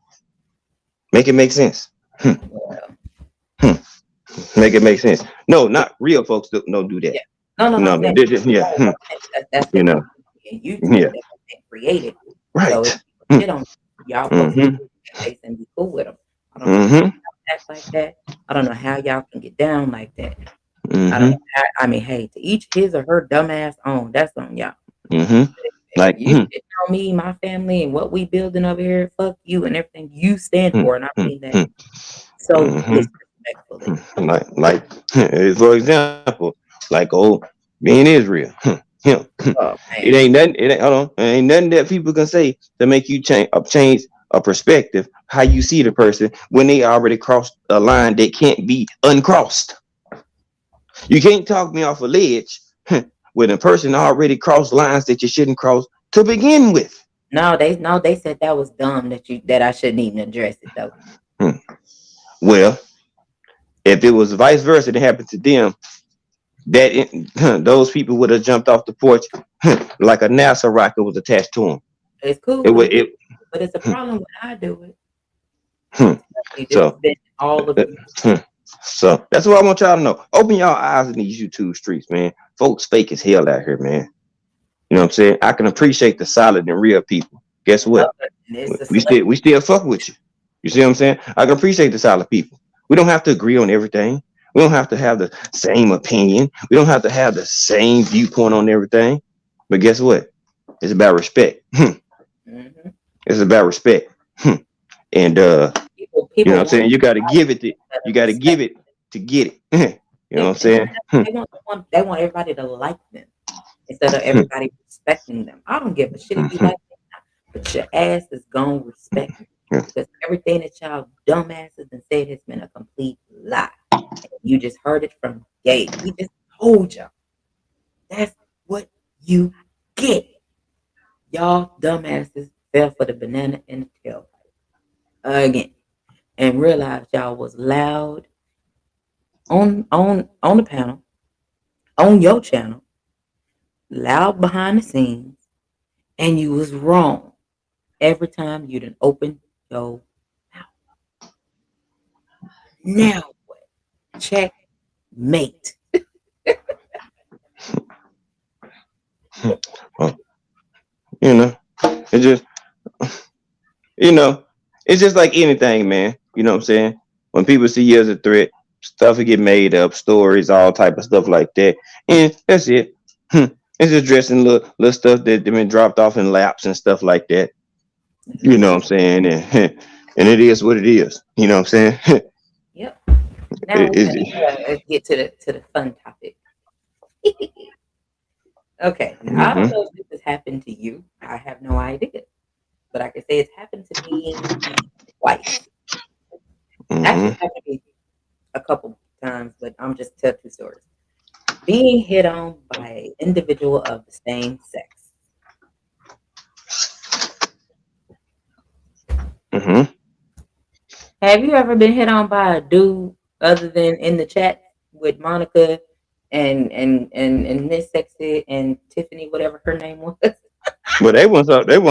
Make it make sense. Well, Make it make sense. No, not real folks don't do that. yeah. No, I'm No, man. saying Yeah. no, that's You the know. community in YouTube Yeah. that has been created. So if Right. people shit on y'all supposed to Mm-hmm. just face and be cool with them. I don't know how Mm-hmm. y'all act like that. I don't know how y'all can get down like that. I don't Mm-hmm. know how, I mean, hey, to each his or her dumbass own. That's on y'all. Mm-hmm. If Like, you shit on me, my family, and what we building over here, fuck you and everything you stand for, and I mean that so mm-hmm. disrespectfully. like, for example, like old being Israel. Him. Oh It man, ain't nothing. It ain't. Hold on. It ain't nothing that people can say to make you change a perspective how you see the person when they already crossed a line that can't be uncrossed. You can't talk me off a ledge when a person already crossed lines that you shouldn't cross to begin with. no, they said that was dumb that I shouldn't even address it though. Hmm. Well, if it was vice versa that happened to them, those people would have jumped off the porch like a NASA rocket was attached to them. It's cool It when would. you, It. but it's a problem when I do it. Hmm. I'm telling you, this has So. been all of you. Hmm. So that's what I want y'all to know. Open y'all eyes in these YouTube streets, man. Folks fake as hell out here, man. You know what I'm saying? I can appreciate the solid and real people. guess what? And it's a We select. still fuck with you. You see what I'm saying? I can appreciate the solid people. We don't have to agree on everything. We don't have to have the same opinion. We don't have to have the same viewpoint on everything. But guess what? It's about respect. Mm-hmm. It's about respect. And you know what People I'm want saying? You gotta give it that you gotta give respect. it to get it. You know what I'm And saying? they want everybody to like them instead of everybody respecting them. I don't give a shit if you like me, but your ass is gonna respect me because everything that y'all dumbasses and said has been a complete lie. And you just heard it from Gabe. He just told y'all that's what you get. Y'all dumbasses fell for the banana in the tailpipe again and realized y'all was loud on the panel on your channel, loud behind the scenes, and you was wrong every time you didn't open your mouth. Now what? Checkmate. Well, you know, it just you know, it's just like anything, man. You know what I'm saying? When people see you as a threat, stuff will get made up, stories, all type of stuff like that. And that's it. It's just dressing little stuff that been dropped off in laps and stuff like that. You know what I'm saying? And and it is what it is. You know what I'm saying? Yep. Now It, let's get to the fun topic. Okay. Now I don't mm-hmm, know if this has happened to you. I have no idea. But I can say it's happened to me twice. Actually, mm-hmm. it's happened to me a couple times, but I'm just tell two stories. Being hit on by an individual of the same sex. Mm-hmm. Have you ever been hit on by a dude other than in the chat with Monica and Miss Sexy and Tiffany, whatever her name was? But they want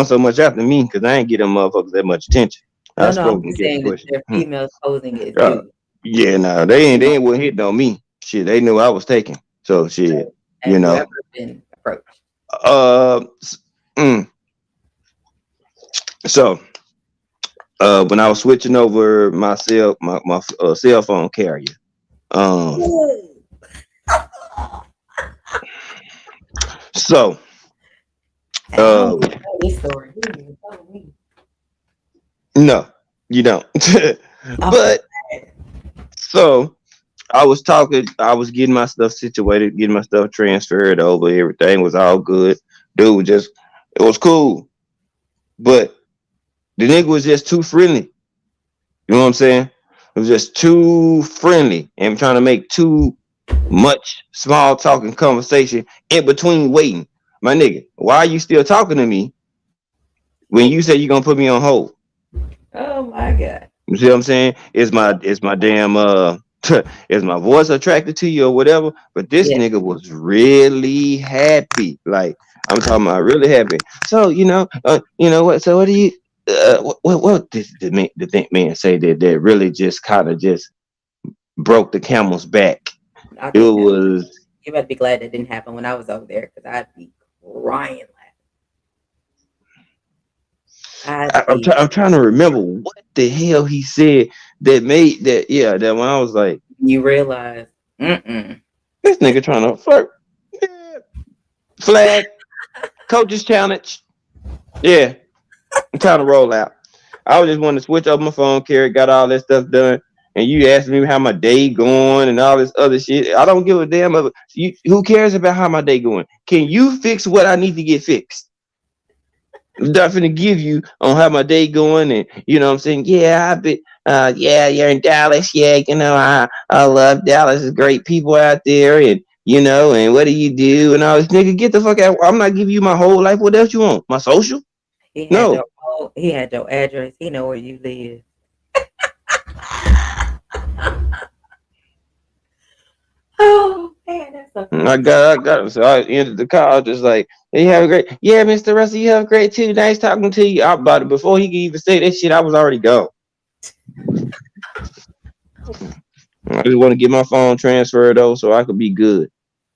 so much after me because I ain't get them motherfuckers that much attention. I No, no, I'm spoke and just kept saying that pushing. they're females posing as Uh, dudes. yeah, no, they ain't wasn't hitting on me. Shit, they knew I was taking. So shit, you Have you ever know. been approached? Uh, s- mm. So when I was switching over my cell phone carrier, um, Ooh. so And I don't um, even know this story. You didn't even tell me. no, you don't. Okay. But so I was getting my stuff situated, getting my stuff transferred over. Everything was all good. Dude was just, it was cool. But the nigga was just too friendly. You know what I'm saying? It was just too friendly and trying to make too much small talking conversation in between waiting. My nigga, why are you still talking to me when you say you're gonna put me on hold? Oh my God. You see what I'm saying? Is my damn is my voice attracted to you or whatever? But this Yeah. nigga was really happy. Like I'm talking about really happy. So you know what? So what do you what did man say that really just kind of just broke the camel's back? I It think that was you better be glad that didn't happen when I was over there because I'd be crying laughing. I'd be I'm trying to remember what the hell he said that made that that when I was like, you realize, mm-mm. this nigga trying to flirt. Yeah. Flag, coaches challenge. Yeah, I'm trying to roll out. I was just wanting to switch up my phone carrier, got all that stuff done, and you asked me how my day going and all this other shit. I don't give a damn of you. Who cares about how my day going? Can you fix what I need to get fixed? I'm not finna give you on how my day going, and you know what I'm saying. Yeah, I be, yeah, you're in Dallas. Yeah, I love Dallas. There's great people out there, and and what do you do and all this, nigga? Get the fuck out. I'm not giving you my whole life. What else you want? My social? No. He had your address. He know where you live. Oh man, that's so funny. I got him. So I entered the car. I was just like, hey, you have a great, yeah, Mr. Russell, you have a great too. Nice talking to you. About it before he could even say that shit, I was already gone. I just want to get my phone transferred over so I could be good.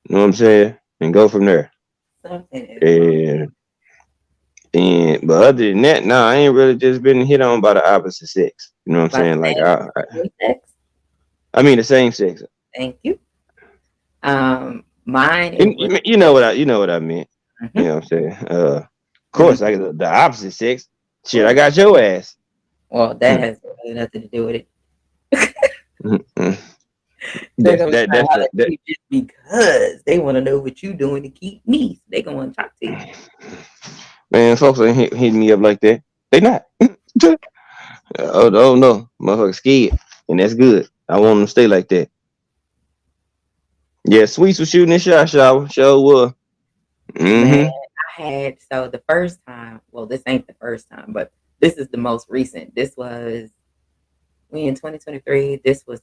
You know what I'm saying? And go from there. Something is wrong. And And but other than that, nah, I ain't really just been hit on by the opposite sex. You know what I'm By the saying? Like same sex. I mean the same sex. Thank you. Mine it And was you know what I meant. You mhm. know what I'm saying? Of Let me course, like the opposite sex. Shit, I oh, got your ass. well that has really nothing to do with it. Mm-mm. They're That's gonna that try to that's holler the at that you just because they want to know what you doing to keep me. So they gonna want to talk to you. man. Folks ain't hitting me up like that. They not. Oh no, motherfucker scared, and that's good. I want them to stay like that. Yeah, Sweets was shooting his shot shower. Show was. Man, Mm-hmm. I had so the first time. Well, this ain't the first time, but this is the most recent. This was we in 2023. This was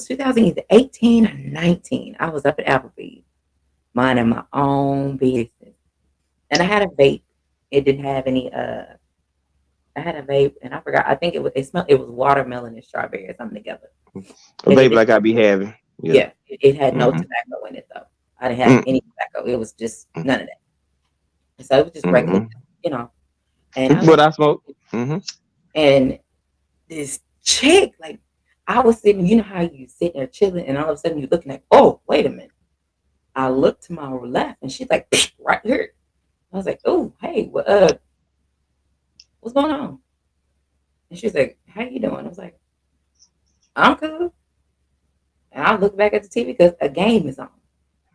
2018 or 19. I was up at Applebee's, minding my own business, and I had a vape. It didn't have any. I had a vape, and I forgot. I think it was. It smelled. It was watermelon and strawberry or something together, A and it baby didn't. like I be having. Yeah. Yeah, it had no Mm-hmm. tobacco in it though. I didn't have any Mm-hmm. tobacco. It was just none of that. And so it was just regular, Mm-hmm. you know. And I What was, I smoke. Mm-hmm. and this chick, like, I was sitting. You know how you sit there chilling, and all of a sudden you're looking like, oh, wait a minute. I looked to my left, and she's like, right here. I was like, oh, hey, what's going on? And she's like, how you doing? I was like, I'm cool. And I look back at the TV because a game is on.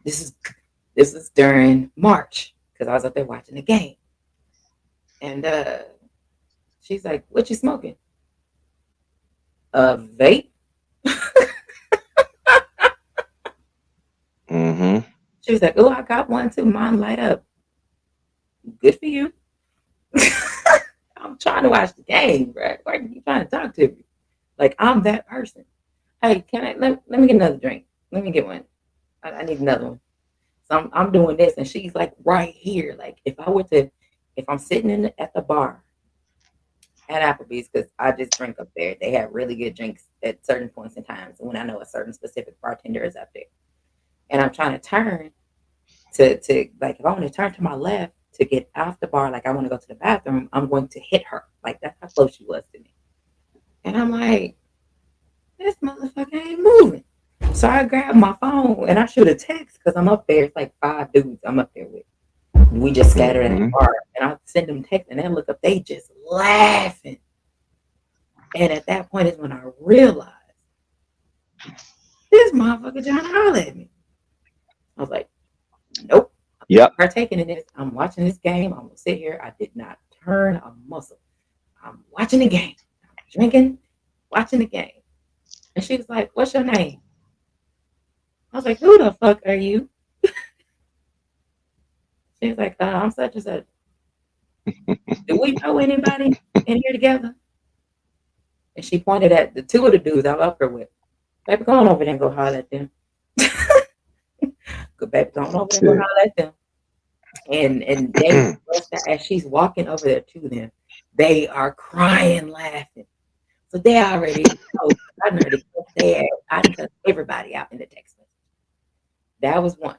This is this is during March because I was up there watching the game. And she's like, "What you smoking? A vape?" Mm-hmm. She was like, "Oh, I got one too. Mine light up. Good for you." I'm trying to watch the game, bro. Why are you trying to talk to me? Like I'm that person. Hey, can I let me get another drink? Let me get one. I need another one. So I'm doing this, and she's like right here. Like if I'm sitting at the bar at Applebee's, because I just drink up there. They have really good drinks at certain points in time. So when I know a certain specific bartender is up there, and I'm trying to turn to like if I want to turn to my left to get off the bar, like I want to go to the bathroom, I'm going to hit her. Like that's how close she was to me. And I'm like, this motherfucker ain't moving. So I grab my phone and I shoot a text because I'm up there. It's like 5 dudes I'm up there with. We just scattered at the Mm-hmm. bar, and I send them text, and they look up. They just laughing. And at that point is when I realized this motherfucker trying to holler at me. I was like, nope, I'm not Yep. partaking in this. I'm watching this game. I'm gonna sit here. I did not turn a muscle. I'm watching the game. I'm drinking, watching the game. And she was like, "What's your name?" I was like, "Who the fuck are you?" She was like, "I'm such and such. Do we know anybody in here together?" And she pointed at the two of the dudes I'm up here with. Baby, go on over there and go holler at them. Go, baby, go on over there and go Shit. holler at them. And they bust out as she's walking over there to them. They are crying, laughing. So they already know. I done already cussed their ass. I done cussed everybody out in the text message. That was one.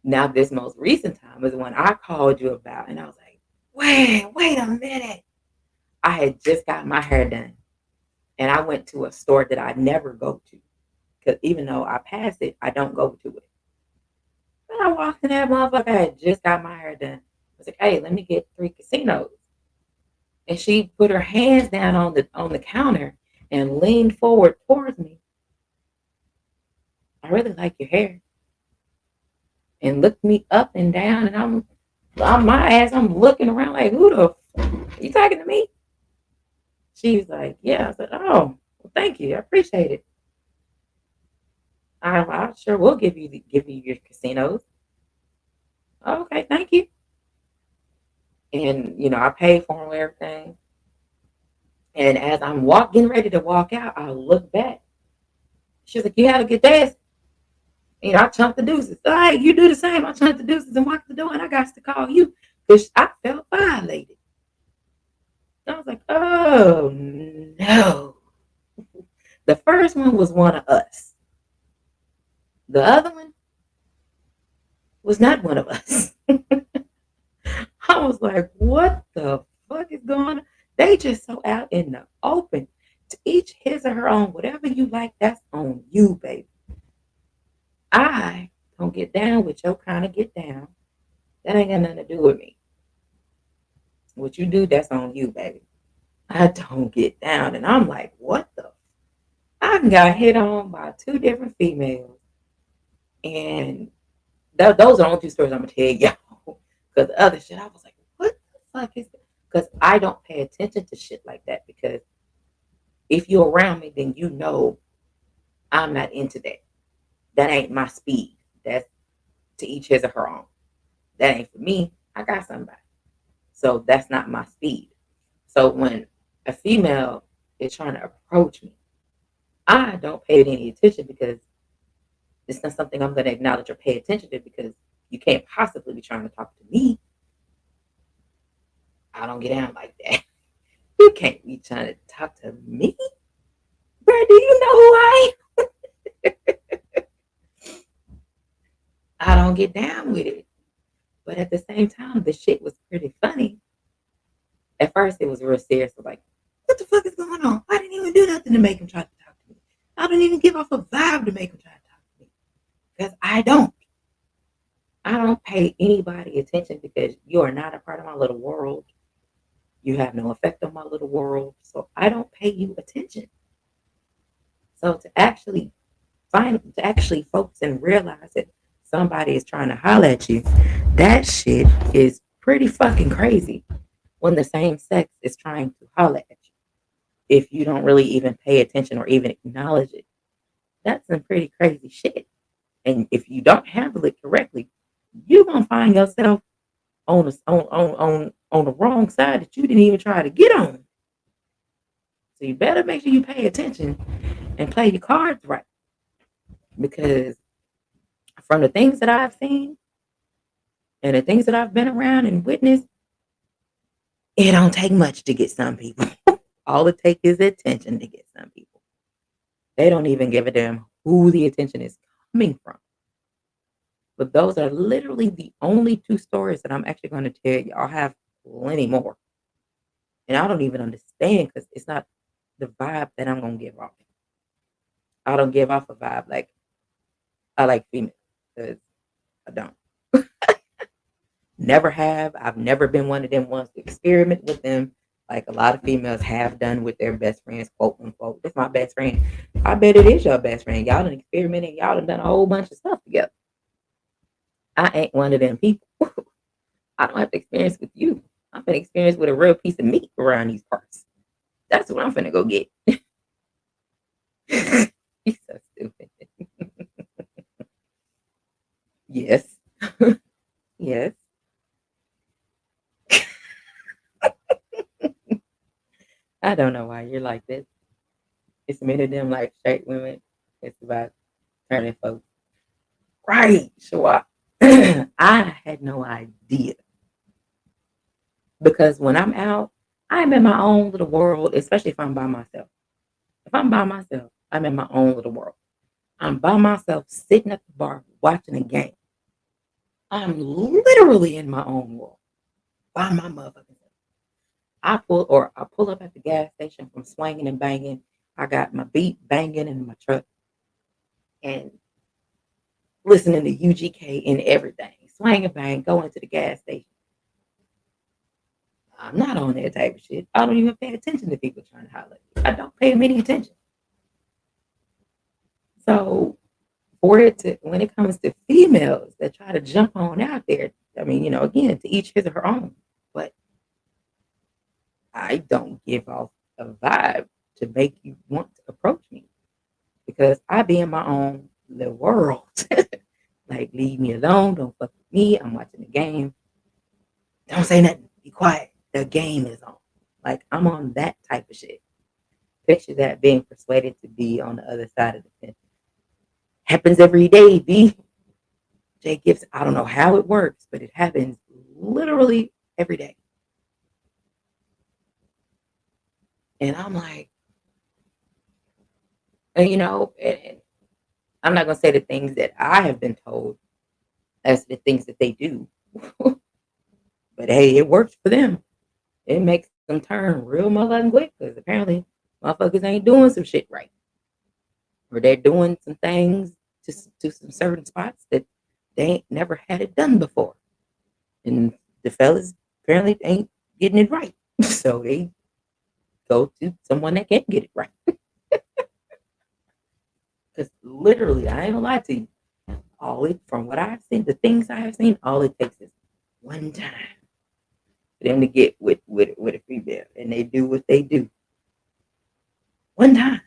Now this most recent time is the one I called you about, and I was like, wait a minute. I had just got my hair done, and I went to a store that I never go to because even though I pass it, I don't go to it. And I walked in that motherfucker. I had just got my hair done. I was like, hey, let me get 3 casinos. And she put her hands down on the counter and leaned forward towards me. I really like your hair. And looked me up and down, and I'm my ass. I'm looking around like, who the? You talking to me? She was like, yeah. I said, oh, well, thank you. I appreciate it. I sure will give you your casinos. Oh, okay, thank you. And I paid for them and everything. And as I'm getting ready to walk out, I look back. She was like, "You have a good day." I chunked the deuces. All right, you do the same. I chunked the deuces and walked the door, and I got to call you because I felt violated. I was like, "Oh no!" The first one was one of us. The other one, was not one of us. I was like, what the fuck is going on? They just so out in the open. To each his or her own. Whatever you like, that's on you, baby. I don't get down with your kind of get down. That ain't got nothing to do with me. What you do, that's on you, baby. I don't get down. And I'm like, what the? I got hit on by two different females. And those are the only two stories I'm going to tell y'all. Because the other shit, I was like, what the fuck is that? Because I don't pay attention to shit like that. Because if you're around me, then you know I'm not into that. That ain't my speed. That's to each his or her own. That ain't for me. I got somebody. So that's not my speed. So when a female is trying to approach me, I don't pay it any attention because it's not something I'm going to acknowledge or pay attention to because you can't possibly be trying to talk to me. I don't get down like that. You can't be trying to talk to me. Bro, do you know who I am? I don't get down with it. But at the same time, the shit was pretty funny. At first, it was real serious. I was like, what the fuck is going on? I didn't even do nothing to make him try to talk to me. I don't even give off a vibe to make him try to talk to me. Because I don't. I don't pay anybody attention because you are not a part of my little world. You have no effect on my little world. So I don't pay you attention. So to actually focus and realize that somebody is trying to holler at you, that shit is pretty fucking crazy when the same sex is trying to holler at you. If you don't really even pay attention or even acknowledge it, that's some pretty crazy shit. And if you don't handle it correctly, you're gonna find yourself on the wrong side that you didn't even try to get on. So you better make sure you pay attention and play your cards right. Because from the things that I've seen and the things that I've been around and witnessed, it don't take much to get some people. All it takes is attention to get some people. They don't even give a damn who the attention is coming from. But those are literally the only two stories that I'm actually going to tell you. I'll have plenty more. And I don't even understand because it's not the vibe that I'm going to give off. I don't give off a vibe like I like females because I don't. Never have. I've never been one of them ones to experiment with them like a lot of females have done with their best friends, quote unquote. This is my best friend. I bet it is your best friend. Y'all done experimented. Y'all done a whole bunch of stuff together. I ain't one of them people. I don't have to experience with you. I'm gonna experience with a real piece of meat around these parts. That's what I'm finna go get. He's so stupid. Yes. Yes. I don't know why you're like this. It's many of them like straight women. It's about turning folks. Right. Sure. I had no idea. Because when I'm out, I'm in my own little world, especially if I'm by myself. If I'm by myself, I'm in my own little world. I'm by myself sitting at the bar watching a game. I'm literally in my own world by my motherfucking self. I pull up at the gas station from swinging and banging. I got my beat banging in my truck and listening to UGK and everything. Swing and bang, going to the gas station. I'm not on that type of shit. I don't even pay attention to people trying to holler at me. I don't pay them any attention. So for it to when it comes to females that try to jump on out there, I mean, again, to each his or her own. But I don't give off a vibe to make you want to approach me because I be in my own little world. Like, leave me alone. Don't fuck with me. I'm watching the game. Don't say nothing. Be quiet. The game is on. Like, I'm on that type of shit. Picture that being persuaded to be on the other side of the fence. Happens every day, B. Jay Gibson. I don't know how it works, but it happens literally every day. And I'm like, and, I'm not going to say the things that I have been told That's the things that they do. But hey, it works for them. It makes them turn real motherfucking quick because apparently motherfuckers ain't doing some shit right. Or they're doing some things to some certain spots that they ain't never had it done before. And the fellas apparently ain't getting it right. So they go to someone that can get it right. Because literally, I ain't gonna lie to you. From what I've seen, the things I have seen, all it takes is one time for them to get with a female, and they do what they do. One time,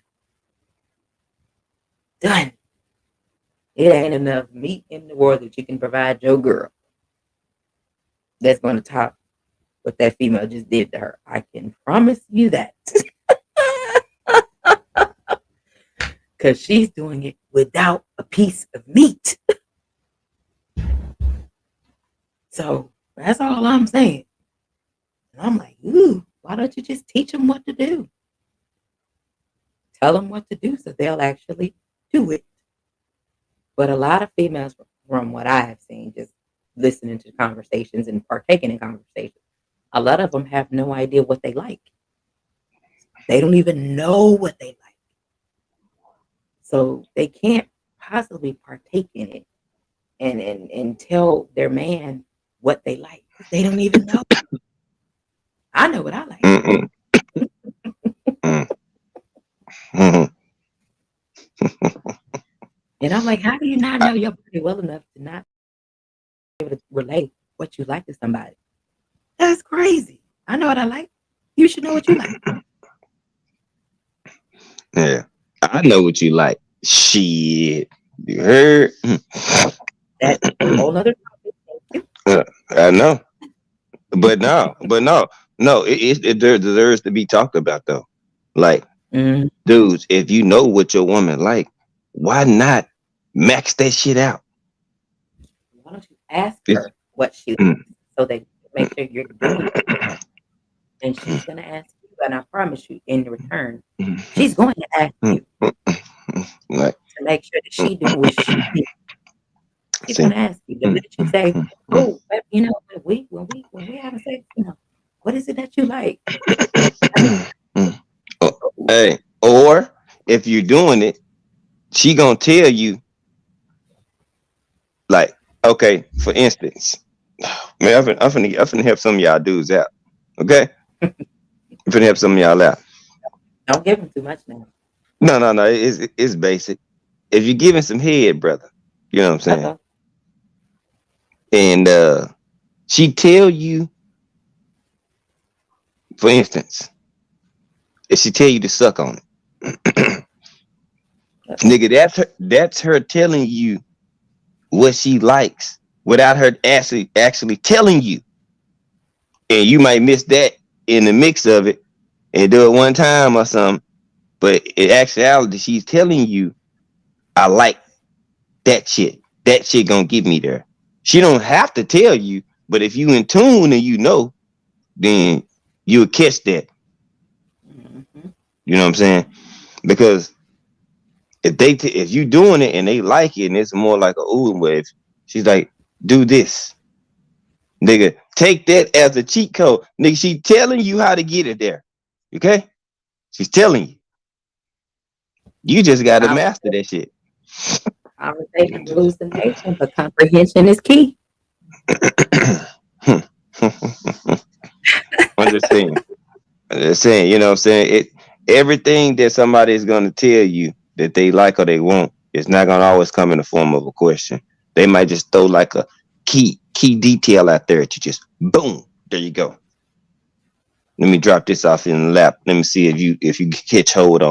done. It ain't enough meat in the world that you can provide your girl that's going to top what that female just did to her. I can promise you that. Because she's doing it without a piece of meat. So that's all I'm saying. And I'm like, ooh, why don't you just teach them what to do? Tell them what to do so they'll actually do it. But a lot of females, from what I have seen, just listening to conversations and partaking in conversations, a lot of them have no idea what they like. They don't even know what they like. So they can't possibly partake in it and tell their man what they like. They don't even know. I know what I like. Mm-mm. Mm-mm. And I'm like, how do you not know your body well enough to not be able to relate what you like to somebody? That's crazy. I know what I like. You should know what you like. Yeah, I know what you like. Shit, you heard? That's a whole nother topic. Thank I know, but no. It deserves to be talked about though. Like, you. dudes, if you know what your woman like, why not max that shit out? Why don't you ask It's, her what she mm, likes so that you make sure you're doing it for her? And mm, she's going to ask you, and I promise you, in return, mm, she's going to ask mm, you like, to make sure that mm, she doing what she needs. She's going see, to ask you the mm, minute you say, mm, mm, "Oh, you know, when we having sex, what is it that you like?" I mean, mm. Oh, hey, or if you're doing it, she gonna tell you, like, okay, for instance, man, I'm finna help some of y'all dudes out. Okay, I'm finna help some of y'all out. don't give them too much now. No. It's basic. If you're giving some head, brother, you know what I'm saying, Uh-oh. and she tell you, for instance, if she tell you to suck on it, Uh-oh. nigga, that's her telling you what she likes without her actually telling you, and you might miss that in the mix of it and do it one time or something. But in actuality, she's telling you, I like that shit. That shit gonna get me there. She don't have to tell you, but if you in tune and you know, then you'll catch that. Mm-hmm. You know what I'm saying? Because if you doing it and they like it and it's more like a ooh wave, she's like, do this. Nigga, take that as a cheat code. Nigga, she telling you how to get it there. Okay? She's telling you. You just gotta master that shit. Conversation hallucination, but comprehension is key. I'm just saying. I'm just saying, you know what I'm saying? Everything that somebody is gonna tell you that they like or they want, it's not gonna always come in the form of a question. They might just throw like a key detail out there to just boom, there you go. Let me drop this off in the lap. Let me see if you catch hold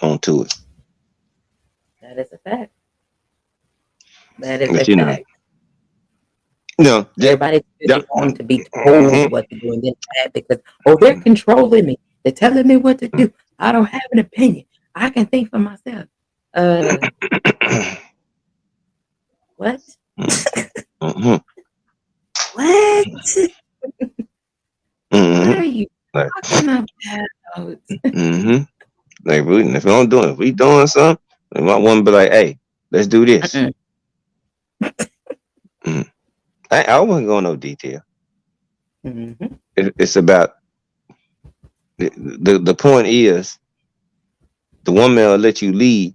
onto it. That is a fact. That is a But you know, fact. just, Everybody's usually just going to be told what to do and then mad because, oh, they're controlling me. They're telling me what to do. I don't have an opinion. I can think for myself. Uh, what? mhm, What? What mhm. are you Like, talking about? mhm. Like if we doing something, then my woman be like, hey, let's do this. Mm-mm. Mm. I wasn't going no detail. Mm-hmm. It's about the point is the woman will let you lead,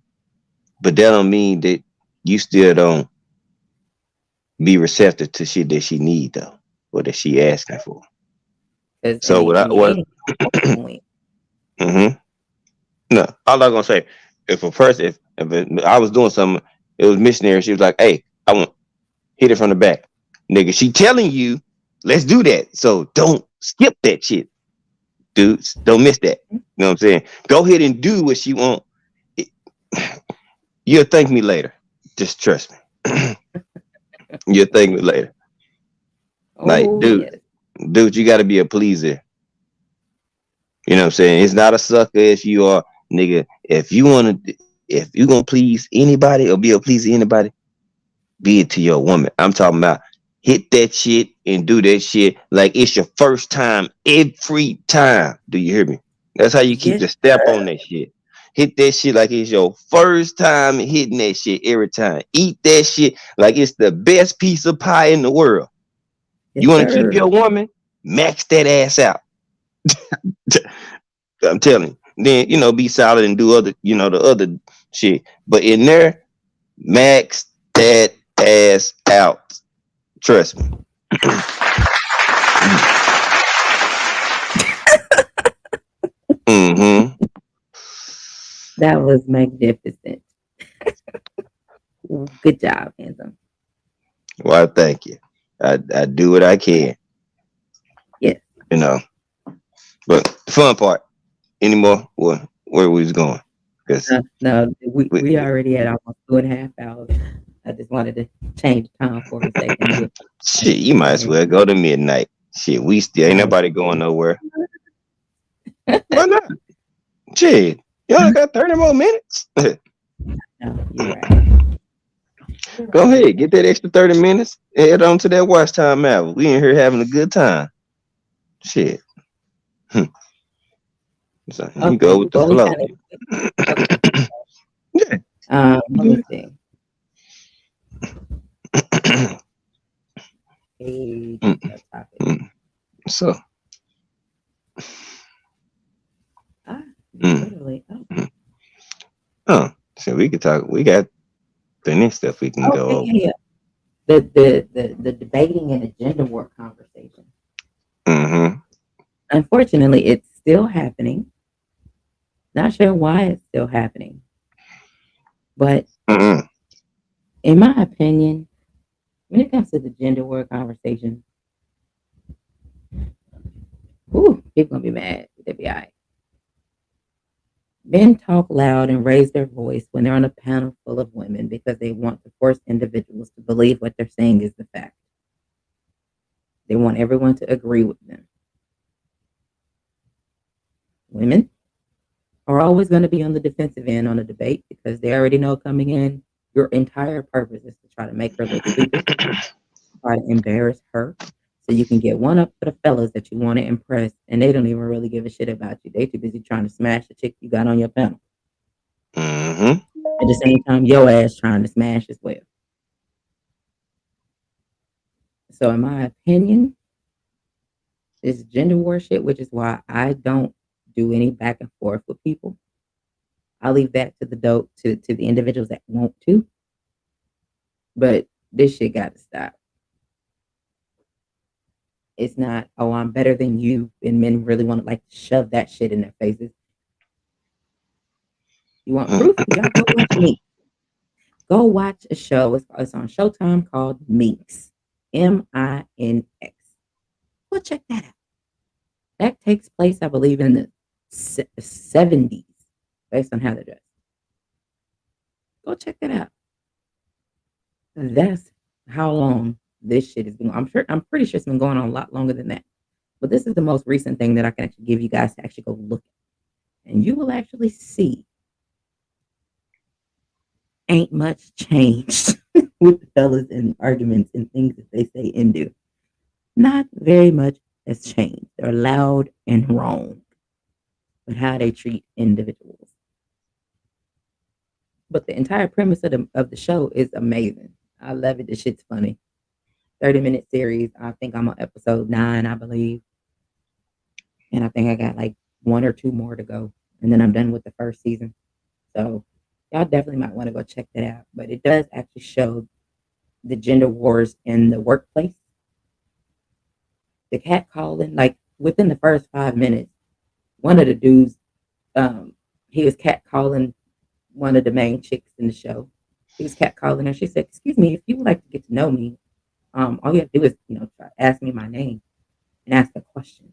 but that don't mean that you still don't be receptive to shit that she need though, or that she asking for. Because So what I in what dating, both can win. mm-hmm. No, all I'm gonna say, if a person I was doing something, it was missionary, she was like, hey, I want hit it from the back. Nigga, she telling you, let's do that. So don't skip that shit, dudes. Don't miss that. You know what I'm saying? Go ahead and do what she want. It- You'll thank me later. Just trust me. You'll thank me later. Like, Oh dude, yes, dude, you gotta be a pleaser. You know what I'm saying? It's not a sucker if you are, nigga. If you gonna please anybody or be a please to anybody, be it to your woman. I'm talking about hit that shit and do that shit like it's your first time every time. Do you hear me? That's how you keep yes, the step on that shit. Hit that shit like it's your first time hitting that shit every time. Eat that shit like it's the best piece of pie in the world. yes, You want to keep sir. your woman? Max that ass out. I'm telling you. Then, be solid and do the other shit. But in there, max that ass out. Trust me. Mm-hmm. That was magnificent. Good job, handsome. Well, thank you. I do what I can, Yes. you know. But the fun part, anymore, where we was going. Because No, we, we already at almost 2.5 hours. I just wanted to change the time for a second. Get shit, you might as everything. well go to midnight. Shit, we still ain't No, nobody going nowhere. Why not? Shit, you only got 30 more minutes. no, you're right. You're Go right. ahead, get that extra 30 minutes. Head on to that watch time hour. We in here having a good time. Shit. Hmm. So you Okay. go with the Well, we flow. kind of okay. Yeah. Let me see. Page Mm, topic. mm. So, Ah, mm, literally. Oh, mm. Oh, so we could talk. We got plenty of stuff we can oh, go yeah, over. yeah, yeah. The debating and agenda war conversation. Mm-hmm. Unfortunately, it's still happening. Not sure why it's still happening, but Mm-hmm. in my opinion, when it comes to the gender war conversation, ooh, people gonna be mad. They'll be all right. Men talk loud and raise their voice when they're on a panel full of women because they want to force individuals to believe what they're saying is the fact. They want everyone to agree with them. Women are always going to be on the defensive end on a debate because they already know coming in, your entire purpose is to try to make her look stupid, try to embarrass her, so you can get one up for the fellas that you want to impress, and they don't even really give a shit about you. They too busy trying to smash the chick you got on your panel. Mm-hmm. At the same time, your ass trying to smash as well. So, in my opinion, it's gender war shit, which is why I don't do any back and forth with people. I leave that to the dope to the individuals that want to, but this shit got to stop. It's not, oh, I'm better than you, and men really want to like shove that shit in their faces. You want proof? Y'all go watch me. Go watch a show. It's on Showtime called Minx, Minx. Go check that out. That takes place, I believe, in the 70s, based on how they're dressed. Go check that out. That's how long this shit has been. I'm pretty sure it's been going on a lot longer than that. But this is the most recent thing that I can actually give you guys to actually go look at. And you will actually see ain't much changed with the fellas and arguments and things that they say and do. Not very much has changed. They're loud and wrong with how they treat individuals. But the entire premise of the show is amazing. I love it. The shit's funny. 30-minute series. I think I'm on episode 9, I believe. And I think I got like one or two more to go. And then I'm done with the first season. So y'all definitely might want to go check that out. But it does actually show the gender wars in the workplace. The cat calling, like within the first 5 minutes, one of the dudes, um, he was cat calling one of the main chicks in the show. He was cat calling her. She said, "Excuse me, if you would like to get to know me, all you have to do is, try, ask me my name and ask a question."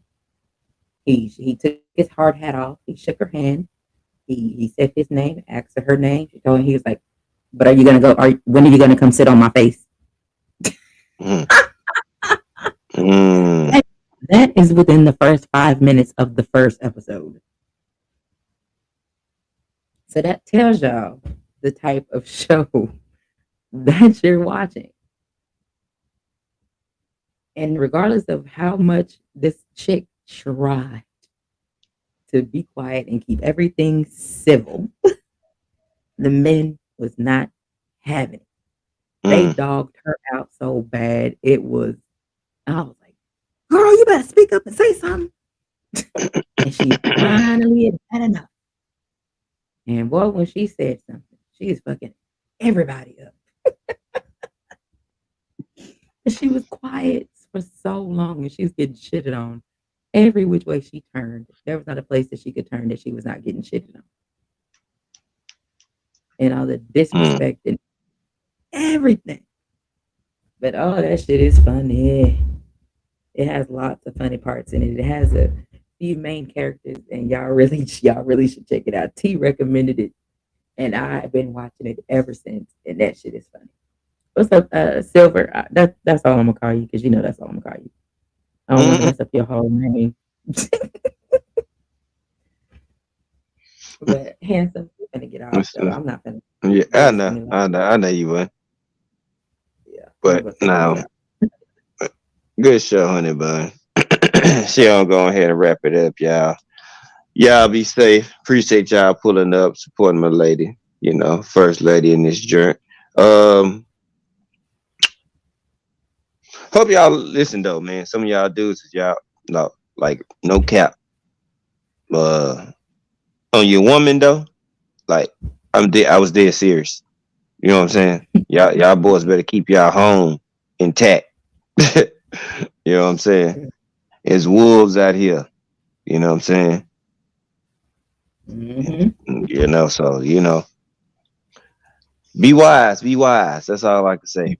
He took his hard hat off. He shook her hand. He said his name, asked her name. She told him, he was like, "But are you gonna go? When are you gonna come sit on my face?" Mm. Mm. That, that is within the first 5 minutes of the first episode. So that tells y'all the type of show that you're watching. And regardless of how much this chick tried to be quiet and keep everything civil, the men was not having it. They Mm. dogged her out so bad. I was like, "Girl, you better speak up and say something." And she finally had enough. And boy, when she said something, she is fucking everybody up. And she was quiet for so long and she was getting shitted on every which way she turned. There was not a place that she could turn that she was not getting shitted on. And all the Mm. disrespect and everything. But all that shit is funny. It has lots of funny parts in it. It has a few main characters, and y'all really should check it out. T recommended it, and I've been watching it ever since. And that shit is funny. What's up, Silver? That's all I'm gonna call you because that's all I'm gonna call you. I don't want to Mm. mess up your whole name. But handsome, we're gonna get off It's, though. I'm not gonna yeah, I waste know, any longer. I know, I know you would. Yeah, I'm But gonna take us now, out. good show, honey bun. She'll go ahead and wrap it up, y'all. Y'all be safe. Appreciate y'all pulling up, supporting my lady. First lady in this journey. Um, Hope y'all listen though, man. Some of y'all dudes, y'all, no, like no cap. Uh, on your woman though, like I was dead serious. You know what I'm saying? Y'all boys better keep y'all home intact. You know what I'm saying? There's wolves out here. You know what I'm saying? Mm-hmm. So be wise, be wise. That's all I can say.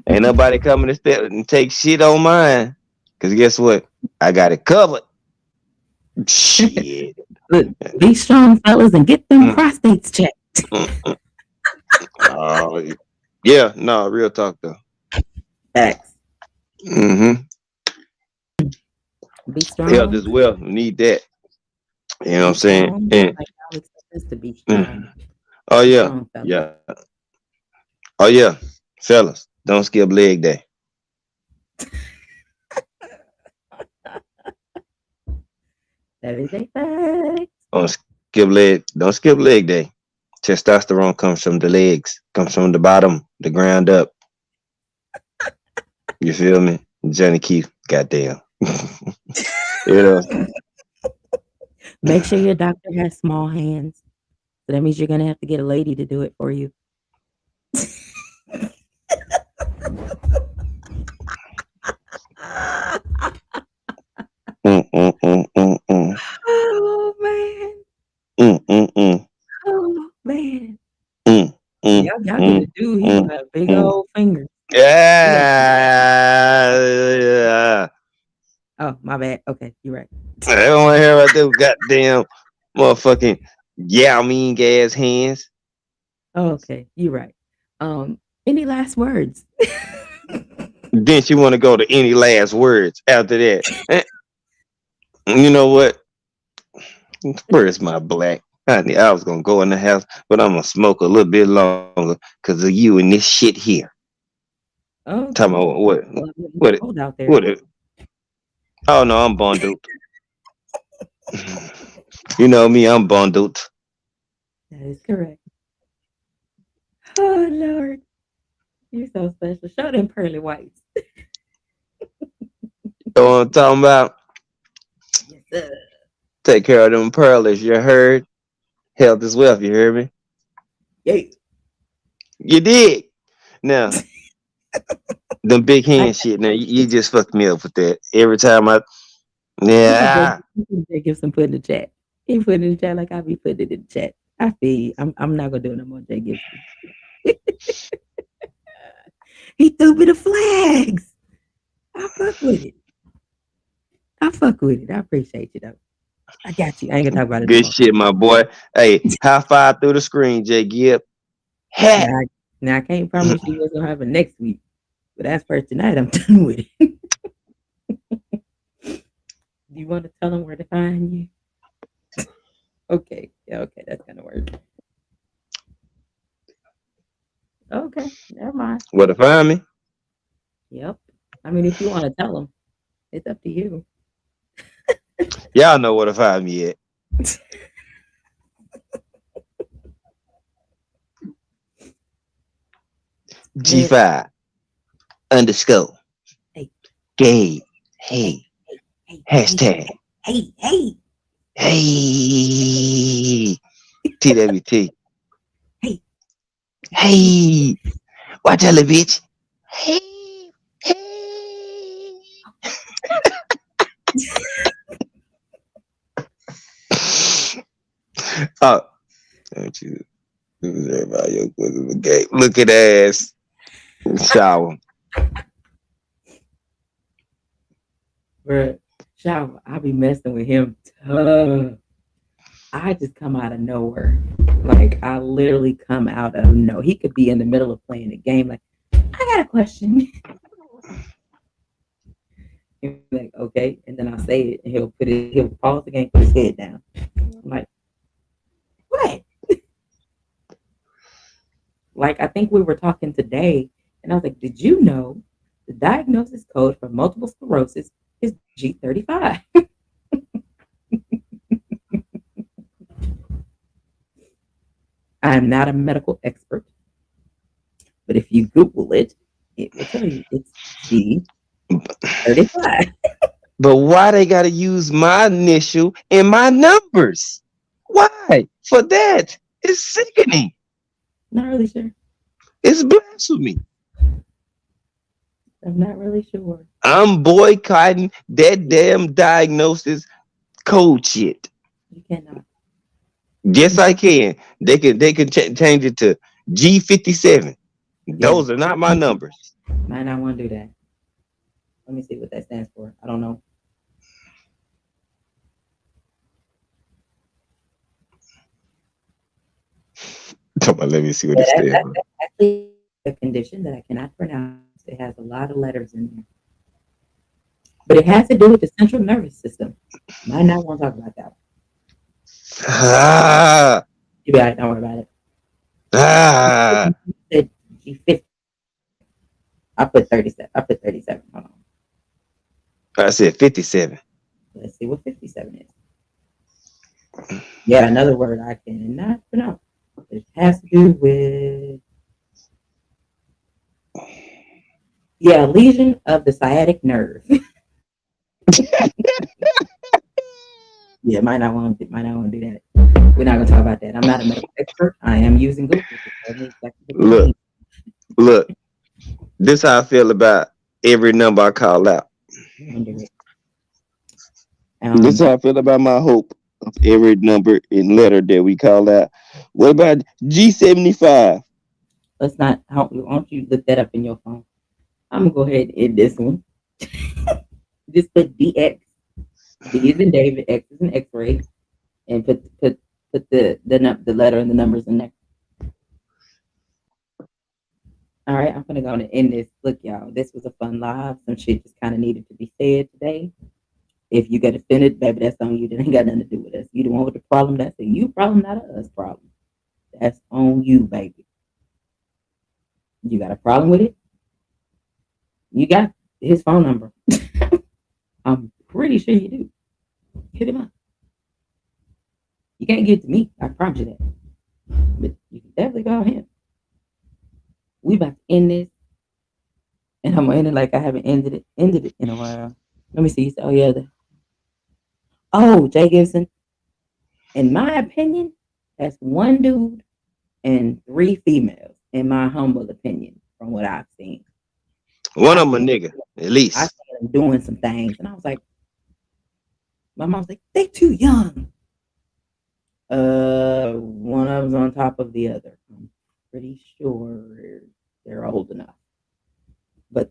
Ain't nobody coming to step and take shit on mine. Cause guess what? I got it covered. Shit. Look, be strong, fellas, and get them Mm, prostates checked. mm, mm. Oh, yeah, no, real talk though. Facts. Mm-hmm. Be Health strong. as well. We need that. You know what I'm Be saying? strong, just And like y'all expect us to be strong. mm, oh Be yeah, strong, fellas. yeah, oh yeah, fellas, don't skip leg day. That is a fact. Don't skip leg day. Testosterone comes from the legs, comes from the bottom, the ground up. You feel me? Johnny Keith, goddamn. you know, Make sure your doctor has small hands. So that means you're gonna have to get a lady to do it for you. mm, mm, mm, mm, mm, Oh man. mm, mm, mm, Oh man. mm, mm, Y'all get mm, a dude, he mm, gonna have big mm. old fingers. He gonna Yeah. Oh, my bad. Okay, you're right. I don't want to hear about them goddamn motherfucking Yao Ming ass hands. Oh, okay, you're right. Any last words? Then she want to go to any last words after that. You know what? Where's my black? Honey, I was gonna go in the house, but I'm gonna smoke a little bit longer because of you and this shit here. Talking Okay. about what? Well, it's What? It, cold out there. what? It, oh no, I'm bundled. You know me, I'm bundled. That is correct. Oh Lord. You so special. Show them pearly whites. You know what I'm talking about? Yes, sir. Take care of them pearls. You heard? Health is wealth. You hear me? Yeah. You did. Now, them big I hand shit. Now, you just fucked me up with that. Every time I, yeah. Jay Gibson put in the chat. He put it in the chat like I be putting it in the chat. I feel you. I'm not gonna do no more Jay Gibson. He threw me the flags. I fuck with it. I fuck with it. I appreciate you though. I got you. I ain't gonna talk about it no Good more. shit, my boy. Hey, high five through the screen, J. Gibb. Hat. Now, now I can't promise you what's gonna happen next week, but as for tonight, I'm done with it. You want to tell them where to find you? Okay. Yeah, okay, that's gonna work. Okay, never mind. Where to find me? Yep. I mean, if you want to tell them, it's up to you. Y'all know where to find me at. Man, G5 underscore hey, gay. hey, Hey. hey, hey, hey, Hashtag. hey, hey, Hey. TWT. hey, hey. Hey. Watch out, little bitch. Hey. Hey. Oh, don't you lose everybody your bosom of gay. Look at ass. Shower. Bruh, shower. I be messing with him tough. I just come out of nowhere. Like I literally come out of no. He could be in the middle of playing a game. Like, I got a question. He'll be like, okay, and then I say it, and he'll pause the game, put his head down. I'm like, what? Like I think we were talking today, and I was like, did you know the diagnosis code for multiple sclerosis is G35? I am not a medical expert, but if you Google it, it will tell you it's G35. But why they gotta use my initial and my numbers? Why? For that? It's sickening. Not really sure. It's blasphemy. I'm not really sure. I'm boycotting that damn diagnosis code shit. You cannot. Yes, I can. They can change it to G57. Yeah, Those are not my numbers. might not want to do that. Let me see what that stands for. I don't know. Come on, let me see what Yeah, it stands for. that's actually a condition that I cannot pronounce. It has a lot of letters in there, but it has to do with the central nervous system. Might not want to talk about that. Ah, You got it. Don't worry about it. ah. You said G50. I put 37. I put 37. Hold on. I said 57. Let's see what 57 is. Yeah, another word I cannot pronounce. It has to do with lesion of the sciatic nerve. Yeah, might not want to do that. We're not gonna talk about that. I'm not a medical expert. I am using Google to tell me exactly what that Look, means. look. This how I feel about every number I call out. Under it. This Um, how I feel about my hope of every number and letter that we call out. What about G75? let's not. Why don't you look that up in your phone? I'm gonna go ahead and end this one. Just put DX. D is in David. X is in X-ray, and put the letter and the numbers in there. All right, I'm gonna go and end this. Look, y'all, this was a fun live. Some shit just kind of needed to be said today. If you get offended, baby, that's on you. That ain't got nothing to do with us. You the one with the problem. That's a you problem, not a us problem. That's on you, baby. You got a problem with it? You got his phone number. I'm pretty sure you do. Hit him up. You can't get to me. I promise you that. But you can definitely call him. We about to end this. And I'm ending like I haven't ended it in a while. Let me see. Oh yeah. Jay Gibson. In my opinion, that's one dude and three females. In my humble opinion, from what I've seen, One I of them a see. nigga, at I least. see them doing some things, and I was like, my mom's like, they too young. One of them's on top of the other. I'm pretty sure they're old enough, but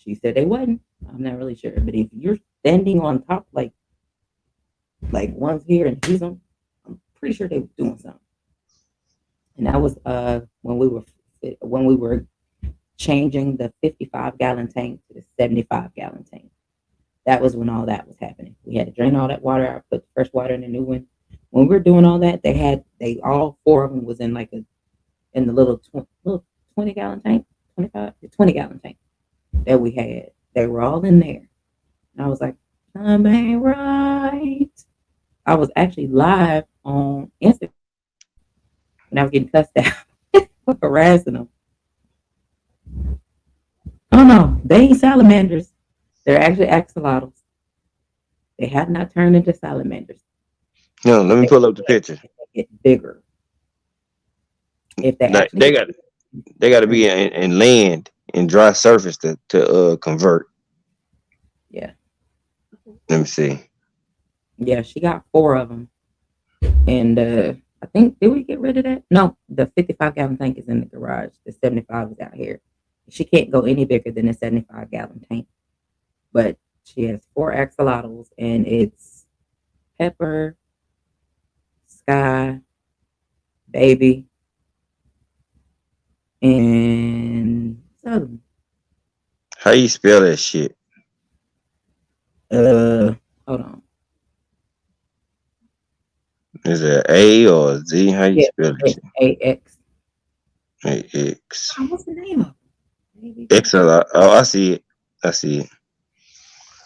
she said they wasn't. I'm not really sure, but if you're standing on top like one's here and he's on, I'm pretty sure they were doing something. And that was when we were changing the 55-gallon tank to the 75-gallon tank. That was when all that was happening. We had to drain all that water out, put the fresh water in the new one. When we were doing all that, they all four of them was in in the little 20-gallon tank, 25 the 20-gallon tank that we had. They were all in there. And I was like, something ain't right. I was actually live on Instagram when I was getting cussed out for harassing them. Oh no, they ain't salamanders. They're actually axolotls. They have not turned into salamanders. No, let me They pull up the picture. get bigger. If they Like actually get they got to bigger, be in land and dry surface to convert. yeah, Let me see. yeah, she got four of them, and I think did we get rid of that? No, the 55-gallon tank is in the garage. The 75 is out here. She can't go any bigger than a 75-gallon tank, but she has four axolotls, and it's Pepper, Sky, Baby, and Southern. How you spell that shit? Hold on. Is it A or Z? How you Yeah, spell that shit? AX. X. Oh, what's the name of it? Baby X. Pepper. Oh, I see it. I see it.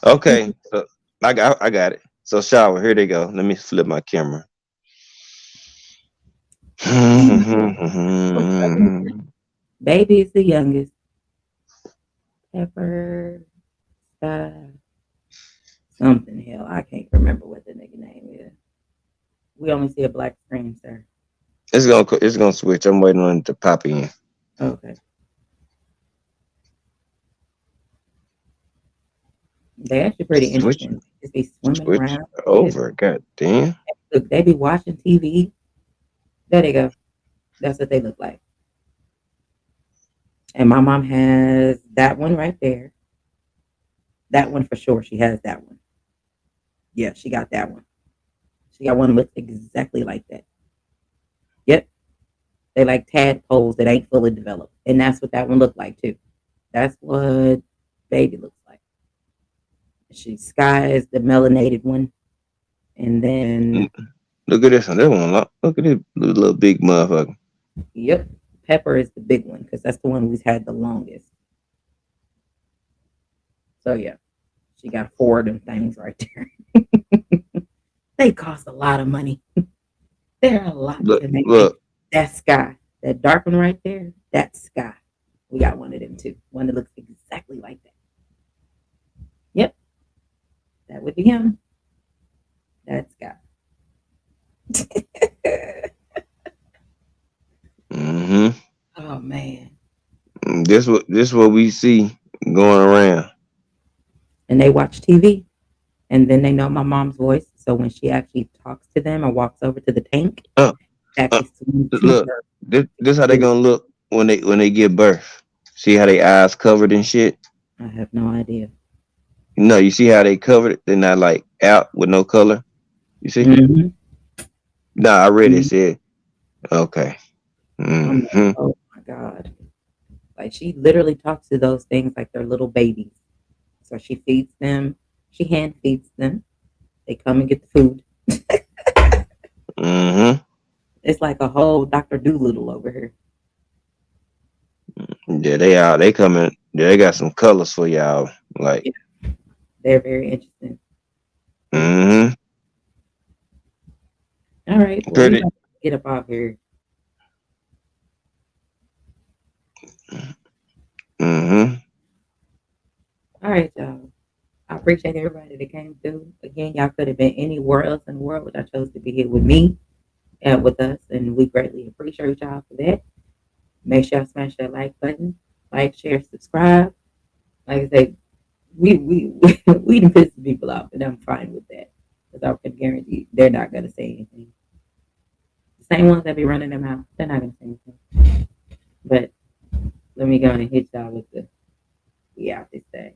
Okay, so I got it. So shower. Here they go. Let me flip my camera. Baby is the youngest. Pepper, something. Hell, I can't remember what the nigga name is. We only see a black screen, sir. It's gonna switch. I'm waiting on it to pop in. Okay. They're actually pretty Switch interesting. Just be swimming switch around. over. God damn. Look, they be watching TV. There they go. That's what they look like. And my mom has that one right there. That one for sure. She has that one. Yeah, she got that one. She got one that looks exactly like that. Yep. They like tadpoles that ain't fully developed. And that's what that one looked like too. That's what baby looks like. She Sky is the melanated one. And then Look at this one. This one. Look at this little big motherfucker. yep, Pepper is the big one because that's the one we've had the longest. So yeah, she got four of them things right there. They cost a lot of money. They're a lot Look, to make. look. That Sky, that dark one right there, that's Sky. We got one of them too. One that looks exactly like that. Yep, that would be him. That's Sky. Hmm. Oh man. This what we see going around. And they watch TV and then they know my mom's voice. So when she actually talks to them or walks over to the tank, Uh, they uh, actually swim to look. her. This how they gonna look when they give birth. See how they eyes covered and shit. I have no idea. No, you see how they covered it? They're not like out with no color. You see? Mm-hmm. Nah, I read it. Mm-hmm. Said okay. I'm like, Hmm. oh my God. Like she literally talks to those things like they're little babies. So she feeds them. She hand feeds them. They come and get the food. Hmm. It's like a whole Dr. Doolittle over here. Yeah, they are. They coming. Yeah, they got some colors for y'all. Like, Yeah, they're very interesting. hmm. All right. Well, we Pretty. got to get up out here. Hmm. appreciate everybody that came through. Again, y'all could have been anywhere else in the world, but y'all chose to be here with me and with us, and we greatly appreciate y'all for that. Make sure y'all smash that like button, like, share, subscribe. Like I say, we done pissed people off, and I'm fine with that because I can guarantee they're not gonna say anything. The same ones that be running them out, they're not gonna say anything. But let me go and hit y'all with the we out this thing.